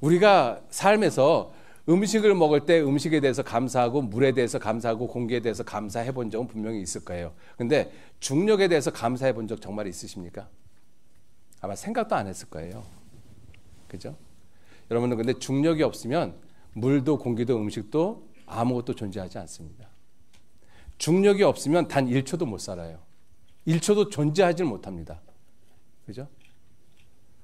우리가 삶에서 음식을 먹을 때 음식에 대해서 감사하고 물에 대해서 감사하고 공기에 대해서 감사해 본 적은 분명히 있을 거예요. 근데 중력에 대해서 감사해 본 적 정말 있으십니까? 아마 생각도 안 했을 거예요. 그죠? 여러분들 근데 중력이 없으면 물도 공기도 음식도 아무것도 존재하지 않습니다. 중력이 없으면 단 1초도 못 살아요. 1초도 존재하지 못합니다. 그죠?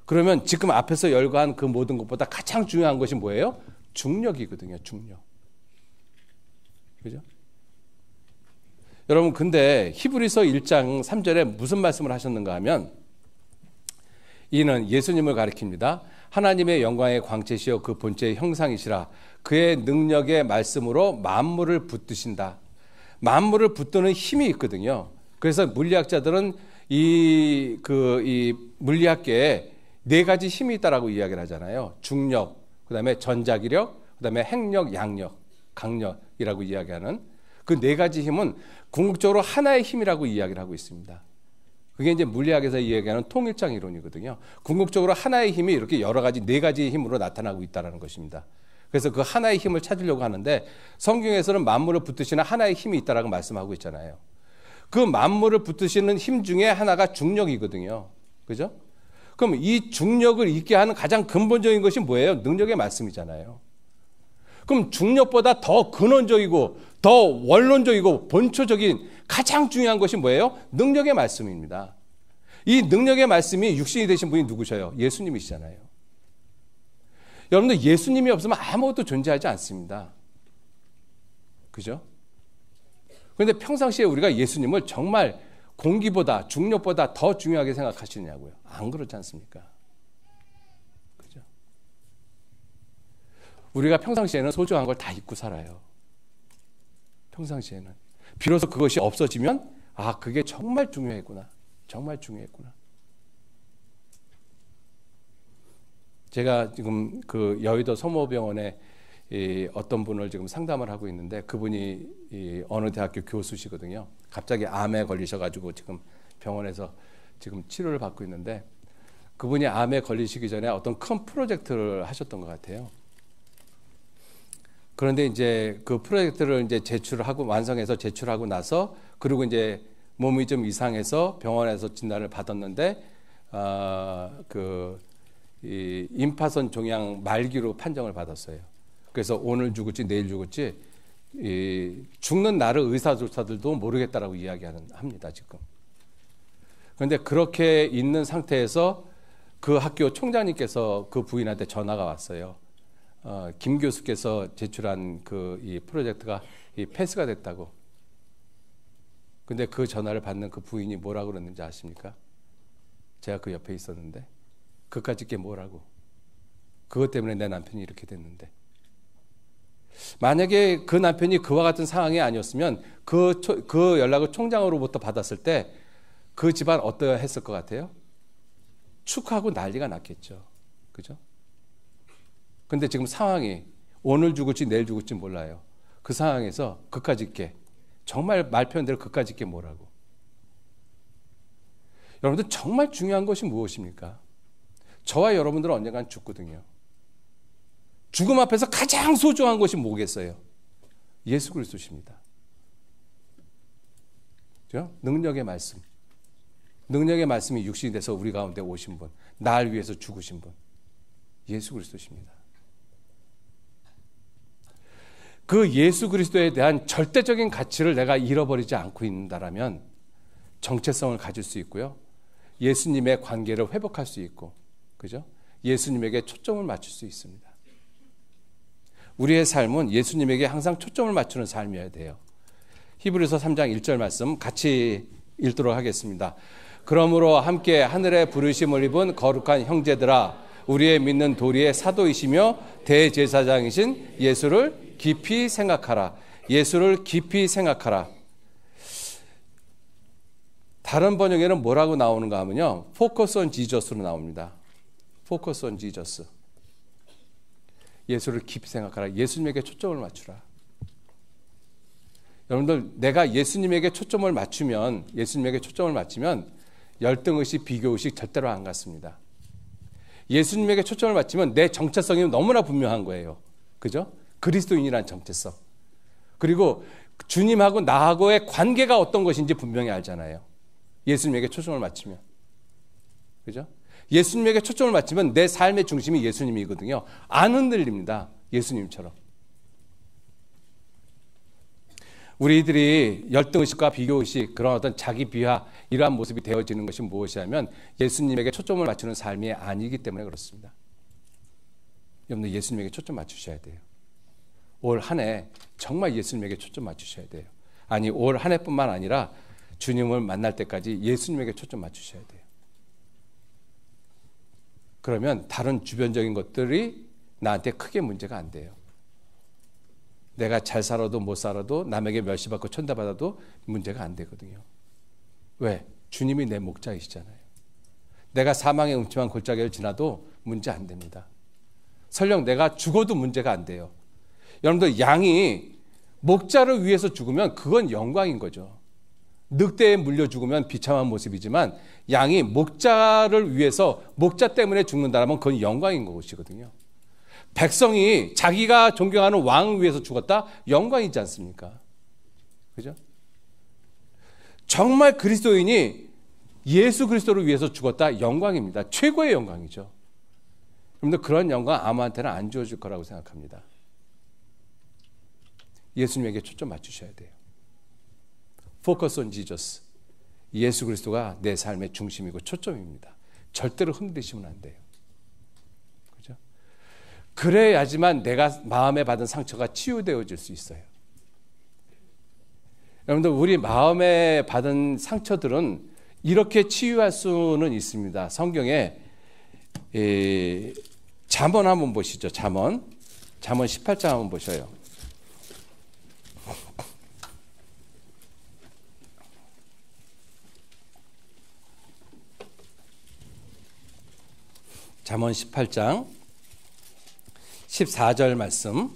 그러면 지금 앞에서 열거한 그 모든 것보다 가장 중요한 것이 뭐예요? 중력이거든요. 중력. 그죠? 여러분 근데 히브리서 1장 3절에 무슨 말씀을 하셨는가 하면 이는 예수님을 가리킵니다. 하나님의 영광의 광채시여 그 본체의 형상이시라. 그의 능력의 말씀으로 만물을 붙드신다. 만물을 붙드는 힘이 있거든요. 그래서 물리학자들은 이 물리학계에 4가지 힘이 있다라고 이야기를 하잖아요. 중력, 그다음에 전자기력, 그다음에 핵력, 양력, 강력이라고 이야기하는 그 4가지 힘은 궁극적으로 하나의 힘이라고 이야기를 하고 있습니다. 그게 이제 물리학에서 이야기하는 통일장 이론이거든요. 궁극적으로 하나의 힘이 이렇게 여러 가지 4가지의 힘으로 나타나고 있다는 것입니다. 그래서 그 하나의 힘을 찾으려고 하는데 성경에서는 만물을 붙드시는 하나의 힘이 있다라고 말씀하고 있잖아요. 그 만물을 붙드시는 힘 중에 하나가 중력이거든요. 그죠? 그럼 이 중력을 있게 하는 가장 근본적인 것이 뭐예요? 능력의 말씀이잖아요. 그럼 중력보다 더 근원적이고 더 원론적이고 본초적인 가장 중요한 것이 뭐예요? 능력의 말씀입니다. 이 능력의 말씀이 육신이 되신 분이 누구셔요? 예수님이시잖아요. 여러분들 예수님이 없으면 아무것도 존재하지 않습니다. 그죠? 그런데 평상시에 우리가 예수님을 정말 공기보다 중력보다 더 중요하게 생각하시느냐고요. 안 그렇지 않습니까? 그죠? 우리가 평상시에는 소중한 걸 다 잊고 살아요. 평상시에는. 비로소 그것이 없어지면 그게 정말 중요했구나. 정말 중요했구나. 제가 지금 그 여의도 서모병원에 어떤 분을 지금 상담을 하고 있는데 그분이 어느 대학교 교수시거든요. 갑자기 암에 걸리셔가지고 지금 병원에서 지금 치료를 받고 있는데 그분이 암에 걸리시기 전에 어떤 큰 프로젝트를 하셨던 것 같아요. 그런데 이제 그 프로젝트를 이제 제출하고 완성해서 제출하고 나서 그리고 이제 몸이 좀 이상해서 병원에서 진단을 받았는데 이 임파선 종양 말기로 판정을 받았어요. 그래서 오늘 죽을지 내일 죽을지 죽는 날을 의사조차들도 모르겠다라고 합니다 지금. 그런데 그렇게 있는 상태에서 그 학교 총장님께서 그 부인한테 전화가 왔어요. 김 교수께서 제출한 이 프로젝트가 패스가 됐다고. 근데 그 전화를 받는 그 부인이 뭐라고 그랬는지 아십니까? 제가 그 옆에 있었는데 그까짓 게 뭐라고. 그것 때문에 내 남편이 이렇게 됐는데. 만약에 그 남편이 그와 같은 상황이 아니었으면 그 연락을 총장으로부터 받았을 때 그 집안 어떠했을 것 같아요? 축하하고 난리가 났겠죠. 그죠? 근데 지금 상황이 오늘 죽을지 내일 죽을지 몰라요. 그 상황에서 그까짓 게 정말 말 표현대로 그까짓 게 뭐라고. 여러분들 정말 중요한 것이 무엇입니까? 저와 여러분들은 언젠간 죽거든요. 죽음 앞에서 가장 소중한 것이 뭐겠어요? 예수 그리스도십니다. 그죠? 능력의 말씀. 능력의 말씀이 육신이 돼서 우리 가운데 오신 분, 날 위해서 죽으신 분, 예수 그리스도십니다. 그 예수 그리스도에 대한 절대적인 가치를 내가 잃어버리지 않고 있다라면 정체성을 가질 수 있고요. 예수님의 관계를 회복할 수 있고, 그죠? 예수님에게 초점을 맞출 수 있습니다. 우리의 삶은 예수님에게 항상 초점을 맞추는 삶이어야 돼요. 히브리서 3장 1절 말씀 같이 읽도록 하겠습니다. 그러므로 함께 하늘의 부르심을 입은 거룩한 형제들아, 우리의 믿는 도리의 사도이시며 대제사장이신 예수를 깊이 생각하라. 예수를 깊이 생각하라. 다른 번역에는 뭐라고 나오는가 하면요, Focus on Jesus로 나옵니다. Focus on Jesus. 예수를 깊이 생각하라. 예수님에게 초점을 맞추라. 여러분들, 내가 예수님에게 초점을 맞추면, 열등의식, 비교의식 절대로 안 갖습니다. 예수님에게 초점을 맞추면 내 정체성이 너무나 분명한 거예요. 그죠? 그리스도인이란 정체성. 그리고 주님하고 나하고의 관계가 어떤 것인지 분명히 알잖아요. 예수님에게 초점을 맞추면. 그죠? 예수님에게 초점을 맞추면 내 삶의 중심이 예수님이거든요. 안 흔들립니다. 예수님처럼. 우리들이 열등의식과 비교의식, 그런 어떤 자기 비하, 이러한 모습이 되어지는 것이 무엇이냐면 예수님에게 초점을 맞추는 삶이 아니기 때문에 그렇습니다. 여러분들, 예수님에게 초점 맞추셔야 돼요. 올 한 해 정말 예수님에게 초점 맞추셔야 돼요. 아니, 올 한 해뿐만 아니라 주님을 만날 때까지 예수님에게 초점 맞추셔야 돼요. 그러면 다른 주변적인 것들이 나한테 크게 문제가 안 돼요. 내가 잘 살아도 못 살아도 남에게 멸시받고 천대받아도 문제가 안 되거든요. 왜? 주님이 내 목자이시잖아요. 내가 사망의 음침한 골짜기를 지나도 문제 안 됩니다. 설령 내가 죽어도 문제가 안 돼요. 여러분들, 양이 목자를 위해서 죽으면 그건 영광인 거죠. 늑대에 물려 죽으면 비참한 모습이지만 양이 목자를 위해서, 목자 때문에 죽는다면 그건 영광인 것이거든요. 백성이 자기가 존경하는 왕을 위해서 죽었다? 영광이지 않습니까? 그죠? 정말 그리스도인이 예수 그리스도를 위해서 죽었다? 영광입니다. 최고의 영광이죠. 여러분들, 그런 영광 아무한테나 안 주어질 거라고 생각합니다. 예수님에게 초점 맞추셔야 돼요. Focus on Jesus. 예수 그리스도가 내 삶의 중심이고 초점입니다. 절대로 흔들리시면 안 돼요. 그죠? 그래야지만 내가 마음에 받은 상처가 치유되어질 수 있어요. 여러분들, 우리 마음에 받은 상처들은 이렇게 치유할 수는 있습니다. 성경에 잠언 한번 보시죠. 잠언 18장 한번 보셔요. 잠언 18장 14절 말씀.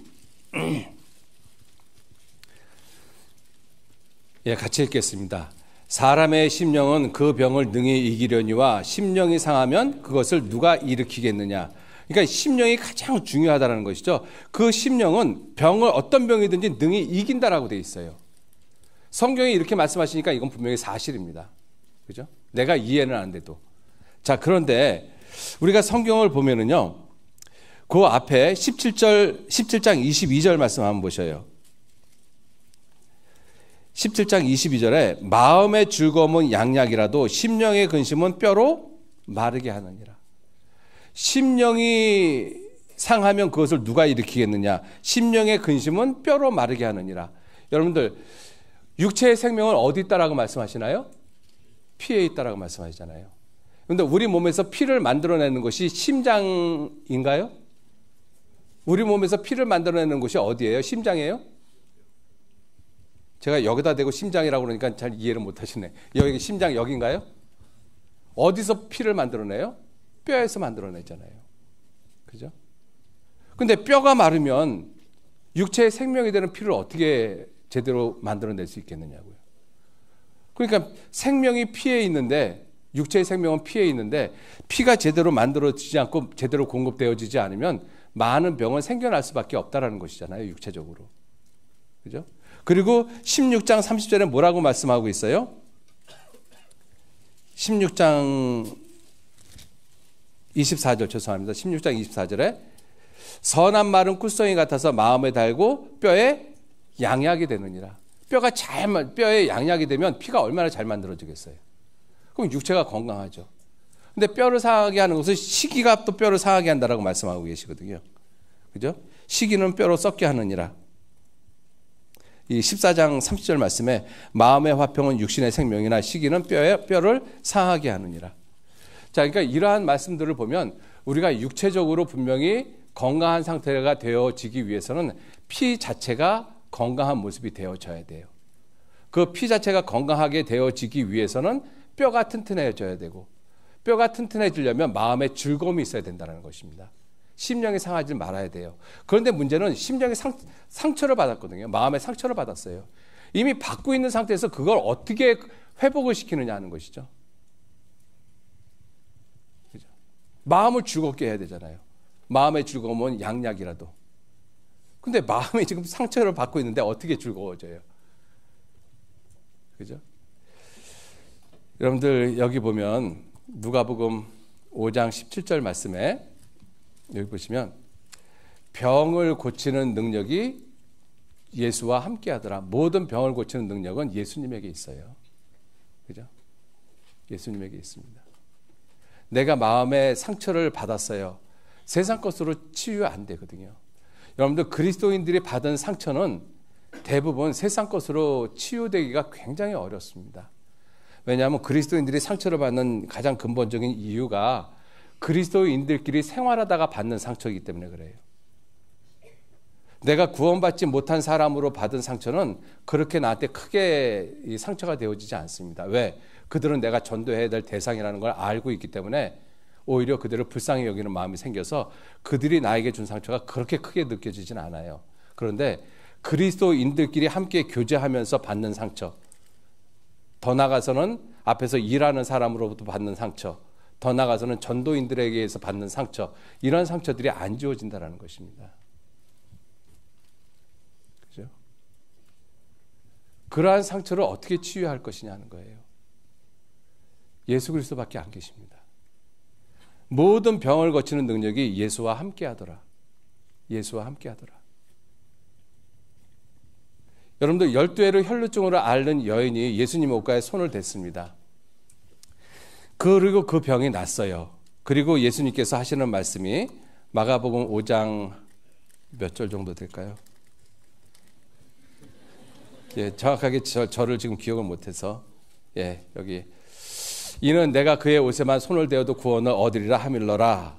예, 같이 읽겠습니다. 사람의 심령은 그 병을 능히 이기려니와 심령이 상하면 그것을 누가 일으키겠느냐. 그러니까 심령이 가장 중요하다는 것이죠. 그 심령은 병을, 어떤 병이든지 능히 이긴다라고 되어 있어요. 성경이 이렇게 말씀하시니까 이건 분명히 사실입니다. 그죠? 내가 이해는 안 돼도. 자, 그런데 우리가 성경을 보면은요, 그 앞에 17장 22절 말씀 한번 보셔요. 17장 22절에 마음의 즐거움은 양약이라도 심령의 근심은 뼈로 마르게 하느니라. 심령이 상하면 그것을 누가 일으키겠느냐. 심령의 근심은 뼈로 마르게 하느니라. 여러분들, 육체의 생명은 어디 있다라고 말씀하시나요? 피에 있다라고 말씀하시잖아요. 그런데 우리 몸에서 피를 만들어내는 것이 심장인가요? 우리 몸에서 피를 만들어내는 곳이 어디예요? 심장이에요? 제가 여기다 대고 심장이라고 그러니까 잘 이해를 못 하시네. 여기 심장 여기인가요? 어디서 피를 만들어내요? 뼈에서 만들어내잖아요. 그죠? 근데 뼈가 마르면 육체의 생명이 되는 피를 어떻게 제대로 만들어낼 수 있겠느냐고요. 그러니까 생명이 피에 있는데, 육체의 생명은 피에 있는데 피가 제대로 만들어지지 않고 제대로 공급되어지지 않으면 많은 병은 생겨날 수밖에 없다라는 것이잖아요. 육체적으로. 그죠? 그리고 16장 30절에 뭐라고 말씀하고 있어요? 16장 24절 죄송합니다. 16장 24절에 선한 말은 꿀송이 같아서 마음에 달고 뼈에 양약이 되느니라. 뼈에 양약이 되면 피가 얼마나 잘 만들어지겠어요. 그럼 육체가 건강하죠. 근데 뼈를 상하게 하는 것은 시기가 또 뼈를 상하게 한다라고 말씀하고 계시거든요. 그죠? 시기는 뼈로 썩게 하느니라. 이 14장 30절 말씀에 마음의 화평은 육신의 생명이나 시기는 뼈를 상하게 하느니라. 자, 그러니까 이러한 말씀들을 보면 우리가 육체적으로 분명히 건강한 상태가 되어지기 위해서는 피 자체가 건강한 모습이 되어져야 돼요. 그 피 자체가 건강하게 되어지기 위해서는 뼈가 튼튼해져야 되고, 뼈가 튼튼해지려면 마음의 즐거움이 있어야 된다는 것입니다. 심령이 상하지 말아야 돼요. 그런데 문제는 심령이 상처를 받았거든요. 마음의 상처를 받았어요. 이미 받고 있는 상태에서 그걸 어떻게 회복을 시키느냐 하는 것이죠. 그죠? 마음을 즐겁게 해야 되잖아요. 마음의 즐거움은 양약이라도. 근데 마음이 지금 상처를 받고 있는데 어떻게 즐거워져요? 그죠? 여러분들 여기 보면 누가복음 5장 17절 말씀에 여기 보시면 병을 고치는 능력이 예수와 함께 하더라. 모든 병을 고치는 능력은 예수님에게 있어요. 그죠? 예수님에게 있습니다. 내가 마음에 상처를 받았어요. 세상 것으로 치유 안 되거든요. 여러분들 그리스도인들이 받은 상처는 대부분 세상 것으로 치유되기가 굉장히 어렵습니다. 왜냐하면 그리스도인들이 상처를 받는 가장 근본적인 이유가 그리스도인들끼리 생활하다가 받는 상처이기 때문에 그래요. 내가 구원받지 못한 사람으로 받은 상처는 그렇게 나한테 크게 상처가 되어지지 않습니다. 왜? 그들은 내가 전도해야 될 대상이라는 걸 알고 있기 때문에 오히려 그들을 불쌍히 여기는 마음이 생겨서 그들이 나에게 준 상처가 그렇게 크게 느껴지진 않아요. 그런데 그리스도인들끼리 함께 교제하면서 받는 상처, 더 나아가서는 앞에서 일하는 사람으로부터 받는 상처, 더 나아가서는 전도인들에게서 받는 상처, 이런 상처들이 안 지워진다는 것입니다. 그죠? 그러한 상처를 어떻게 치유할 것이냐는 거예요. 예수 그리스도밖에 안 계십니다. 모든 병을 고치는 능력이 예수와 함께 하더라. 예수와 함께 하더라. 여러분들 12회를 혈루증으로 앓는 여인이 예수님 옷가에 손을 댔습니다. 그리고 그 병이 났어요. 그리고 예수님께서 하시는 말씀이 마가복음 5장 몇 절 정도 될까요? 예, 정확하게 저를 지금 기억을 못해서 예, 여기 이는 내가 그의 옷에만 손을 대어도 구원을 얻으리라 하밀러라.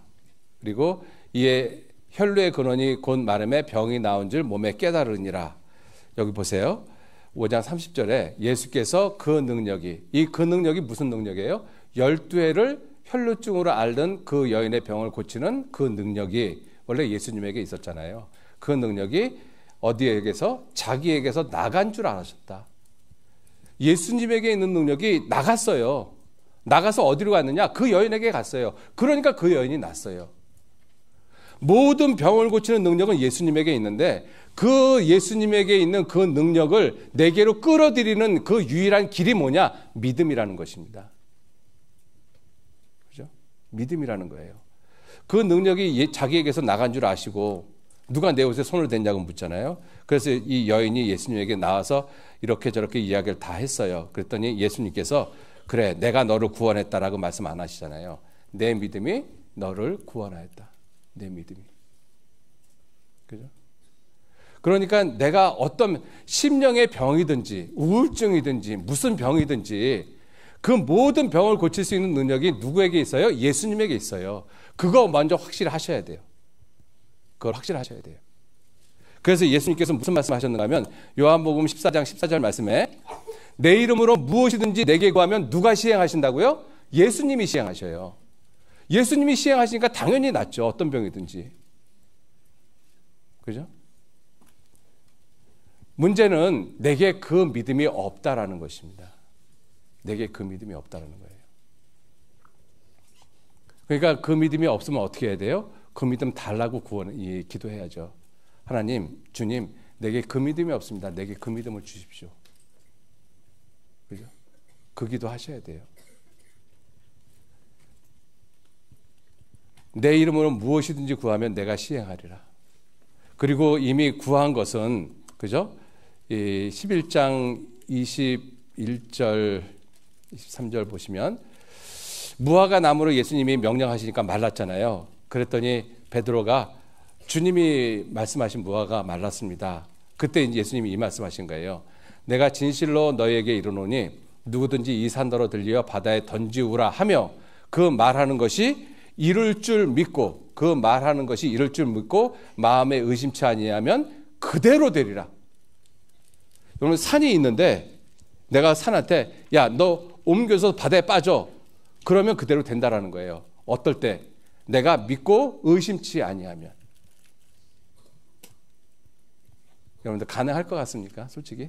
그리고 이에 혈루의 근원이 곧 마름에 병이 나온 줄 몸에 깨달으니라. 여기 보세요. 5장 30절에 예수께서 그 능력이 무슨 능력이에요? 12회를 혈루증으로 앓는 그 여인의 병을 고치는 그 능력이 원래 예수님에게 있었잖아요. 그 능력이 어디에게서? 자기에게서 나간 줄 알았다. 예수님에게 있는 능력이 나갔어요. 나가서 어디로 갔느냐? 그 여인에게 갔어요. 그러니까 그 여인이 났어요. 모든 병을 고치는 능력은 예수님에게 있는데 그 예수님에게 있는 그 능력을 내게로 끌어들이는 그 유일한 길이 뭐냐? 믿음이라는 것입니다. 그죠? 믿음이라는 거예요. 그 능력이 자기에게서 나간 줄 아시고 누가 내 옷에 손을 댔냐고 묻잖아요. 그래서 이 여인이 예수님에게 나와서 이렇게 저렇게 이야기를 다 했어요. 그랬더니 예수님께서 그래, 내가 너를 구원했다라고 말씀 안 하시잖아요. 내 믿음이 너를 구원하였다. 내 믿음이. 그죠? 그러니까 내가 어떤 심령의 병이든지 우울증이든지 무슨 병이든지 그 모든 병을 고칠 수 있는 능력이 누구에게 있어요? 예수님에게 있어요. 그거 먼저 확실히 하셔야 돼요. 그걸 확실히 하셔야 돼요. 그래서 예수님께서 무슨 말씀하셨는가 하면 요한복음 14장 14절 말씀에 내 이름으로 무엇이든지 내게 구하면 누가 시행하신다고요? 예수님이 시행하셔요. 예수님이 시행하시니까 당연히 낫죠. 어떤 병이든지. 그죠? 문제는 내게 그 믿음이 없다라는 것입니다. 내게 그 믿음이 없다라는 거예요. 그러니까 그 믿음이 없으면 어떻게 해야 돼요? 그 믿음 달라고 기도해야죠. 하나님, 주님, 내게 그 믿음이 없습니다. 내게 그 믿음을 주십시오. 그죠? 그 기도 하셔야 돼요. 내 이름으로 무엇이든지 구하면 내가 시행하리라. 그리고 이미 구한 것은 그죠? 11장 21절 23절 보시면 무화과 나무로 예수님이 명령하시니까 말랐잖아요. 그랬더니 베드로가 주님이 말씀하신 무화과가 말랐습니다. 그때 이제 예수님이 이 말씀하신 거예요. 내가 진실로 너희에게 이르노니 누구든지 이 산더러 들려 바다에 던지우라 하며 그 말하는 것이 이룰 줄 믿고 그 말하는 것이 이룰 줄 믿고 마음에 의심치 아니하면 그대로 되리라. 여러분 산이 있는데 내가 산한테 야, 너 옮겨서 바다에 빠져. 그러면 그대로 된다라는 거예요. 어떨 때? 내가 믿고 의심치 아니하면. 여러분들 가능할 것 같습니까? 솔직히.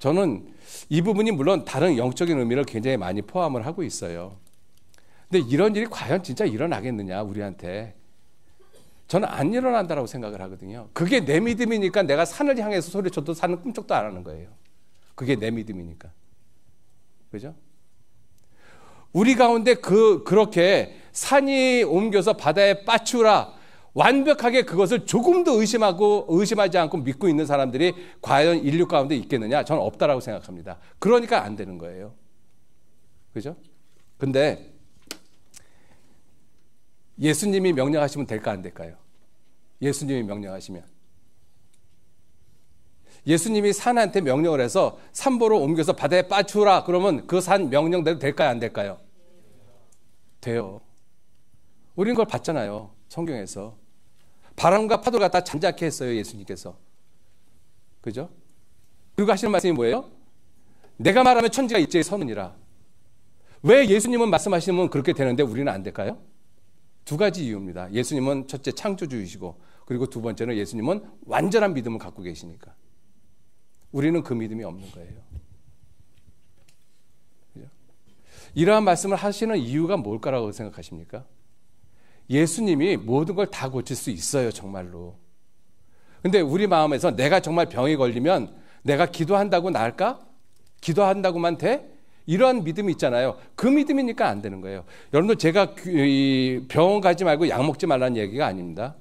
저는 이 부분이 물론 다른 영적인 의미를 굉장히 많이 포함을 하고 있어요. 근데 이런 일이 과연 진짜 일어나겠느냐 우리한테. 저는 안 일어난다라고 생각을 하거든요. 그게 내 믿음이니까 내가 산을 향해서 소리쳐도 산은 꿈쩍도 안 하는 거예요. 그게 내 믿음이니까. 그죠? 우리 가운데 그렇게 산이 옮겨서 바다에 빠추라 완벽하게 그것을 조금도 의심하지 않고 믿고 있는 사람들이 과연 인류 가운데 있겠느냐? 저는 없다라고 생각합니다. 그러니까 안 되는 거예요. 그죠? 근데 예수님이 명령하시면 될까 안 될까요? 예수님이 명령하시면. 예수님이 산한테 명령을 해서 산보로 옮겨서 바다에 빠추라 그러면 그 산 명령대로 될까요 안 될까요? 돼요. 우리는 그걸 봤잖아요. 성경에서. 바람과 파도가 다 잠자게 했어요. 예수님께서. 그죠? 그리고 하시는 말씀이 뭐예요? 내가 말하면 천지가 일제히 서느니라. 왜 예수님은 말씀하시면 그렇게 되는데 우리는 안 될까요? 두 가지 이유입니다. 예수님은 첫째 창조주이시고 그리고 두 번째는 예수님은 완전한 믿음을 갖고 계시니까. 우리는 그 믿음이 없는 거예요. 그죠? 이러한 말씀을 하시는 이유가 뭘까라고 생각하십니까? 예수님이 모든 걸 다 고칠 수 있어요. 정말로. 근데 우리 마음에서 내가 정말 병이 걸리면 내가 기도한다고 나을까? 기도한다고만 돼? 이러한 믿음이 있잖아요. 그 믿음이니까 안 되는 거예요. 여러분들 제가 병원 가지 말고 약 먹지 말라는 얘기가 아닙니다.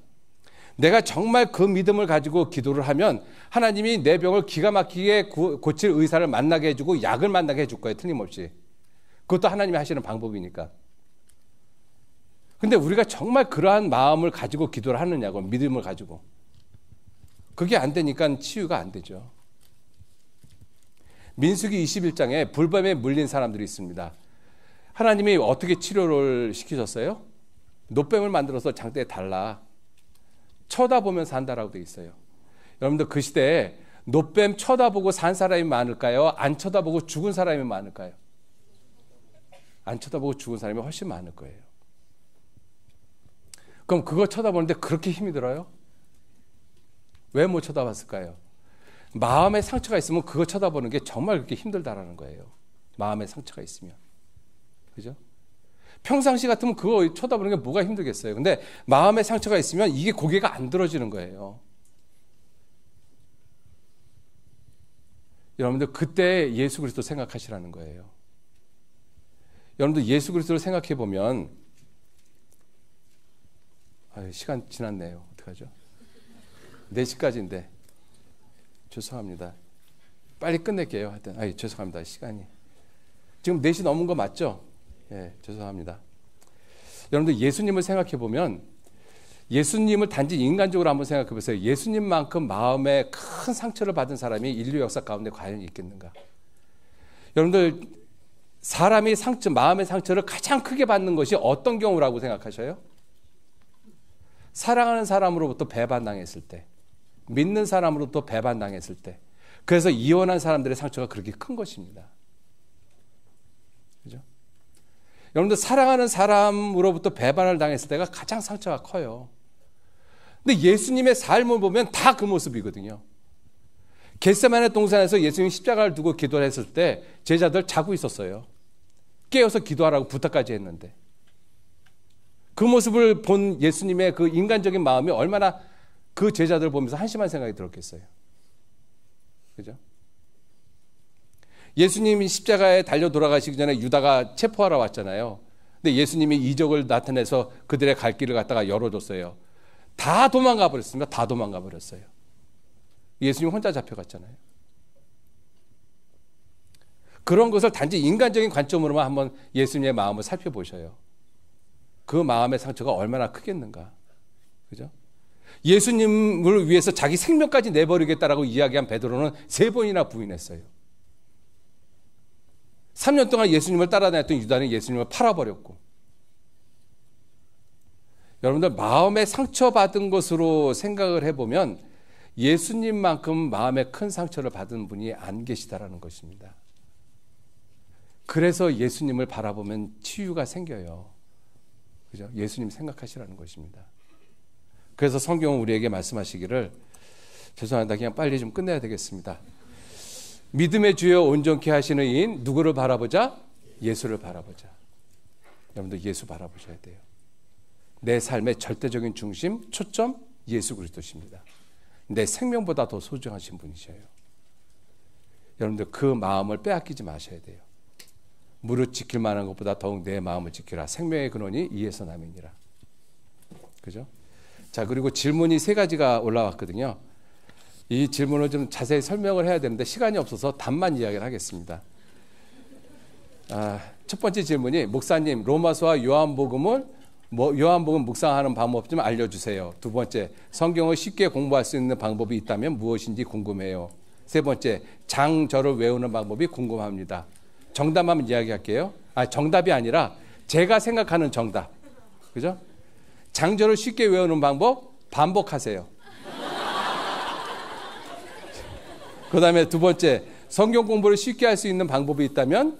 내가 정말 그 믿음을 가지고 기도를 하면 하나님이 내 병을 기가 막히게 고칠 의사를 만나게 해주고 약을 만나게 해줄 거예요. 틀림없이. 그것도 하나님이 하시는 방법이니까. 근데 우리가 정말 그러한 마음을 가지고 기도를 하느냐고, 믿음을 가지고. 그게 안 되니까 치유가 안 되죠. 민수기 21장에 불뱀에 물린 사람들이 있습니다. 하나님이 어떻게 치료를 시키셨어요? 노뱀을 만들어서 장대에 달라. 쳐다보면서 한다라고 되어 있어요. 여러분들 그 시대에 노뱀 쳐다보고 산 사람이 많을까요? 안 쳐다보고 죽은 사람이 많을까요? 안 쳐다보고 죽은 사람이 훨씬 많을 거예요. 그럼 그거 쳐다보는데 그렇게 힘이 들어요? 왜 못 쳐다봤을까요? 마음에 상처가 있으면 그거 쳐다보는 게 정말 그렇게 힘들다라는 거예요. 마음에 상처가 있으면. 그죠? 평상시 같으면 그거 쳐다보는 게 뭐가 힘들겠어요. 근데 마음에 상처가 있으면 이게 고개가 안 들어지는 거예요. 여러분들 그때 예수 그리스도 생각하시라는 거예요. 여러분들 예수 그리스도를 생각해 보면 시간 지났네요. 어떡하죠? 4시까지인데 죄송합니다. 빨리 끝낼게요. 하여튼 죄송합니다. 시간이 지금 4시 넘은 거 맞죠? 예, 죄송합니다. 여러분들 예수님을 생각해 보면 예수님을 단지 인간적으로 한번 생각해 보세요. 예수님만큼 마음에 큰 상처를 받은 사람이 인류 역사 가운데 과연 있겠는가? 여러분들 사람이 마음의 상처를 가장 크게 받는 것이 어떤 경우라고 생각하셔요? 사랑하는 사람으로부터 배반당했을 때, 믿는 사람으로부터 배반당했을 때, 그래서 이혼한 사람들의 상처가 그렇게 큰 것입니다. 그죠? 여러분들 사랑하는 사람으로부터 배반을 당했을 때가 가장 상처가 커요. 근데 예수님의 삶을 보면 다 그 모습이거든요. 겟세마네 동산에서 예수님이 십자가를 두고 기도를 했을 때 제자들 자고 있었어요. 깨어서 기도하라고 부탁까지 했는데 그 모습을 본 예수님의 그 인간적인 마음이 얼마나 그 제자들을 보면서 한심한 생각이 들었겠어요. 그죠? 예수님이 십자가에 달려 돌아가시기 전에 유다가 체포하러 왔잖아요. 근데 예수님이 이적을 나타내서 그들의 갈 길을 갖다가 열어줬어요. 다 도망가 버렸습니다. 다 도망가 버렸어요. 예수님 혼자 잡혀갔잖아요. 그런 것을 단지 인간적인 관점으로만 한번 예수님의 마음을 살펴보셔요. 그 마음의 상처가 얼마나 크겠는가. 그죠? 예수님을 위해서 자기 생명까지 내버리겠다라고 이야기한 베드로는 3번이나 부인했어요. 3년 동안 예수님을 따라다녔던 유다는 예수님을 팔아버렸고, 여러분들 마음에 상처받은 것으로 생각을 해보면 예수님만큼 마음에 큰 상처를 받은 분이 안 계시다라는 것입니다. 그래서 예수님을 바라보면 치유가 생겨요. 그죠? 예수님 생각하시라는 것입니다. 그래서 성경은 우리에게 말씀하시기를, 죄송합니다. 그냥 빨리 좀 끝내야 되겠습니다. 믿음의 주여 온전케 하시는 이인 누구를 바라보자? 예수를 바라보자. 여러분들 예수 바라보셔야 돼요. 내 삶의 절대적인 중심, 초점 예수 그리스도십니다. 내 생명보다 더 소중하신 분이셔요. 여러분들 그 마음을 빼앗기지 마셔야 돼요. 무릇 지킬 만한 것보다 더욱 내 마음을 지키라. 생명의 근원이 이에서 남이니라. 그죠? 자, 그리고 질문이 3가지가 올라왔거든요. 이 질문을 좀 자세히 설명을 해야 되는데 시간이 없어서 답만 이야기를 하겠습니다. 첫 번째 질문이, 목사님 로마서와 요한복음 묵상하는 방법 좀 알려주세요. 2번째, 성경을 쉽게 공부할 수 있는 방법이 있다면 무엇인지 궁금해요. 3번째, 장절을 외우는 방법이 궁금합니다. 정답 한번 이야기할게요. 정답이 아니라 제가 생각하는 정답. 그죠? 장절을 쉽게 외우는 방법, 반복하세요. 그 다음에 2번째, 성경 공부를 쉽게 할 수 있는 방법이 있다면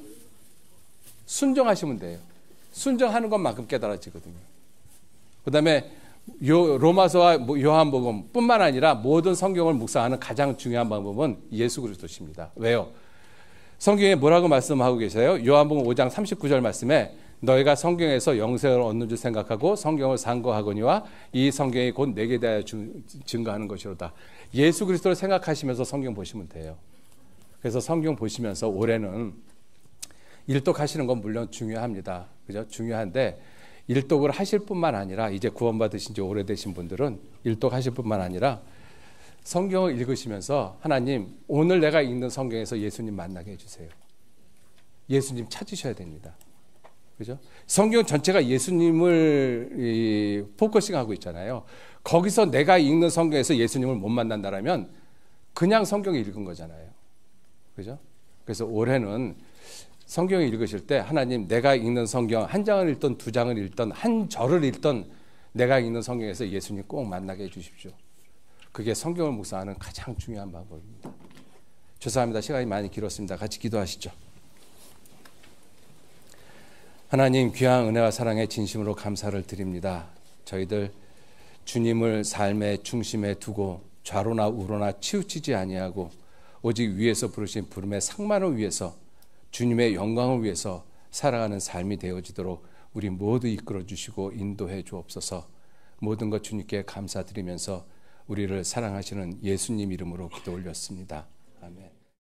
순종하시면 돼요. 순종하는 것만큼 깨달아지거든요. 그 다음에 로마서와 요한복음 뿐만 아니라 모든 성경을 묵상하는 가장 중요한 방법은 예수 그리스도십니다. 왜요? 성경에 뭐라고 말씀하고 계세요? 요한복음 5장 39절 말씀에 너희가 성경에서 영생을 얻는 줄 생각하고 성경을 상고하거니와 이 성경이 곧 내게 대하여 증거하는 것이로다. 예수 그리스도를 생각하시면서 성경 보시면 돼요. 그래서 성경 보시면서 올해는 일독하시는 건 물론 중요합니다. 그죠? 중요한데 일독을 하실 뿐만 아니라, 이제 구원받으신 지 오래되신 분들은 일독하실 뿐만 아니라 성경을 읽으시면서 하나님, 오늘 내가 읽는 성경에서 예수님 만나게 해주세요. 예수님 찾으셔야 됩니다. 그죠? 성경 전체가 예수님을 포커싱하고 있잖아요. 거기서 내가 읽는 성경에서 예수님을 못 만난다라면 그냥 성경을 읽은 거잖아요. 그죠? 그래서 올해는 성경을 읽으실 때 하나님, 내가 읽는 성경 한 장을 읽든 2장을 읽든 한 절을 읽든 내가 읽는 성경에서 예수님 꼭 만나게 해주십시오. 그게 성경을 묵상하는 가장 중요한 방법입니다. 죄송합니다. 시간이 많이 길었습니다. 같이 기도하시죠. 하나님, 귀한 은혜와 사랑에 진심으로 감사를 드립니다. 저희들 주님을 삶의 중심에 두고 좌로나 우로나 치우치지 아니하고 오직 위에서 부르신 부름의 상만을 위해서, 주님의 영광을 위해서 살아가는 삶이 되어지도록 우리 모두 이끌어 주시고 인도해 주옵소서. 모든 것 주님께 감사드리면서 우리를 사랑하시는 예수님 이름으로 기도 올렸습니다. 아멘.